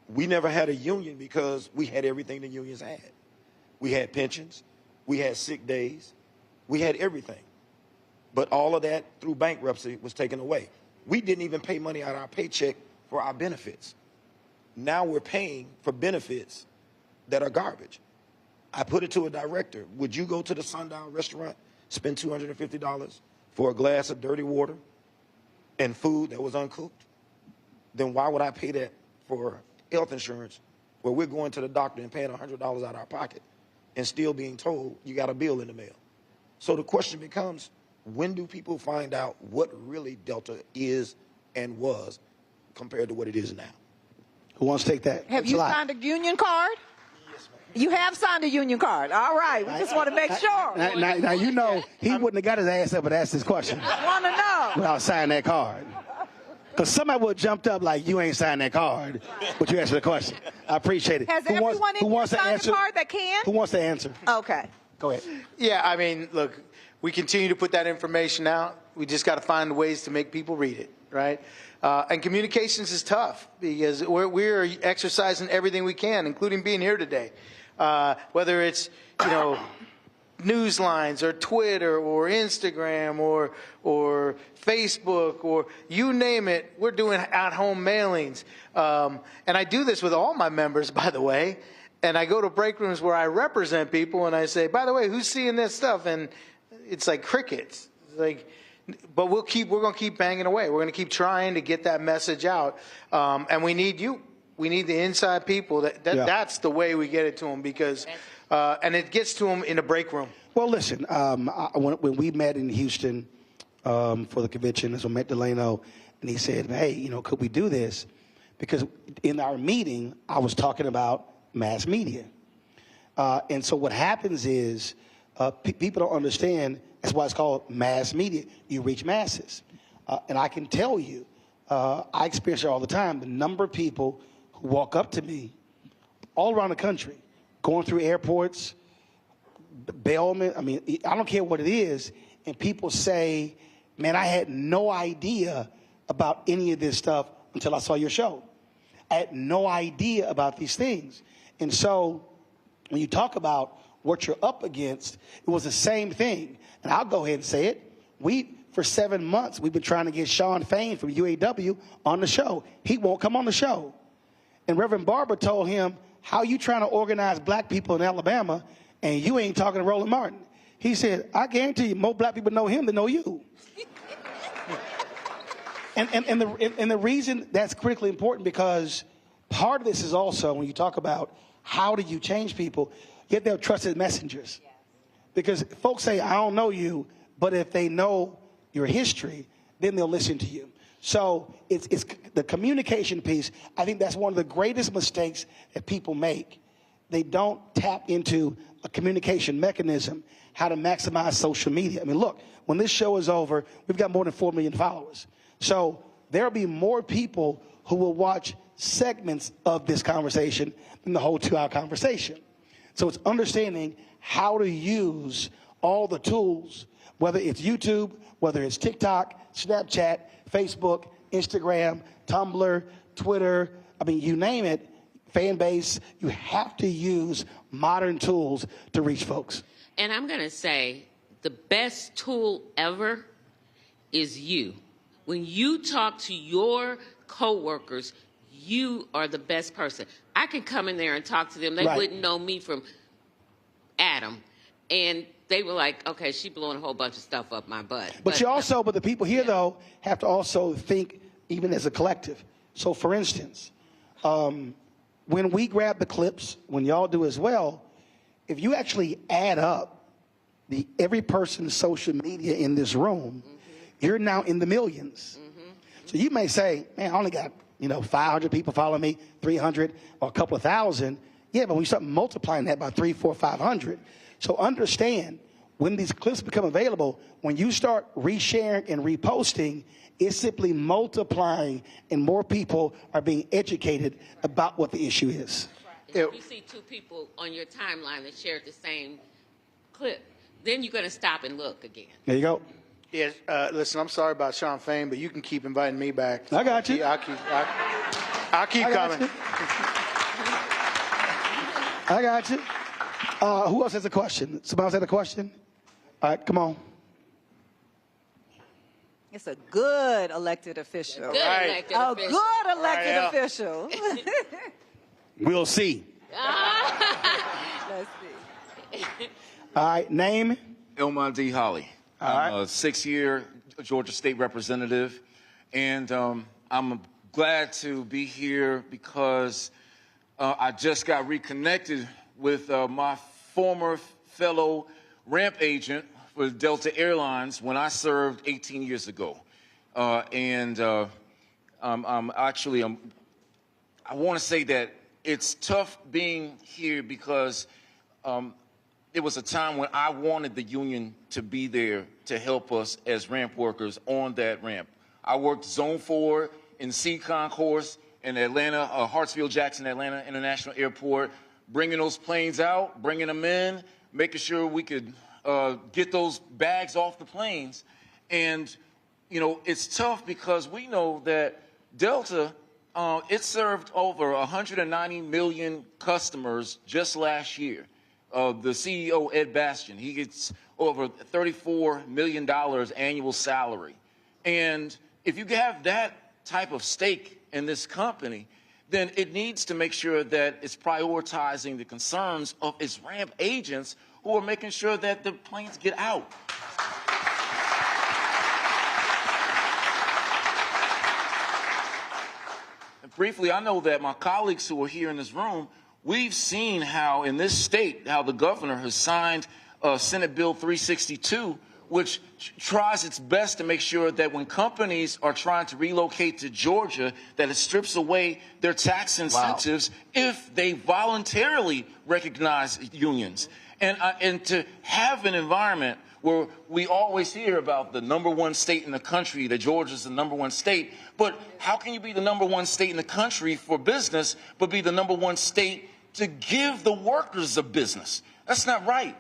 We never had a union because we had everything the unions had. We had pensions, we had sick days, we had everything. But all of that through bankruptcy was taken away. We didn't even pay money out of our paycheck for our benefits. Now we're paying for benefits that are garbage. I put it to a director. Would you go to the Sundown restaurant, spend $250 for a glass of dirty water and food that was uncooked? Then why would I pay that for health insurance where we're going to the doctor and paying $100 out of our pocket and still being told you got a bill in the mail. So the question becomes, when do people find out what really Delta is and was compared to what it is now? Who wants to take that? Have you signed a union card? Yes, ma'am. You have signed a union card. All right. We just want to make sure. Now you know he wouldn't have got his ass up and asked this question Want to know. without signing that card. Because somebody would have jumped up like, you ain't signed that card, but you answered the question. I appreciate it. Has who everyone wants, in who here wants to signed answer? a card that can? Who wants to answer? Okay. Go ahead. Yeah, I mean, look, we continue to put that information out. We just got to find ways to make people read it, right? And communications is tough because we're exercising everything we can, including being here today. Whether it's, news lines or Twitter or Instagram or Facebook or you name it, we're doing at-home mailings. And I do this with all my members, by the way. And I go to break rooms where I represent people and I say, by the way, who's seeing this stuff? And it's like crickets. It's like, but we're going to keep banging away. We're going to keep trying to get that message out. And we need you. We need the inside people. That's the way we get it to them because, and it gets to them in a break room. Well, listen, when we met in Houston for the convention, so I met Delano, and he said, hey, could we do this? Because in our meeting, I was talking about mass media. And so what happens is people don't understand, that's why it's called mass media. You reach masses. And I can tell you, I experience it all the time, the number of people who walk up to me all around the country, going through airports, bailment, I don't care what it is, and people say, man, I had no idea about any of this stuff until I saw your show. I had no idea about these things. And so when you talk about what you're up against, it was the same thing. And I'll go ahead and say it. For 7 months, we've been trying to get Sean Fain from UAW on the show. He won't come on the show. And Reverend Barber told him, how you trying to organize black people in Alabama and you ain't talking to Roland Martin? He said, I guarantee you more black people know him than know you. and the reason that's critically important because part of this is also when you talk about how do you change people, you have to have trusted messengers. Because folks say, I don't know you, but if they know your history, then they'll listen to you. So it's the communication piece. I think that's one of the greatest mistakes that people make. They don't tap into a communication mechanism, how to maximize social media. Look, when this show is over, we've got more than 4 million followers. So there'll be more people who will watch segments of this conversation than the whole 2-hour conversation. So it's understanding how to use all the tools, whether it's YouTube, whether it's TikTok, Snapchat, Facebook, Instagram, Tumblr, Twitter, you name it, fan base, you have to use modern tools to reach folks. And I'm going to say the best tool ever is you. When you talk to your coworkers, you are the best person. I can come in there and talk to them. They wouldn't know me from Adam. And they were like, okay, she blowing a whole bunch of stuff up my butt. But the people here, though, have to also think even as a collective. So, for instance, when we grab the clips, when y'all do as well, if you actually add up every person's social media in this room, you're now in the millions. So you may say, man, I only got 500 people follow me, 300, or a couple of thousand. Yeah, but when you start multiplying that by 300, 400, 500, so understand, when these clips become available, when you start resharing and reposting, it's simply multiplying and more people are being educated about what the issue is. If you see 2 people on your timeline that shared the same clip, then you're going to stop and look again. There you go. Yeah, listen, I'm sorry about Sean Fain, but you can keep inviting me back. I got you. I'll keep coming. I got you. Who else has a question? Somebody else has a question? All right, come on. It's a good elected official. Good elected official. We'll see. Let's see. All right, name? Elmon D. Holly. I'm a 6-year Georgia State Representative, and I'm glad to be here because I just got reconnected with my former fellow ramp agent for Delta Airlines when I served 18 years ago. I want to say that it's tough being here because it was a time when I wanted the union to be there to help us as ramp workers on that ramp. I worked Zone 4 in Sea Concourse in Atlanta, Hartsfield-Jackson Atlanta International Airport, bringing those planes out, bringing them in, making sure we could get those bags off the planes. And, you know, it's tough because we know that Delta, it served over 190 million customers just last year. The CEO, Ed Bastian, he gets over $34 million annual salary. And if you have that type of stake in this company, then it needs to make sure that it's prioritizing the concerns of its ramp agents who are making sure that the planes get out. And briefly, I know that my colleagues who are here in this room, we've seen how in this state, how the governor has signed Senate Bill 362, which tries its best to make sure that when companies are trying to relocate to Georgia, that it strips away their tax incentives if they voluntarily recognize unions. And to have an environment where we always hear about the #1 state in the country, that Georgia's the #1 state, but how can you be the #1 state in the country for business, but be the #1 state to give the workers a business? That's not right.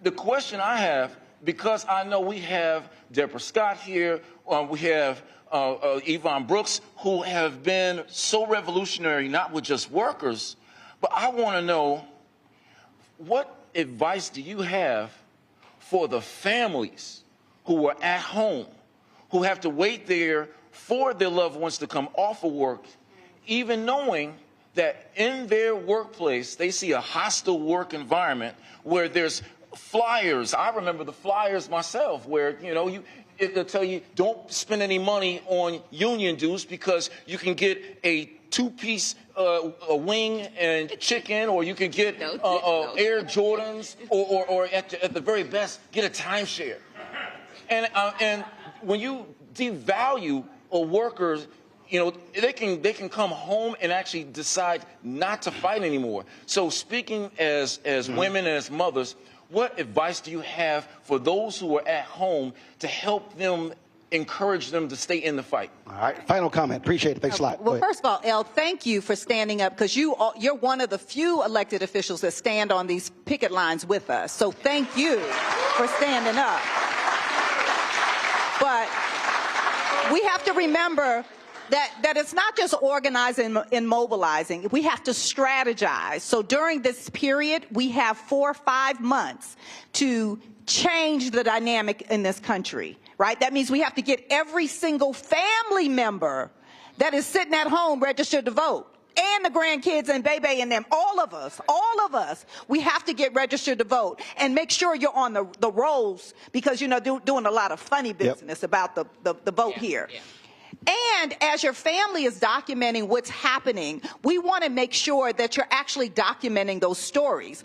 The question I have, because I know we have Deborah Scott here, we have Yvonne Brooks, who have been so revolutionary, not with just workers, but I want to know, what advice do you have for the families who are at home, who have to wait there for their loved ones to come off of work, even knowing that in their workplace they see a hostile work environment where there's flyers? I remember the flyers myself where, you know, they'll tell you don't spend any money on union dues because you can get a two-piece a wing and chicken, or you can get Air Jordans, or at the very best, get a timeshare. And when you devalue a worker, you know, they can come home and actually decide not to fight anymore. So speaking as women and as mothers, what advice do you have for those who are at home to help them, encourage them to stay in the fight? All right, final comment. Appreciate it. Thanks a lot. Well, first of all, El, thank you for standing up, because you're one of the few elected officials that stand on these picket lines with us. So thank you for standing up. But we have to remember that it's not just organizing and mobilizing. We have to strategize. So during this period, we have 4 or 5 months to change the dynamic in this country, right? That means we have to get every single family member that is sitting at home registered to vote, and the grandkids and baby and them, all of us, we have to get registered to vote and make sure you're on the rolls, because, you know, doing a lot of funny business about the vote here. Yeah. And as your family is documenting what's happening, we want to make sure that you're actually documenting those stories.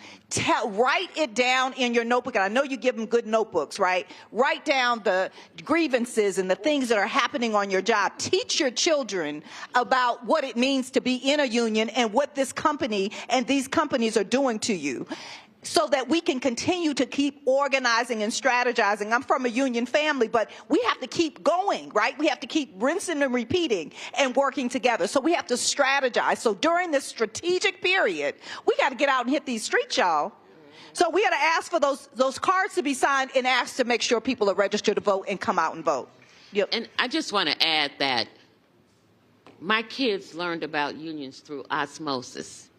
Write it down in your notebook. And I know you give them good notebooks, right? Write down the grievances and the things that are happening on your job. Teach your children about what it means to be in a union and what this company and these companies are doing to you, so that we can continue to keep organizing and strategizing. I'm from a union family, but we have to keep going, right? We have to keep rinsing and repeating and working together. So we have to strategize. So during this strategic period, we got to get out and hit these streets, y'all. So we got to ask for those cards to be signed and ask to make sure people are registered to vote and come out and vote. Yep. And I just want to add that my kids learned about unions through osmosis.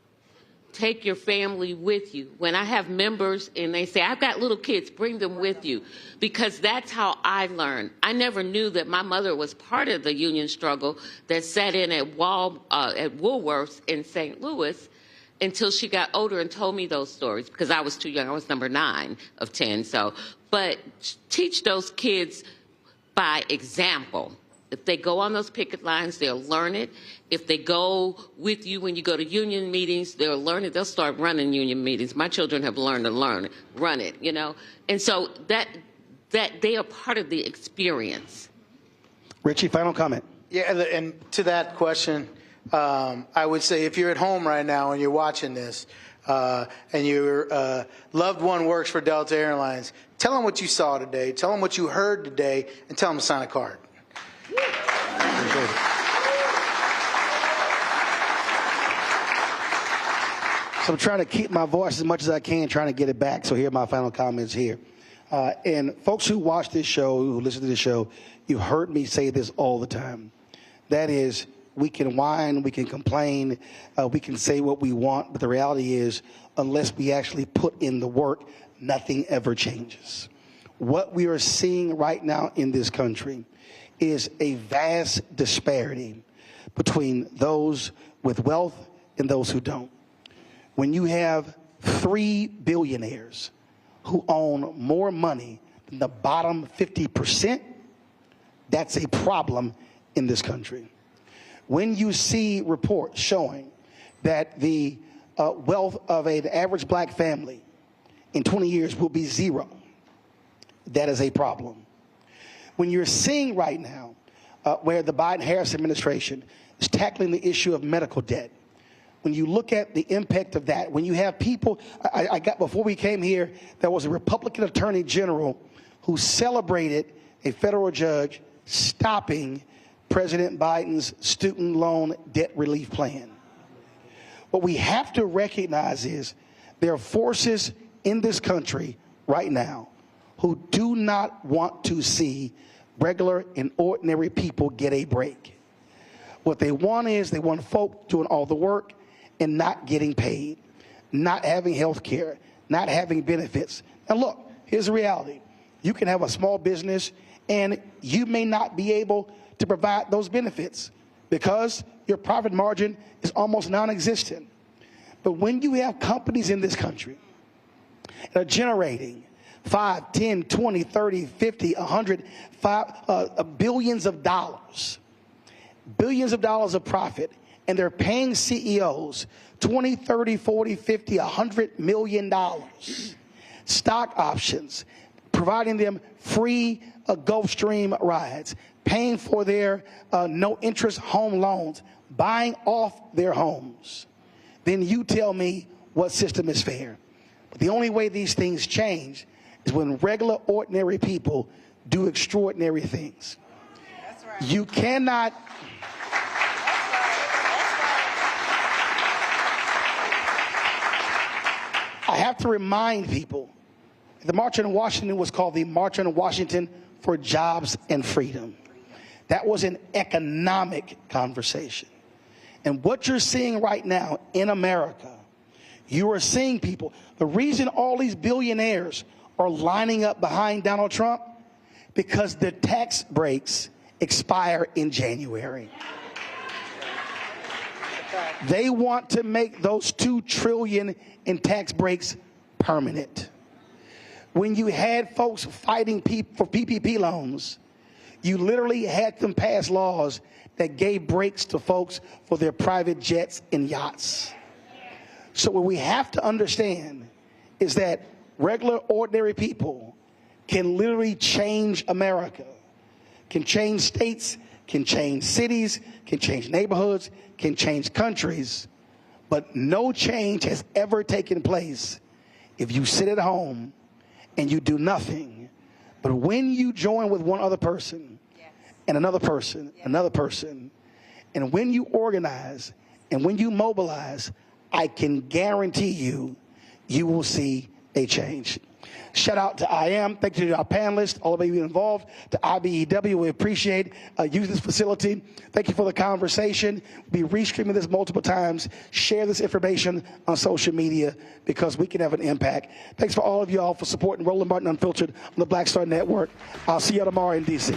Take your family with you. When I have members and they say, I've got little kids, bring them with you, because that's how I learned. I never knew that my mother was part of the union struggle that sat in at Woolworths in St. Louis until she got older and told me those stories, because I was too young. I was number 9 of 10. So, but teach those kids by example. If they go on those picket lines, they'll learn it. If they go with you when you go to union meetings, they'll learn it. They'll start running union meetings. My children have learned to run it, you know. And so that they are part of the experience. Richie, final comment. Yeah, and to that question, I would say if you're at home right now and you're watching this, and your loved one works for Delta Airlines, tell them what you saw today, tell them what you heard today, and tell them to sign a card. So I'm trying to keep my voice as much as I can, trying to get it back. So here are my final comments here. And folks who watch this show, who listen to this show, you've heard me say this all the time. That is, we can whine, we can complain, we can say what we want, but the reality is, unless we actually put in the work, nothing ever changes. What we are seeing right now in this country is a vast disparity between those with wealth and those who don't. When you have 3 billionaires who own more money than the bottom 50%, that's a problem in this country. When you see reports showing that the wealth of an average black family in 20 years will be 0, that is a problem. When you're seeing right now where the Biden-Harris administration is tackling the issue of medical debt, when you look at the impact of that, when you have people, I got before we came here, there was a Republican attorney general who celebrated a federal judge stopping President Biden's student loan debt relief plan. What we have to recognize is there are forces in this country right now who do not want to see regular and ordinary people get a break. What they want is they want folk doing all the work and not getting paid, not having health care, not having benefits. Now look, here's the reality. You can have a small business and you may not be able to provide those benefits because your profit margin is almost non-existent. But when you have companies in this country that are generating 5, 10, 20, 30, 50, 100, billions of dollars of profit, and they're paying CEOs 20, 30, 40, 50, $100 million, stock options, providing them free Gulfstream rides, paying for their no-interest home loans, buying off their homes, then you tell me what system is fair. But the only way these things change is when regular, ordinary people do extraordinary things. That's right. You cannot... I have to remind people, the March on Washington was called the March on Washington for Jobs and Freedom. That was an economic conversation. And what you're seeing right now in America, you are seeing people, the reason all these billionaires are lining up behind Donald Trump, because the tax breaks expire in January. They want to make those $2 trillion in tax breaks permanent. When you had folks fighting for PPP loans, you literally had them pass laws that gave breaks to folks for their private jets and yachts. So what we have to understand is that regular, ordinary people can literally change America, can change states, can change cities, can change neighborhoods, can change countries, but no change has ever taken place if you sit at home and you do nothing. But when you join with one other person, and another person, another person, and when you organize and when you mobilize, I can guarantee you, you will see a change. Shout out to IAM. Thank you to our panelists, all of you involved, to IBEW. We appreciate using this facility. Thank you for the conversation. We'll be restreaming this multiple times. Share this information on social media because we can have an impact. Thanks for all of y'all for supporting Roland Martin Unfiltered on the Black Star Network. I'll see you tomorrow in D.C.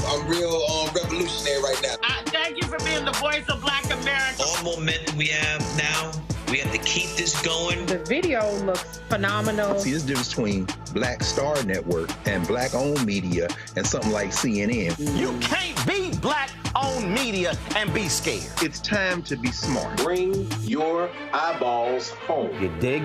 I'm real revolutionary right now. Thank you for being the voice of Black America. All momentum we have now, we have to keep this going. The video looks phenomenal. See, there's a difference between Black Star Network and Black-owned media and something like CNN. You can't be Black-owned media and be scared. It's time to be smart. Bring your eyeballs home. You dig?